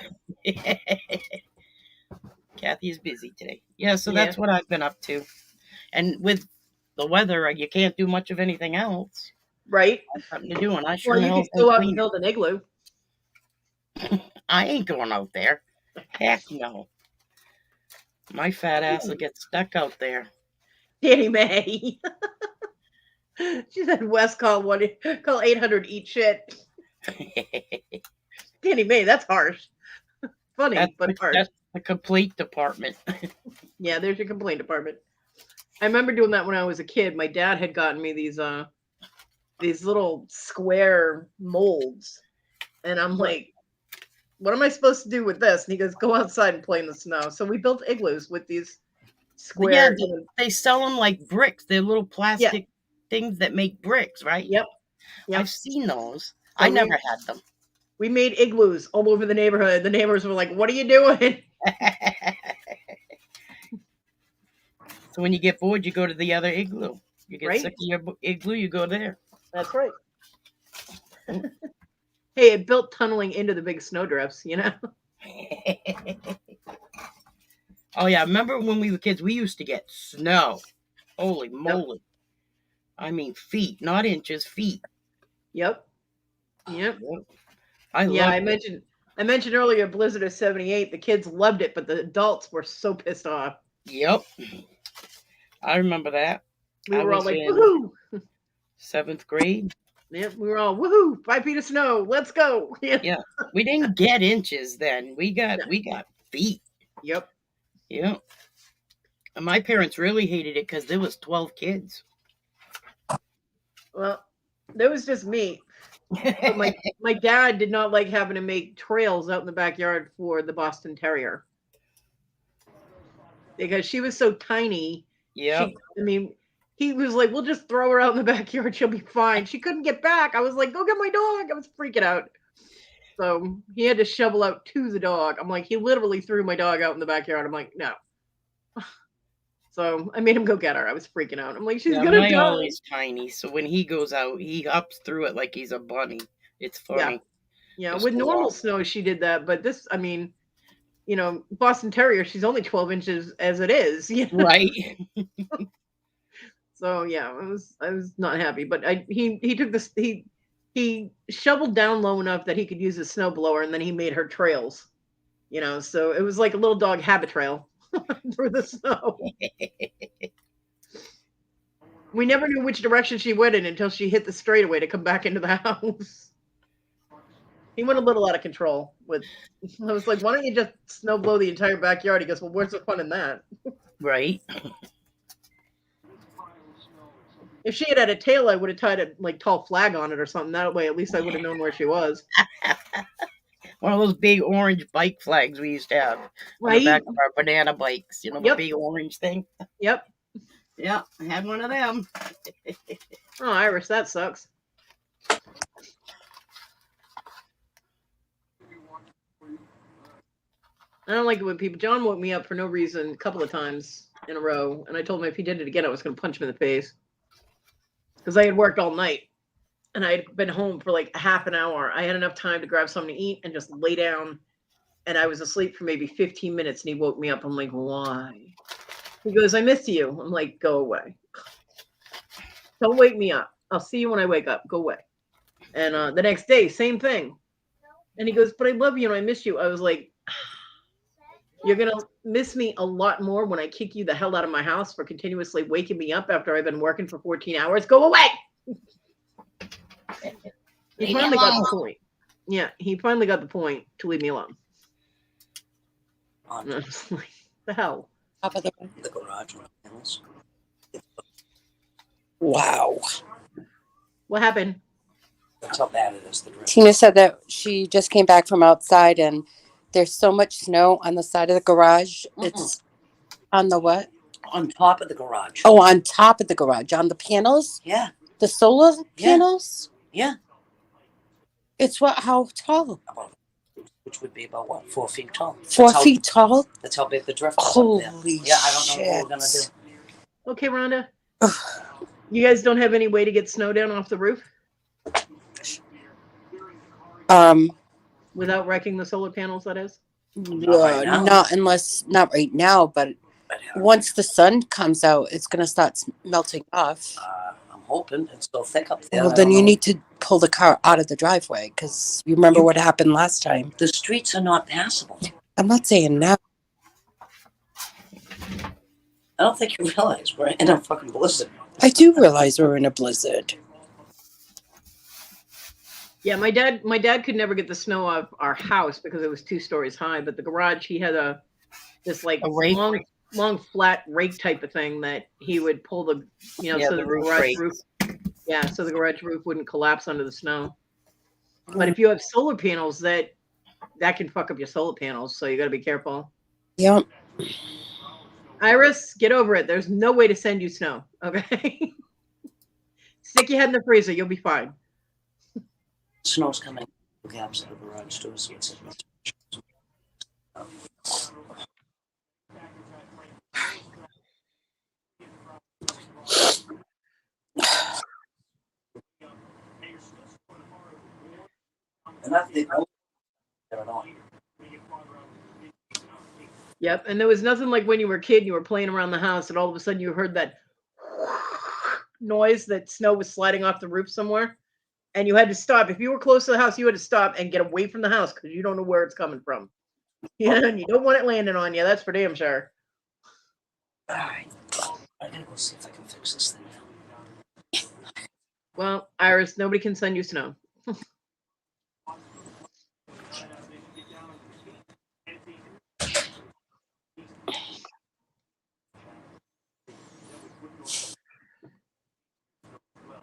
Kathy is busy today. Yeah, so Yeah. that's what I've been up to. And with the weather, you can't do much of anything else. Right. Have something to do, and I sure Well, you hell could can go out and clean. build an igloo. I ain't going out there. Heck no. My fat ass will get stuck out there. Danny May. She said Wes call 800 eat shit. Danny May, that's harsh. Funny, but harsh. That's the complete department. Yeah, there's your complaint department. I remember doing that when I was a kid. My dad had gotten me these little square molds, and I'm like, what am I supposed to do with this? And he goes, go outside and play in the snow. So we built igloos with these square. Yeah, they sell them like bricks. They're little plastic things that make bricks, right? Yep. I've seen those. So I never had them. We made igloos all over the neighborhood. The neighbors were like, what are you doing? So when you get bored, you go to the other igloo. You get Right. sick of your igloo, you go there. That's right. Hey, it built tunneling into the big snowdrifts, you know? Oh yeah, remember when we were kids, we used to get snow. Holy moly. I mean feet, not inches, feet. Yep. I mentioned earlier Blizzard of 78. The kids loved it, but the adults were so pissed off. Yep. I remember that. We were all like, in woohoo! 7th grade. Yep, we were all woohoo! 5 feet of snow, let's go! Yeah, we didn't get inches then. We got feet. Yep. Yep. And my parents really hated it because there was 12 kids. Well, there was just me. But my dad did not like having to make trails out in the backyard for the Boston Terrier because she was so tiny. Yeah. He was like, we'll just throw her out in the backyard. She'll be fine. She couldn't get back. I was like, go get my dog. I was freaking out. So he had to shovel out to the dog. I'm like, he literally threw my dog out in the backyard. I'm like, no. So I made him go get her. I was freaking out. I'm like, she's going to die. My Ollie's tiny. So when he goes out, he hops through it like he's a bunny. It's funny. Yeah. With normal snow, she did that. But this, Boston Terrier, she's only 12 inches as it is. You know? Right. So yeah, I was not happy, but he took this, he shoveled down low enough that he could use a snow blower, and then he made her trails, so it was like a little dog habit trail through the snow. We never knew which direction she went in until she hit the straightaway to come back into the house. He went a little out of control I was like, why don't you just snow blow the entire backyard? He goes, well, where's the fun in that? Right. If she had a tail, I would have tied a tall flag on it or something. That way, at least I would have known where she was. One of those big orange bike flags we used to have on the back of our banana bikes. The big orange thing. Yep. Yeah, I had one of them. Oh, Iris, that sucks. I don't like it when people. John woke me up for no reason a couple of times in a row, and I told him if he did it again, I was going to punch him in the face. Because I had worked all night, and I had been home for like half an hour. I had enough time to grab something to eat and just lay down, and I was asleep for maybe 15 minutes, and he woke me up. I'm like, why? He goes, I miss you. I'm like, go away. Don't wake me up. I'll see you when I wake up. Go away. And the next day, same thing. And he goes, but I love you and I miss you. I was like, you're going to miss me a lot more when I kick you the hell out of my house for continuously waking me up after I've been working for 14 hours. Go away. He finally got the point. Yeah, he finally got the point to leave me alone. On And I was like, the hell? Top of the the garage panels. wow. What happened? That's how bad it is. The drift. Tina said that she just came back from outside and there's so much snow on the side of the garage. It's on the what? On top of the garage. Oh, on top of the garage, on the panels, Yeah. the solar Yeah. panels. Yeah. It's what? How tall? About, which would be about what? 4 feet tall. 4 feet tall. That's how big the drift is Holy up there. Yeah, I don't know what we're gonna do. Okay, Rhonda. You guys don't have any way to get snow down off the roof without wrecking the solar panels, that is? right now. Not right now, but once the sun comes out, it's gonna start melting off. I'm hoping it's so thick up there. Well, then you need to pull the car out of the driveway because you remember what happened last time. The streets are not passable. I'm not saying now. I don't think you realize we're in a fucking blizzard. I do realize we're in a blizzard. Yeah, my dad could never get the snow off our house because it was 2 stories high, but the garage, he had this like A rake? long flat rake type of thing that he would pull the Yeah, so the the roof garage rake. roof. Yeah, so the garage roof wouldn't collapse under the snow. But if you have solar panels, that can fuck up your solar panels, so you got to be careful. Yep. Iris, get over it. There's no way to send you snow. Okay. Stick your head in the freezer. You'll be fine. Snow's coming. The gaps in the garage too, so it's and that's the only at all. Yep. And there was nothing like when you were a kid and you were playing around the house and all of a sudden you heard that noise that snow was sliding off the roof somewhere. And you had to stop. If you were close to the house, you had to stop and get away from the house because you don't know where it's coming from. Yeah, and you don't want it landing on you. That's for damn sure. All right. I gotta go see if I can fix this thing now. Well, Iris, nobody can send you snow.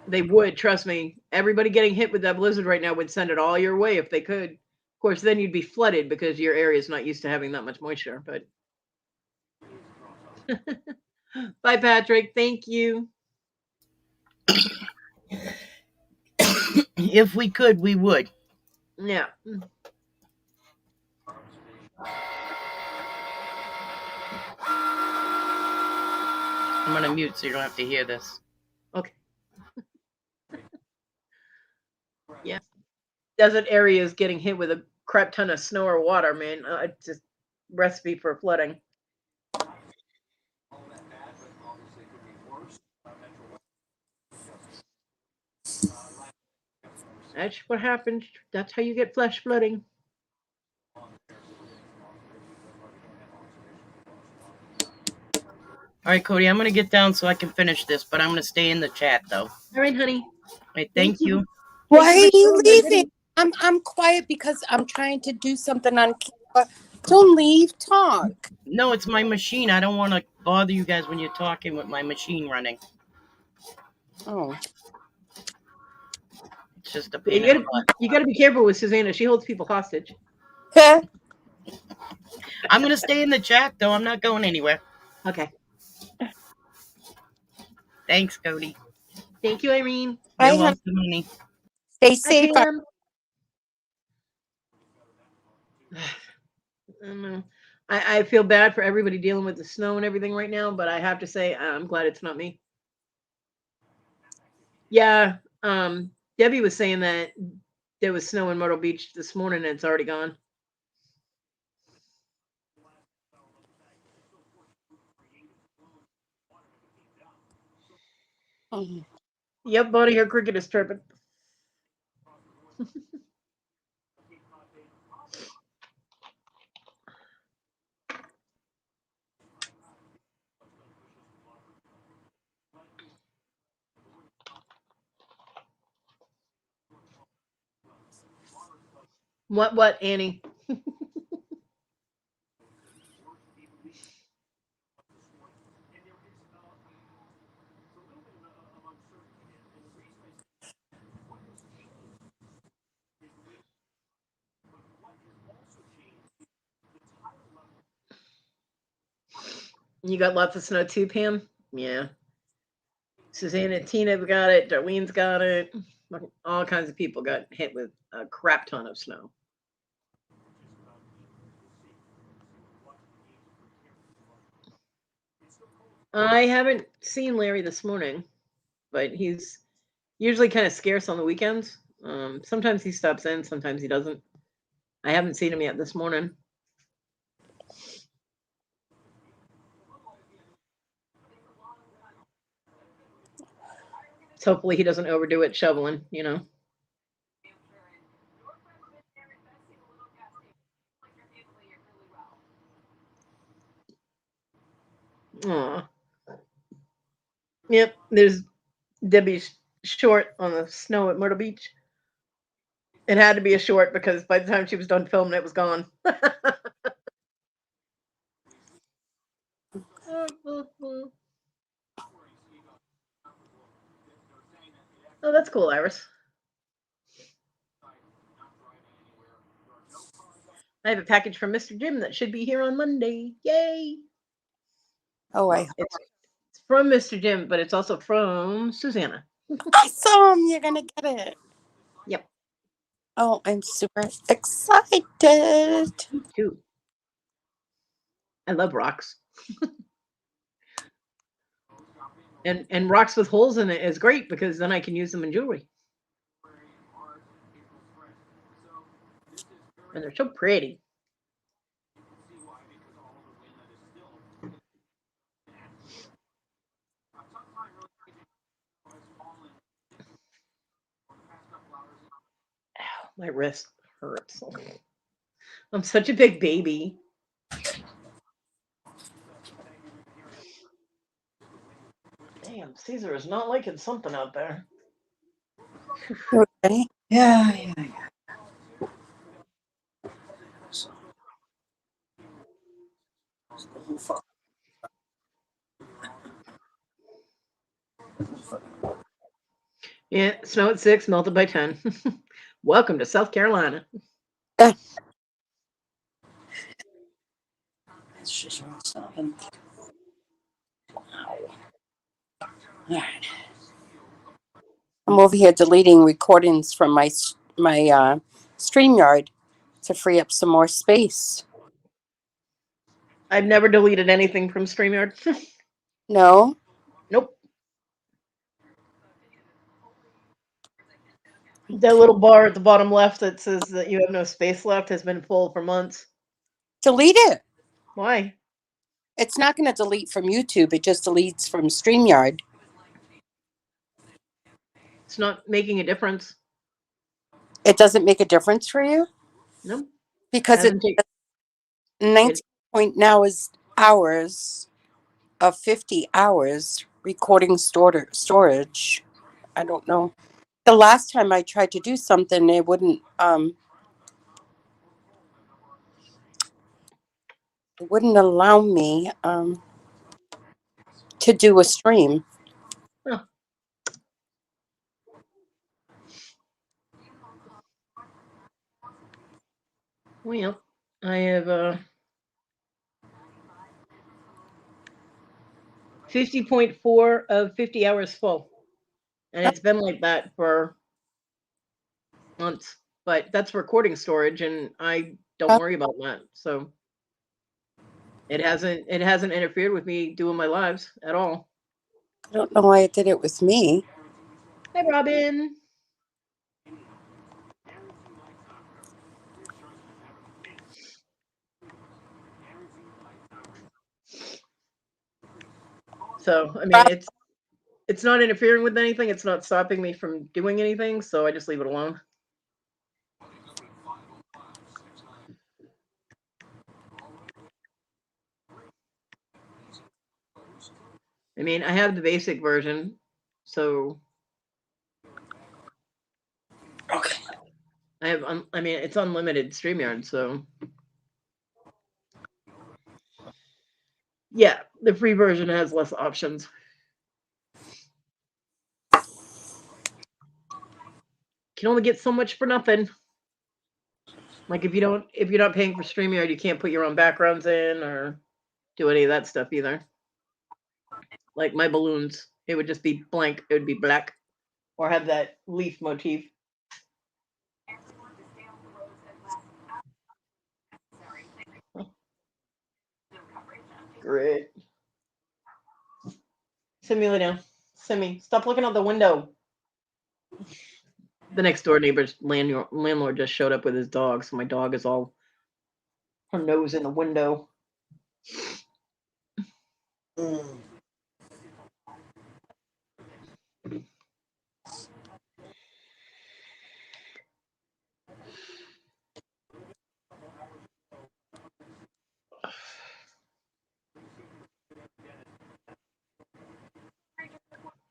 They would, trust me. Everybody getting hit with that blizzard right now would send it all your way if they could. Of course, then you'd be flooded because your area is not used to having that much moisture. But bye, Patrick. Thank you. If we could, we would. Yeah. I'm gonna mute so you don't have to hear this. Okay. Yeah. Desert areas getting hit with a crap ton of snow or water, man. It's just recipe for flooding. That's what happens. That's how you get flash flooding. All right, Kodi, I'm gonna get down so I can finish this, but I'm gonna stay in the chat though. All All right, honey. right, thank you. Why are you Thank you. leaving? I'm quiet because I'm trying to do something on camera. Don't leave. Talk. No, it's my machine. I don't want to bother you guys when you're talking with my machine running. Oh. It's just a pain in the butt. You gotta be careful with Susanna. She holds people hostage. I'm gonna stay in the chat though. I'm not going anywhere. Okay. Thanks, Kodi. Thank you, Irene. Bye, You're hon. welcome, honey. Stay safe. Hi, Pam. I don't know. I feel bad for everybody dealing with the snow and everything right now, but I have to say I'm glad it's not me. Yeah, Debbie was saying that there was snow in Myrtle Beach this morning and it's already gone. Oh. Yep, buddy, her cricket is chirping. What, Annie? You got lots of snow too, Pam? Yeah. Susanna and Tina have got it. Darlene's got it. All kinds of people got hit with a crap ton of snow. I haven't seen Larry this morning, but he's usually kind of scarce on the weekends. Sometimes he stops in, sometimes he doesn't. I haven't seen him yet this morning. So hopefully he doesn't overdo it shoveling, you know. Aw. Yep, there's Debbie's short on the snow at Myrtle Beach. It had to be a short because by the time she was done filming, it was gone. Oh, that's cool, Iris. I have a package from Mr. Jim that should be here on Monday. Yay! Oh, It's from Mr. Jim, but it's also from Susanna. awesome! You're gonna get it. Yep. Oh, I'm super excited. Me too. I love rocks. and rocks with holes in it is great because then I can use them in jewelry. And they're so pretty. Ow, my wrist hurts. I'm such a big baby. Damn, Caesar is not liking something out there. Okay. Yeah. Yeah, snow at 6, melted by 10. Welcome to South Carolina. It's just not stopping. Wow. All right. I'm over here deleting recordings from my StreamYard to free up some more space. I've never deleted anything from StreamYard. No? Nope. That little bar at the bottom left that says that you have no space left has been full for months. Delete it. Why? It's not going to delete from YouTube. It just deletes from StreamYard. It's not making a difference. It doesn't make a difference for you? No. Because it 19 point now is hours of 50 hours recording storage. I don't know. The last time I tried to do something, it wouldn't allow me to do a stream. Oh. Well, I have 50.4 of 50 hours full. And it's been like that for months. But that's recording storage and I don't worry about that. So it hasn't interfered with me doing my lives at all. I don't know why it did it with me. Hi, Robin. So, I mean, it's not interfering with anything. It's not stopping me from doing anything. So I just leave it alone. I mean, I have the basic version. So. Okay. I have, I mean, it's unlimited StreamYard, so yeah, the free version has less options. Can only get so much for nothing. Like if you're not paying for StreamYard, you can't put your own backgrounds in or do any of that stuff either. Like my balloons, it would just be blank. It would be black, or have that leaf motif. Great. Simulate now. Simi, stop looking out the window. The next door neighbor's landlord just showed up with his dog, so my dog is all her nose in the window.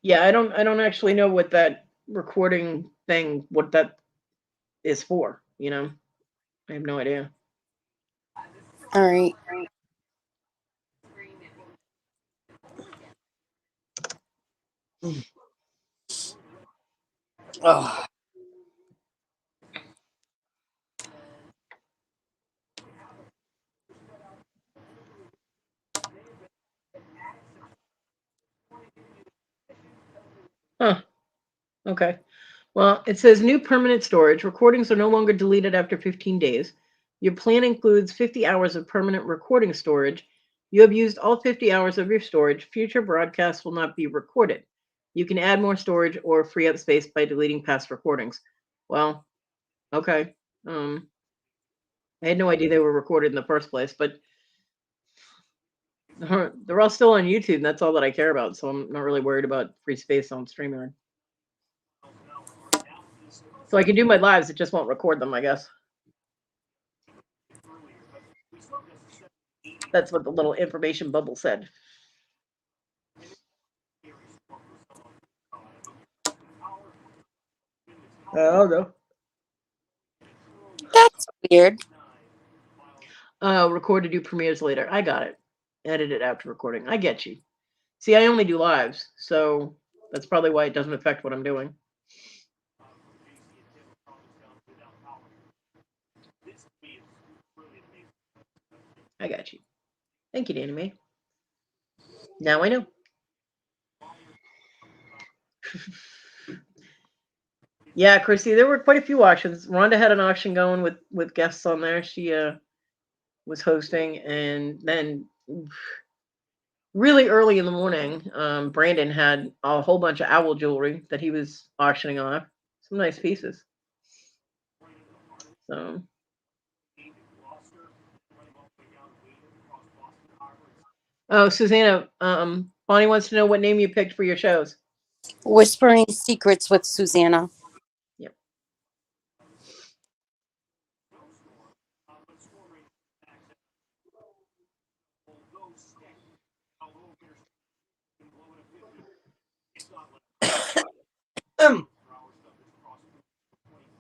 Yeah, I don't actually know what that recording thing, what that is for, you know? I have no idea. All right. Oh. Huh. Okay. Well, it says new permanent storage. Recordings are no longer deleted after 15 days. Your plan includes 50 hours of permanent recording storage. You have used all 50 hours of your storage. Future broadcasts will not be recorded. You can add more storage or free up space by deleting past recordings. Well, okay. I had no idea they were recorded in the first place, but they're all still on YouTube. And that's all that I care about. So I'm not really worried about free space on StreamYard. So I can do my lives. It just won't record them, I guess. That's what the little information bubble said. I don't know. That's weird. Record to do premieres later. I got it. Edit it after recording. I get you. See, I only do lives, so that's probably why it doesn't affect what I'm doing. I got you. Thank you, Danny Mae. Now I know. Yeah, Chrissy, there were quite a few auctions. Rhonda had an auction going with guests on there. She was hosting, and then really early in the morning, Brandon had a whole bunch of owl jewelry that he was auctioning off. Some nice pieces. So. Oh, Susanna, Bonnie wants to know what name you picked for your shows. Whispering Secrets with Susanna. Yep.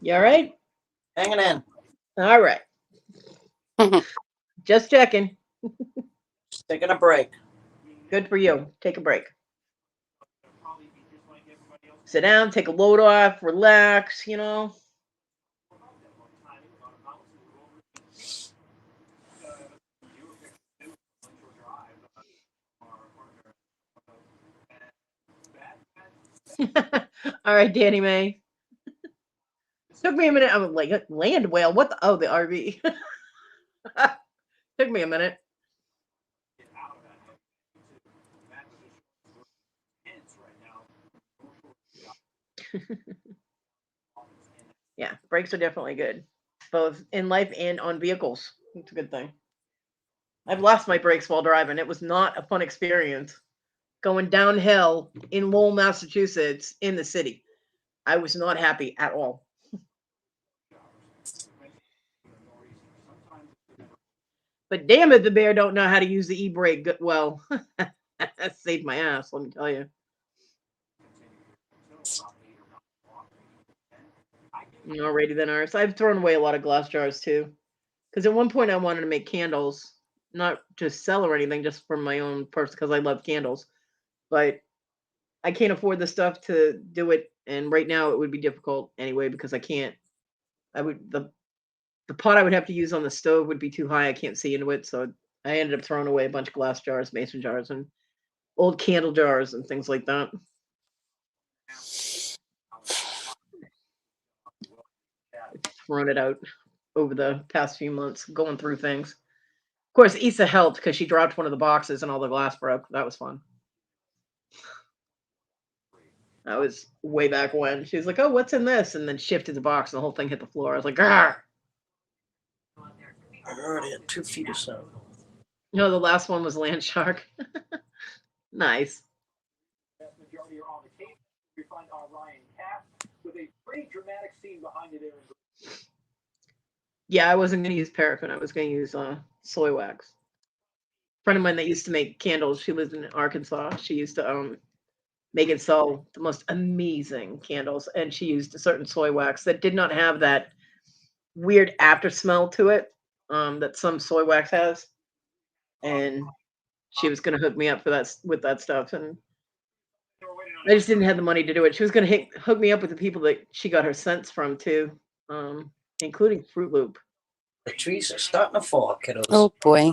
You all right? Hanging in. All right. Just checking. Just taking a break. Good for you. Take a break. Sit down, take a load off, relax, you know. All right, Danny Mae. Took me a minute. I was like, land whale. What the? Oh, the RV. Took me a minute. Yeah, brakes are definitely good, both in life and on vehicles. It's a good thing. I've lost my brakes while driving. It was not a fun experience. Going downhill in Lowell, Massachusetts, in the city. I was not happy at all. But damn it, the bear don't know how to use the e-brake well. That saved my ass, let me tell you. Alrighty then, Iris. I've thrown away a lot of glass jars too. Because at one point I wanted to make candles, not just sell or anything, just for my own purse because I love candles. But I can't afford the stuff to do it, and right now it would be difficult anyway because I can't. I would the pot I would have to use on the stove would be too high. I can't see into it, so I ended up throwing away a bunch of glass jars, mason jars, and old candle jars and things like that. Thrown it out over the past few months, going through things. Of course, Issa helped because she dropped one of the boxes and all the glass broke. That was fun. That was way back when. She was like, "Oh, what's in this?" And then shifted the box, and the whole thing hit the floor. I was like, "Ah!" I heard it. 2 feet or so. No, the last one was land shark. Nice. vast majority are on the case. We find Ryan Cass with a pretty dramatic scene behind it there. Yeah, I wasn't going to use paraffin. I was going to use soy wax. A friend of mine that used to make candles, she lived in Arkansas. She used to make and sell the most amazing candles, and she used a certain soy wax that did not have that weird after smell to it that some soy wax has. And she was going to hook me up for that with that stuff, and I just didn't have the money to do it. She was going to hook me up with the people that she got her scents from too, including Fruit Loop. The trees are starting to fall, kiddos. Oh boy.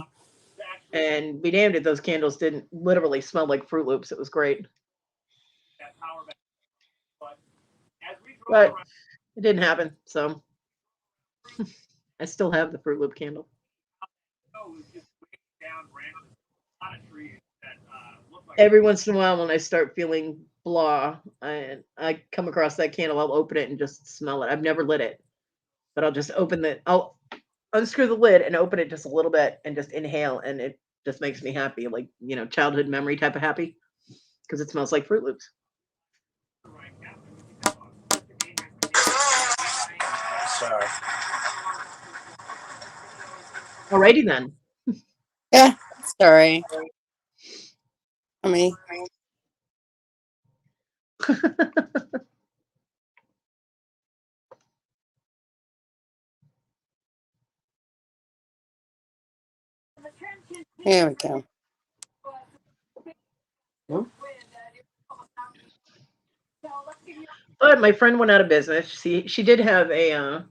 And be damned if those candles didn't literally smell like Fruit Loops. It was great. But it didn't happen, so I still have the Fruit Loop candle. Every once in a while when I start feeling blah, I come across that candle, I'll open it and just smell it. I've never lit it, but I'll just I'll unscrew the lid and open it just a little bit and just inhale, and it just makes me happy, like, childhood memory type of happy, because it smells like Fruit Loops. Sorry. Alrighty then. Yeah, sorry. I mean, here we go. But my friend went out of business. She did have a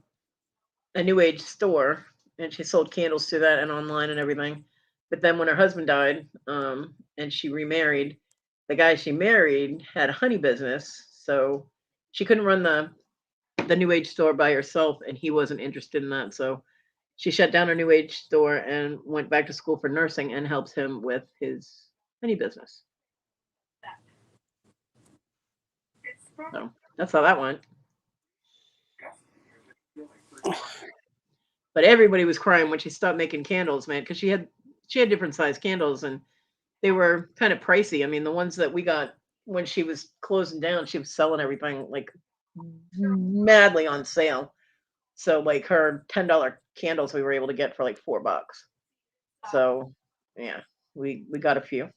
new age store, and she sold candles to that and online and everything. But then when her husband died, and she remarried, the guy she married had a honey business, so she couldn't run the new age store by herself, and he wasn't interested in that. So she shut down her new age store and went back to school for nursing and helps him with his honey business. So that's how that went. But everybody was crying when she stopped making candles, man, because she had different size candles, and they were kind of pricey. I mean, the ones that we got when she was closing down, she was selling everything like madly on sale. So like her $10 candles we were able to get for like $4. So yeah, we got a few.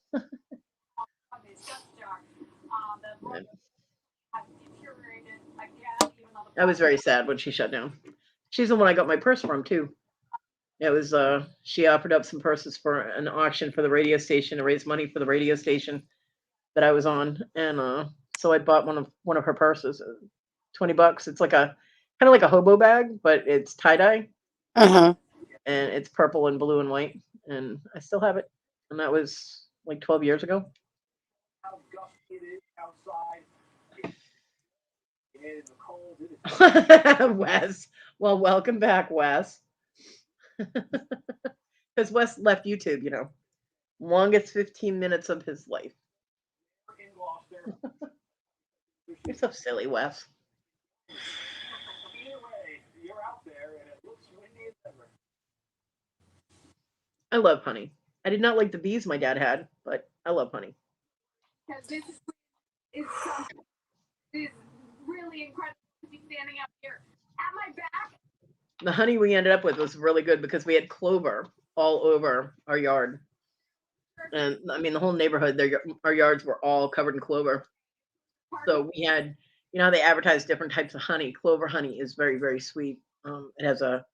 I was very sad when she shut down. She's the one I got my purse from too. It was she offered up some purses for an auction for the radio station to raise money for the radio station that I was on, and so I bought one of her purses, $20. It's like kind of like a hobo bag, but it's tie-dye. Uh-huh. And it's purple and blue and white, and I still have it. And that was like 12 years ago. Wes. Well, welcome back, Wes. Because Wes left YouTube, longest 15 minutes of his life. You're so silly, Wes. I love honey. I did not like the bees my dad had, but I love honey. This is really incredible to be standing up here at my back. The honey we ended up with was really good because we had clover all over our yard. And I mean, the whole neighborhood, our yards were all covered in clover. So we had You know how they advertise different types of honey. Clover honey is very, very sweet. It has a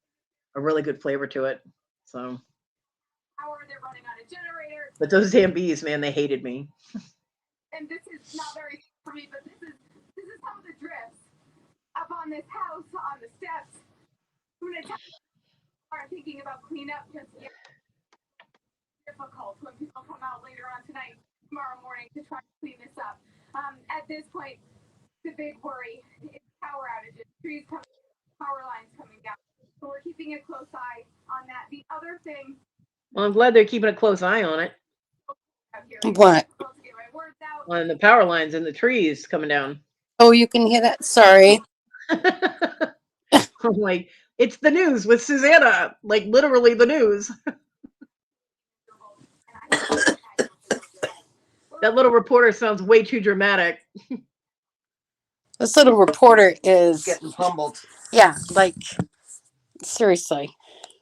really good flavor to it. So, Power, they're running on a generator. but those damn bees, man, they hated me. And this is not very for me, but this is some of the drifts up on this house on the steps. I'm gonna start thinking about cleanup because it's difficult when people come out later on tonight, tomorrow morning to try to clean this up. At this point, the big worry is power outages, trees coming, power lines coming down. So we're keeping a close eye on that. The other thing Well, I'm glad they're keeping a close eye on it. out here, What? to get my words out. On the power lines and the trees coming down. Oh, you can hear that? Sorry. I'm like, it's the news with Susanna. Like literally the news. That little reporter sounds way too dramatic. This little reporter is, Getting humbled. yeah, like, seriously.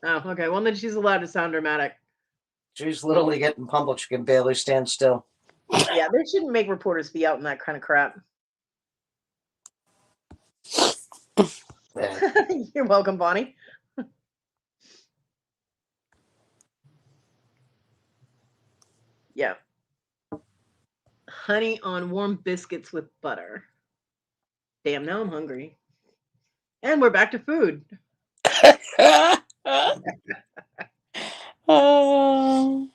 Oh, okay. Well, then she's allowed to sound dramatic. She's literally getting humbled. She can barely stand still. Yeah, they shouldn't make reporters be out in that kind of crap. Yeah. You're welcome, Bonnie. Yeah. Honey on warm biscuits with butter. Damn, now I'm hungry. And we're back to food. Oh.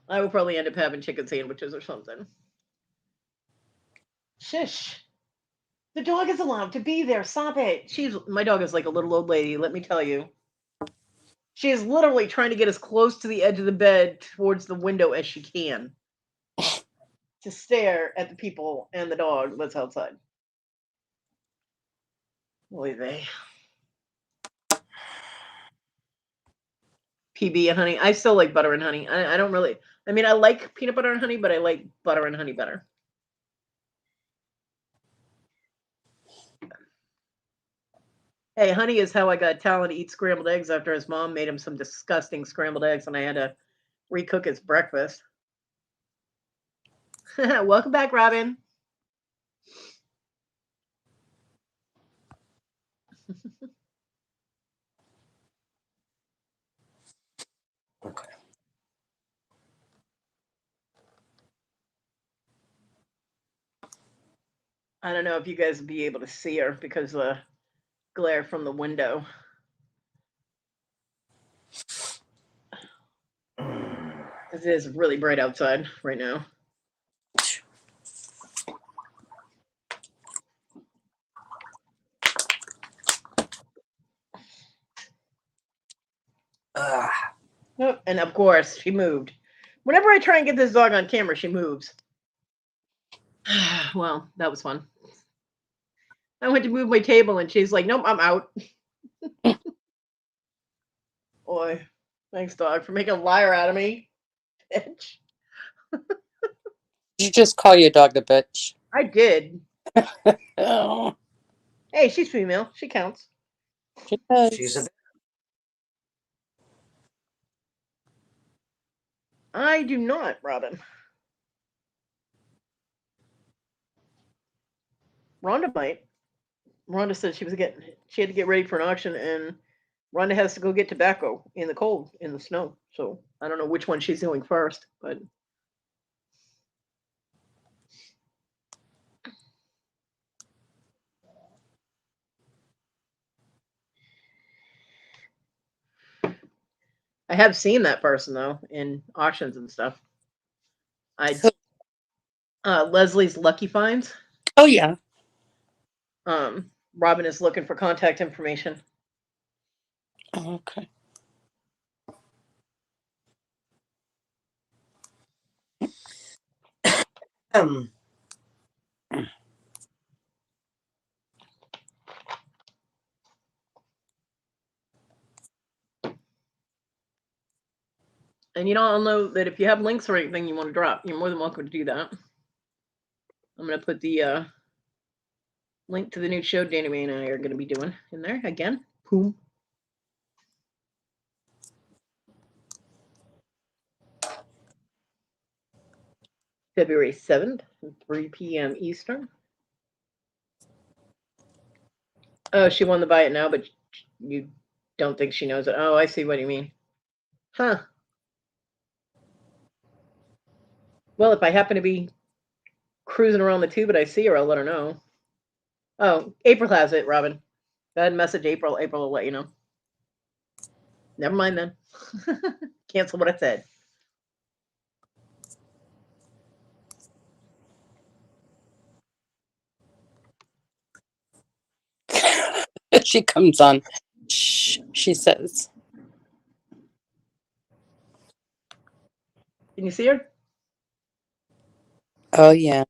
I will probably end up having chicken sandwiches or something. Shush. The dog is allowed to be there. Stop it. My dog is like a little old lady, let me tell you. She is literally trying to get as close to the edge of the bed towards the window as she can to stare at the people and the dog that's outside. Oy vey. PB and honey. I still like butter and honey. I don't really. I mean, I like peanut butter and honey, but I like butter and honey better. Hey, honey is how I got Talon to eat scrambled eggs after his mom made him some disgusting scrambled eggs and I had to recook his breakfast. Welcome back, Robin. Okay. I don't know if you guys will be able to see her because of the glare from the window. It is really bright outside right now. Oh, and of course, she moved. Whenever I try and get this dog on camera, she moves. Well, that was fun. I went to move my table and she's like, nope, I'm out. Boy, thanks, dog, for making a liar out of me. Bitch. You just call your dog a bitch. I did. Oh, Hey, she's female. She counts. she does. She's a I do not, Robin. Rhonda might. Rhonda said she had to get ready for an auction, and Rhonda has to go get tobacco in the cold, in the snow. So I don't know which one she's doing first, but I have seen that person though in auctions and stuff. Leslie's Lucky Finds. Oh, yeah. Robin is looking for contact information. Oh, okay. And I'll know that if you have links or anything you want to drop, you're more than welcome to do that. I'm going to put the link to the new show Danny May and I are going to be doing in there again. Boom. February 7th, 3 p.m. Eastern. Oh, she wanted to buy it now, but you don't think she knows it. Oh, I see what you mean. Huh. Well, if I happen to be cruising around the tube and I see her, I'll let her know. Oh, April has it, Robin. Go ahead and message April. April will let you know. Never mind then. Cancel what I said. She comes on. Shh, she says. Can you see her? Oh, yeah.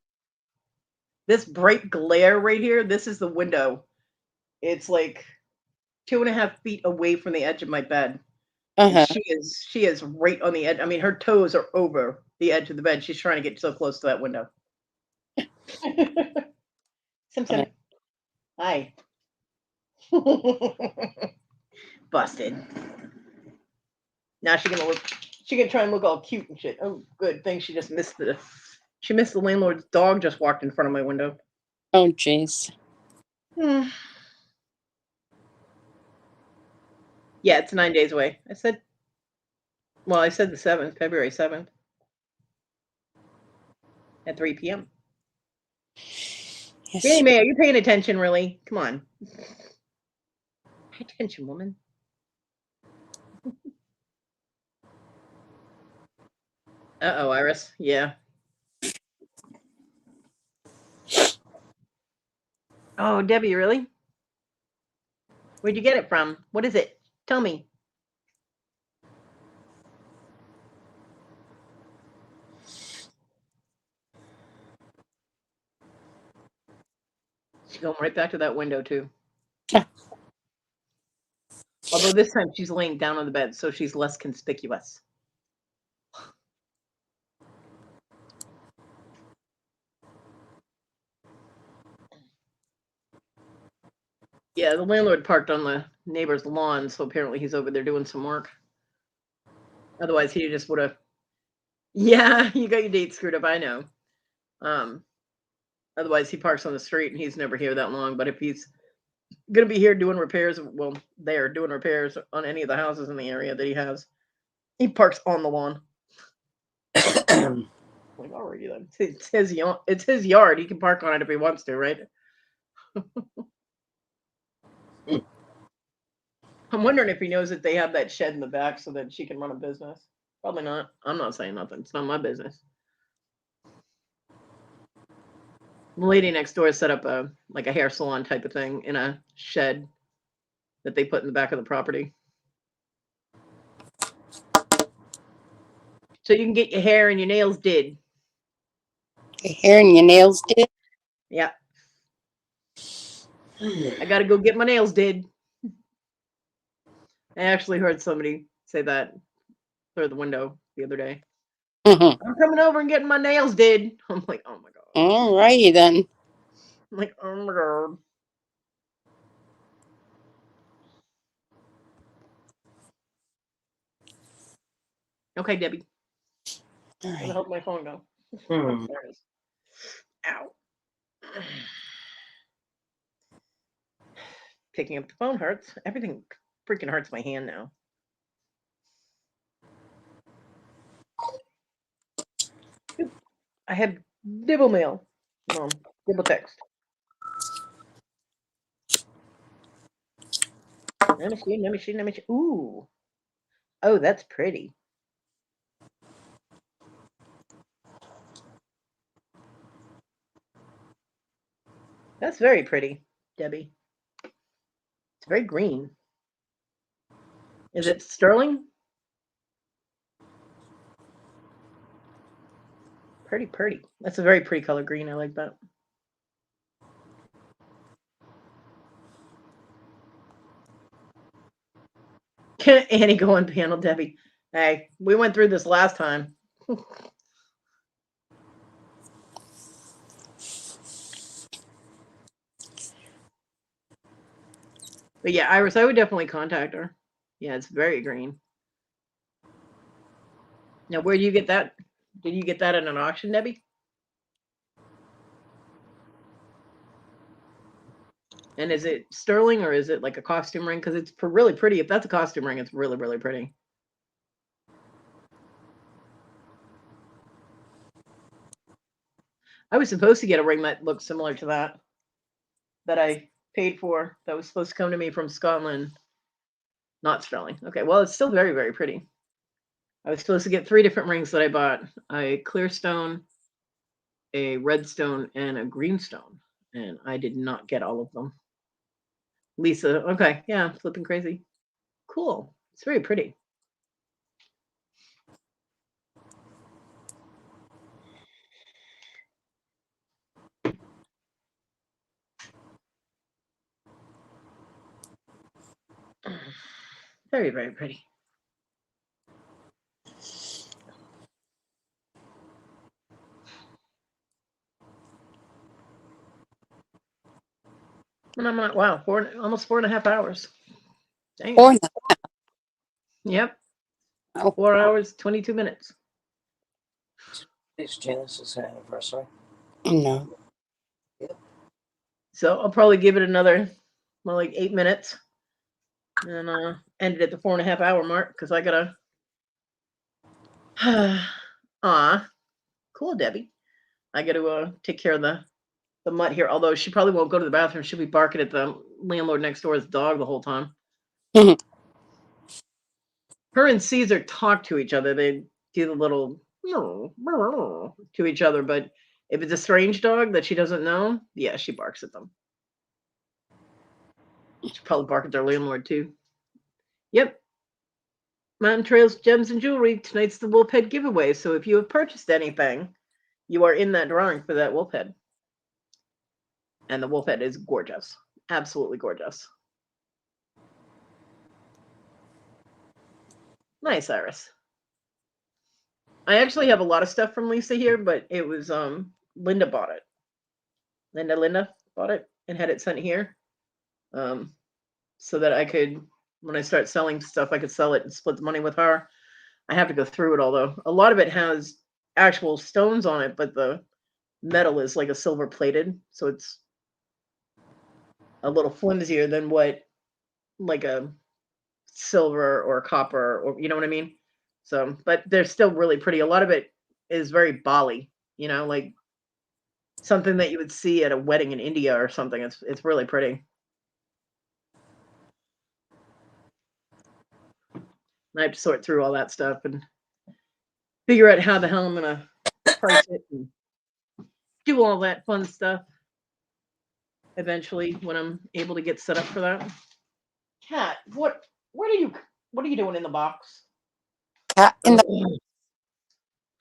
This bright glare right here, this is the window. It's like 2.5 feet away from the edge of my bed. And Uh-huh. she is right on the edge. I mean, her toes are over the edge of the bed. She's trying to get so close to that window. Sim Sim. Hi. Busted. Now she's gonna try and look all cute and shit. Oh, good thing she missed the landlord's dog just walked in front of my window. Oh, jeez. Yeah, it's 9 days away. I said the 7th, February 7th. At 3 p.m. Yes. Hey, May, are you paying attention, really? Come on. Pay attention, woman. Uh-oh, Iris. Yeah. Oh, Debbie, really? Where'd you get it from? What is it? Tell me. She's going right back to that window, too. Although this time she's laying down on the bed, so she's less conspicuous. Yeah, the landlord parked on the neighbor's lawn, so apparently he's over there doing some work. Otherwise, he just would have. Yeah, you got your date screwed up, I know. Otherwise, he parks on the street and he's never here that long. But if he's going to be here doing repairs, well, they're doing repairs on any of the houses in the area that he has, he parks on the lawn. Like, already then. It's his yard. He can park on it if he wants to, right? I'm wondering if he knows that they have that shed in the back so that she can run a business. Probably not. I'm not saying nothing. It's not my business. The lady next door set up a hair salon type of thing in a shed that they put in the back of the property. So you can get your hair and your nails did. Your hair and your nails did? Yeah. I gotta go get my nails did. I actually heard somebody say that through the window the other day. Mm-hmm. I'm coming over and getting my nails did. I'm like, oh my God. All righty then. I'm like, oh my God. Okay, Debbie. All Where the right. hell did my phone go? Hmm. There it is. Ow. Picking up the phone hurts. Everything freaking hurts my hand now. I had dibble mail. No, dibble text. Let me see. Ooh. Oh, that's pretty. That's very pretty, Debbie. It's very green. Is it sterling? Pretty. That's a very pretty color green. I like that. Annie go on panel, Debbie. Hey, we went through this last time. But yeah, Iris, I would definitely contact her. Yeah, it's very green. Now, where do you get that? Did you get that at an auction, Debbie? And is it sterling or is it like a costume ring? Because it's really pretty. If that's a costume ring, it's really, really pretty. I was supposed to get a ring that looked similar to that I paid for. That was supposed to come to me from Scotland. Not sterling. Okay, well, it's still very, very pretty. I was supposed to get 3 different rings that I bought. A clear stone, a red stone, and a green stone. And I did not get all of them. Lisa, okay, yeah, flipping crazy. Cool. It's very pretty. Very, very pretty. And I'm not, wow, almost 4.5 hours. Dang. 4 now. Yep. Oh. 4 hours, 22 minutes. It's Janice's anniversary. No. So I'll probably give it another, well, like 8 minutes. And end it at the 4.5 hour mark because I gotta. Cool, Debbie. I gotta take care of the mutt here. Although she probably won't go to the bathroom. She'll be barking at the landlord next door's dog the whole time. Her and Caesar talk to each other. They do the little to each other. But if it's a strange dog that she doesn't know, yeah, she barks at them. She'll probably bark at their landlord too. Yep. Mountain Trails, Gems, and Jewelry. Tonight's the wolf head giveaway. So if you have purchased anything, you are in that drawing for that wolf head. And the wolf head is gorgeous. Absolutely gorgeous. Nice, Iris. I actually have a lot of stuff from Lisa here, but it was Linda bought it. Linda bought it and had it sent here. So that I could, when I start selling stuff, I could sell it and split the money with her. I have to go through it all though. A lot of it has actual stones on it, but the metal is like a silver plated, so it's a little flimsier than what like a silver or copper, or you know what I mean. So, but they're still really pretty. A lot of it is very Bali, you know, like something that you would see at a wedding in India or something. It's really pretty. I have to sort through all that stuff and figure out how the hell I'm gonna price it and do all that fun stuff eventually when I'm able to get set up for that. Cat, what are you doing in the box? Cat in the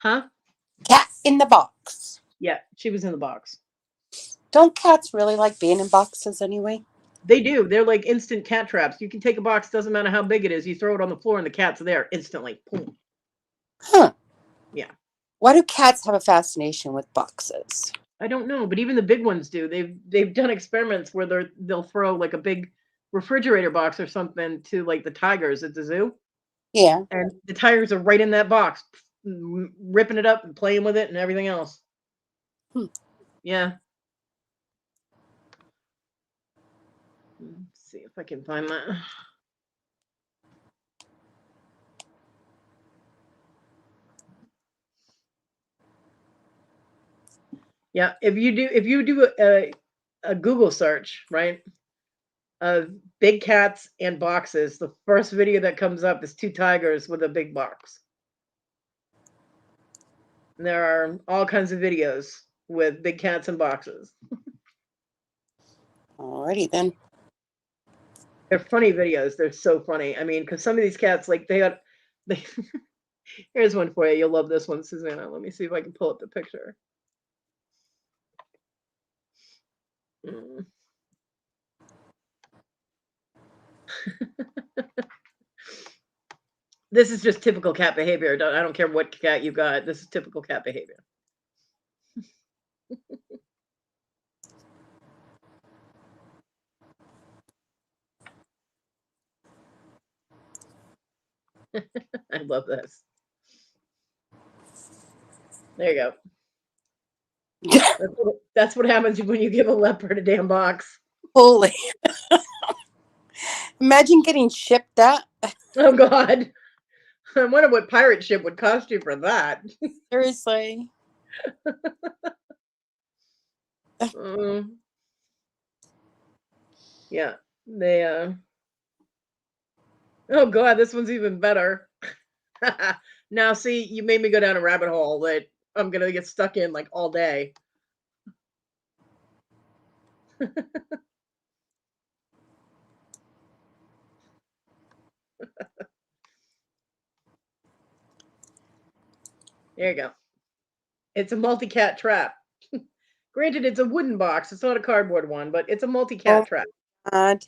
Huh? cat in the box. Yeah, she was in the box. Don't cats really like being in boxes anyway? They do. They're like instant cat traps. You can take a box, doesn't matter how big it is. You throw it on the floor and the cat's there instantly. Boom. Huh. Yeah. Why do cats have a fascination with boxes? I don't know, but even the big ones do. They've done experiments where they'll throw like a big refrigerator box or something to like the tigers at the zoo. Yeah. And the tigers are right in that box, ripping it up and playing with it and everything else. Yeah. Let's see if I can find that. Yeah, if you do a Google search, right, of big cats and boxes, the first video that comes up is 2 tigers with a big box. And there are all kinds of videos with big cats and boxes. Alrighty then. They're funny videos. They're so funny. I mean, because some of these cats, like they here's one for you. You'll love this one, Susanna. Let me see if I can pull up the picture. This is just typical cat behavior. I don't care what cat you got. This is typical cat behavior. I love this. There you go. That's what happens when you give a leopard a damn box. Holy. Imagine getting shipped that. Oh God. I wonder what pirate ship would cost you for that. Seriously. Um, yeah. They oh God, this one's even better. Now see, you made me go down a rabbit hole that I'm gonna get stuck in like all day. There you go. It's a multi-cat trap. Granted, it's a wooden box. It's not a cardboard one, but it's a multi-cat Oh trap. God.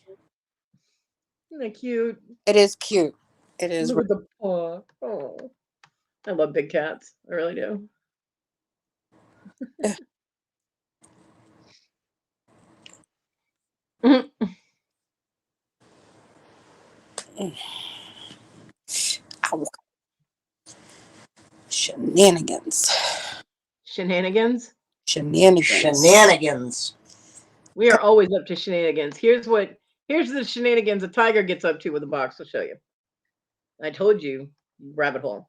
Isn't that cute? It is cute. It is. Look at the paw. Oh, I love big cats. I really do. Mhm. Ow. Shenanigans. Shenanigans. Shenanigans. Shenanigans. We are always up to shenanigans. Here's the shenanigans a tiger gets up to with a box. I'll show you. I told you, rabbit hole.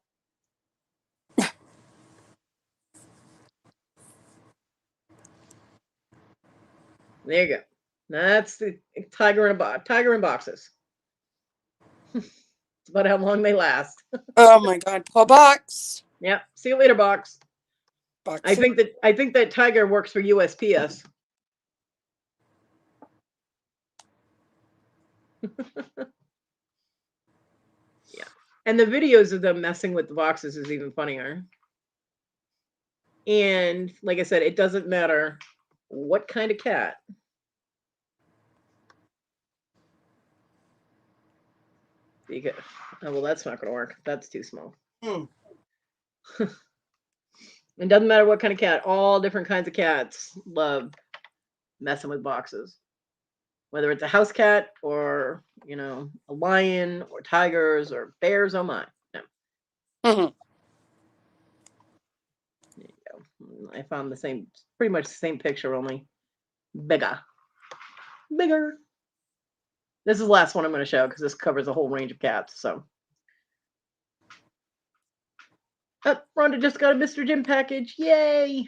There you go. That's the tiger in a box. Tiger in boxes. It's about how long they last. Oh my God. Poor box. Yeah. See you later, box. Box. I think that tiger works for USPS. Yeah. And the videos of them messing with the boxes is even funnier. And like I said, it doesn't matter what kind of cat. Because, oh, well, that's not going to work. That's too small. It doesn't matter what kind of cat. All different kinds of cats love messing with boxes. Whether it's a house cat or, a lion or tigers or bears. Oh my. No. Mhm. There you go. I found pretty much the same picture, only bigger. Bigger. This is the last one I'm going to show because this covers a whole range of cats. So. Oh, Rhonda just got a Mr. Jim package. Yay!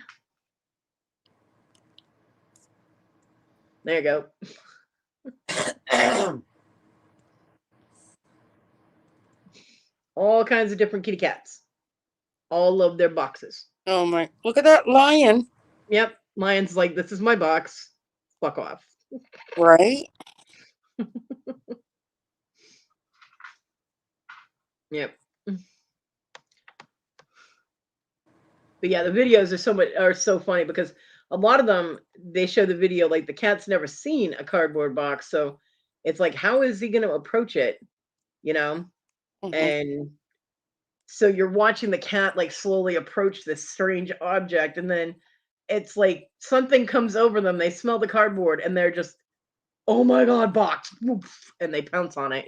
There you go. All kinds of different kitty cats. All love their boxes. Oh my. Look at that lion. Yep. Lion's like, this is my box. Fuck off. Right? Yep. But yeah, the videos are so funny because a lot of them, they show the video like the cat's never seen a cardboard box. So it's like, how is he going to approach it? Mhm. And so you're watching the cat like slowly approach this strange object, and then it's like something comes over them. They smell the cardboard and they're just, oh my God, box. Woof, and they pounce on it,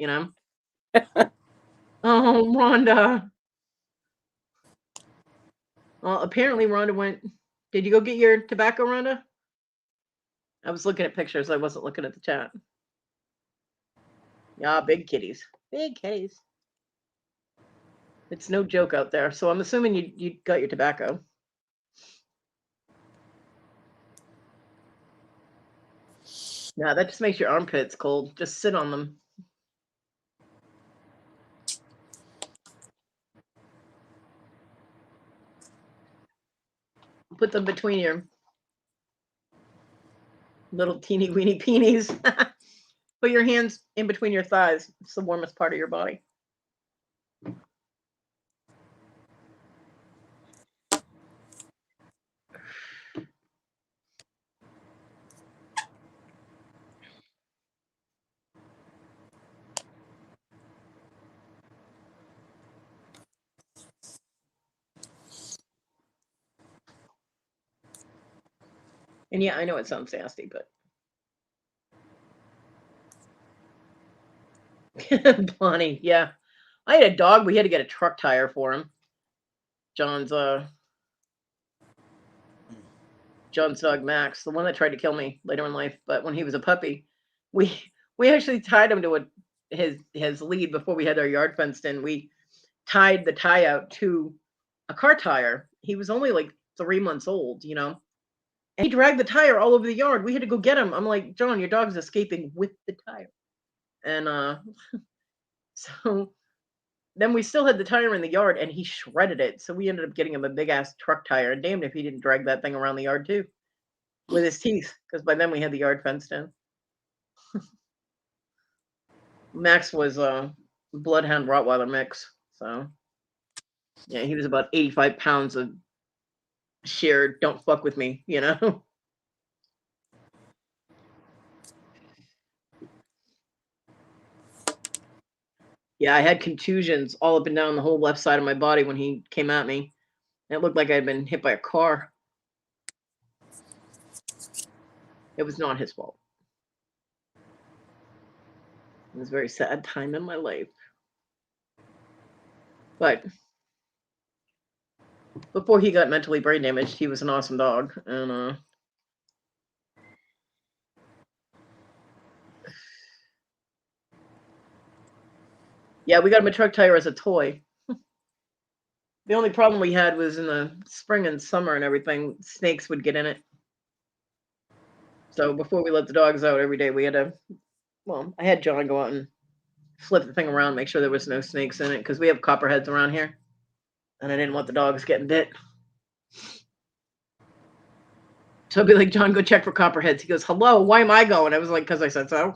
Oh, Rhonda. Well, apparently Rhonda went. Did you go get your tobacco, Rhonda? I was looking at pictures. I wasn't looking at the chat. Yeah, big kitties. Big kitties. It's no joke out there. So I'm assuming you got your tobacco. No, that just makes your armpits cold. Just sit on them. Put them between your little teeny weeny peenies. Put your hands in between your thighs. It's the warmest part of your body. And yeah, I know it sounds nasty, but Bonnie, yeah. I had a dog. We had to get a truck tire for him. John's dog Max, the one that tried to kill me later in life, but when he was a puppy, we actually tied him to his lead before we had our yard fenced in. We tied the tie out to a car tire. He was only like 3 months old, you know. And he dragged the tire all over the yard. We had to go get him. I'm like, John, your dog's escaping with the tire. And so then we still had the tire in the yard and he shredded it. So we ended up getting him a big ass truck tire. And damned if he didn't drag that thing around the yard too with his teeth. Because by then we had the yard fenced in. Max was a bloodhound Rottweiler mix. So yeah, he was about 85 pounds of sheer don't fuck with me, you know? Yeah, I had contusions all up and down the whole left side of my body when he came at me. It looked like I had been hit by a car. It was not his fault. It was a very sad time in my life. But before he got mentally brain damaged, he was an awesome dog. And yeah, we got him a truck tire as a toy. The only problem we had was in the spring and summer and everything, snakes would get in it. So before we let the dogs out every day, we had to, well, I had John go out and flip the thing around, make sure there was no snakes in it, because we have copperheads around here. And I didn't want the dogs getting bit. So I'd be like, John, go check for copperheads. He goes, hello, why am I going? I was like, because I said so.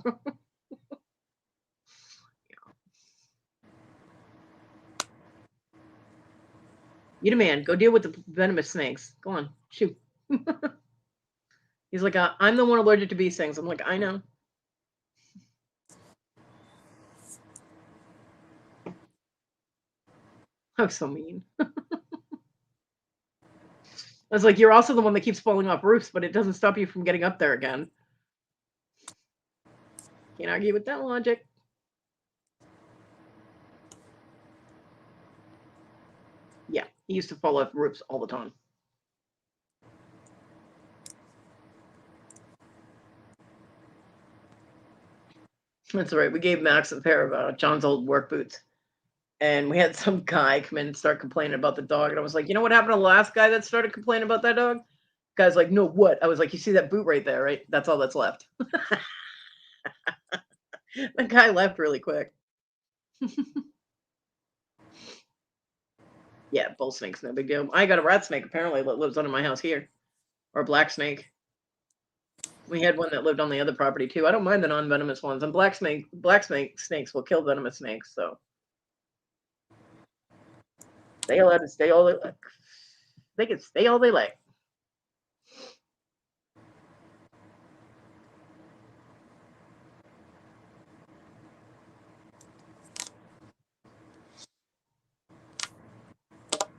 You the man, go deal with the venomous snakes. Go on, shoot. He's like, I'm the one allergic to bee stings. I'm like, I know. I was so mean. I was like, you're also the one that keeps falling off roofs, but it doesn't stop you from getting up there again. Can't argue with that logic. Yeah, he used to fall off roofs all the time. That's right. We gave Max a pair of John's old work boots. And we had some guy come in and start complaining about the dog. And I was like, you know what happened to the last guy that started complaining about that dog? The guy's like, no, what? I was like, you see that boot right there, right? That's all that's left. The guy left really quick. Yeah, bull snake's no big deal. I got a rat snake apparently that lives under my house here. Or a black snake. We had one that lived on the other property too. I don't mind the non-venomous ones. And black snakes will kill venomous snakes, so they allowed to stay all they can stay all they like.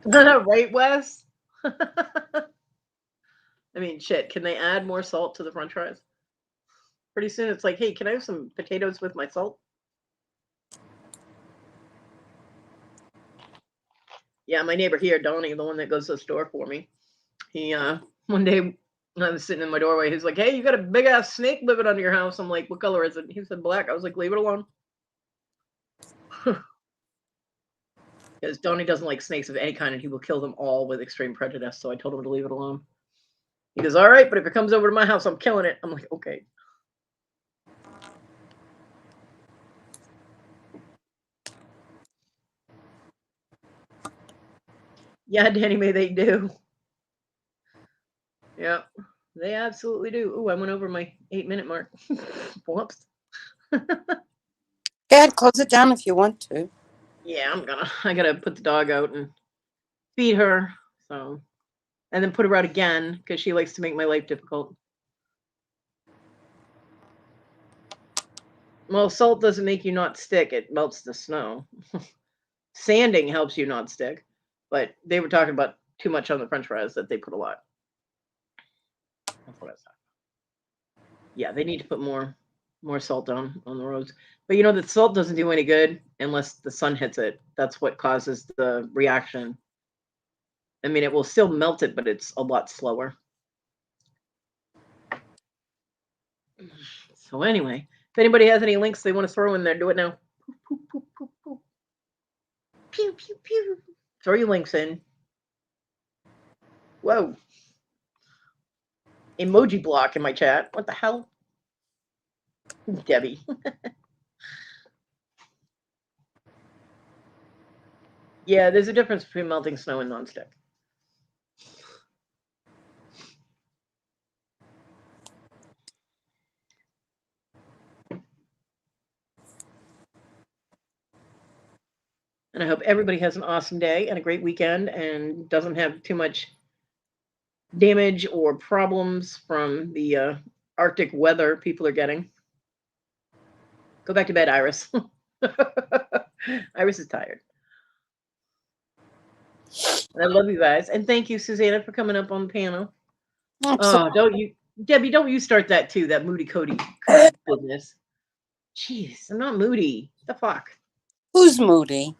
Right, Wes? I mean, shit, can they add more salt to the french fries? Pretty soon it's like, hey, can I have some potatoes with my salt? Yeah, my neighbor here, Donnie, the one that goes to the store for me, he, one day I was sitting in my doorway, he's like, hey, you got a big ass snake living under your house. I'm like, what color is it? He said black. I was like, leave it alone. Because Donnie doesn't like snakes of any kind and he will kill them all with extreme prejudice. So I told him to leave it alone. He goes, all right, but if it comes over to my house, I'm killing it. I'm like, okay. Yeah, Danny Mae, they do. Yeah, they absolutely do. Ooh, I went over my 8-minute mark. Whoops. Dad, close it down if you want to. Yeah, I gotta put the dog out and feed her. So, and then put her out again because she likes to make my life difficult. Well, salt doesn't make you not stick. It melts the snow. Sanding helps you not stick. But they were talking about too much on the french fries that they put a lot. That's what I was talking about. Yeah, they need to put more salt on the roads. But you know, the salt doesn't do any good unless the sun hits it. That's what causes the reaction. I mean, it will still melt it, but it's a lot slower. So anyway, If anybody has any links they want to throw in there, do it now. Pew, pew, pew, pew. Pew, pew, pew. Throw your links in. Whoa. Emoji block in my chat. What the hell? Debbie. Yeah, there's a difference between melting snow and nonstick. And I hope everybody has an awesome day and a great weekend and doesn't have too much damage or problems from the Arctic weather people are getting. Go back to bed, Iris. Iris is tired. And I love you guys. And thank you, Susanna, for coming up on the panel. Oh, don't you, Debbie, don't you start that too, that moody Kodi business. Jeez, I'm not moody. What the fuck? Who's moody?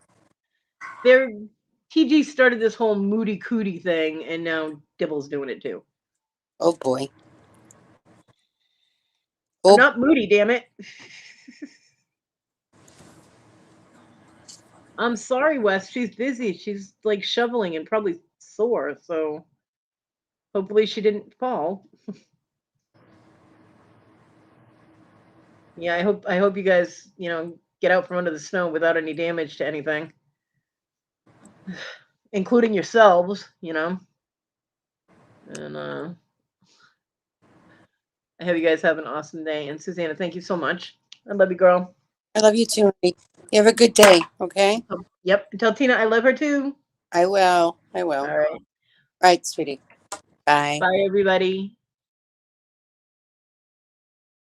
TG started this whole moody cootie thing, and now Dibble's doing it too. Oh boy. I'm not moody, damn it. I'm sorry, Wes. She's busy. She's like shoveling and probably sore, so hopefully she didn't fall. Yeah, I hope you guys, get out from under the snow without any damage to anything. Including yourselves, And I hope you guys have an awesome day. And Susanna, thank you so much. I love you, girl. I love you too, honey. You have a good day, okay? Yep. Tell Tina I love her too. I will. All right. All right, sweetie. Bye. Bye, everybody.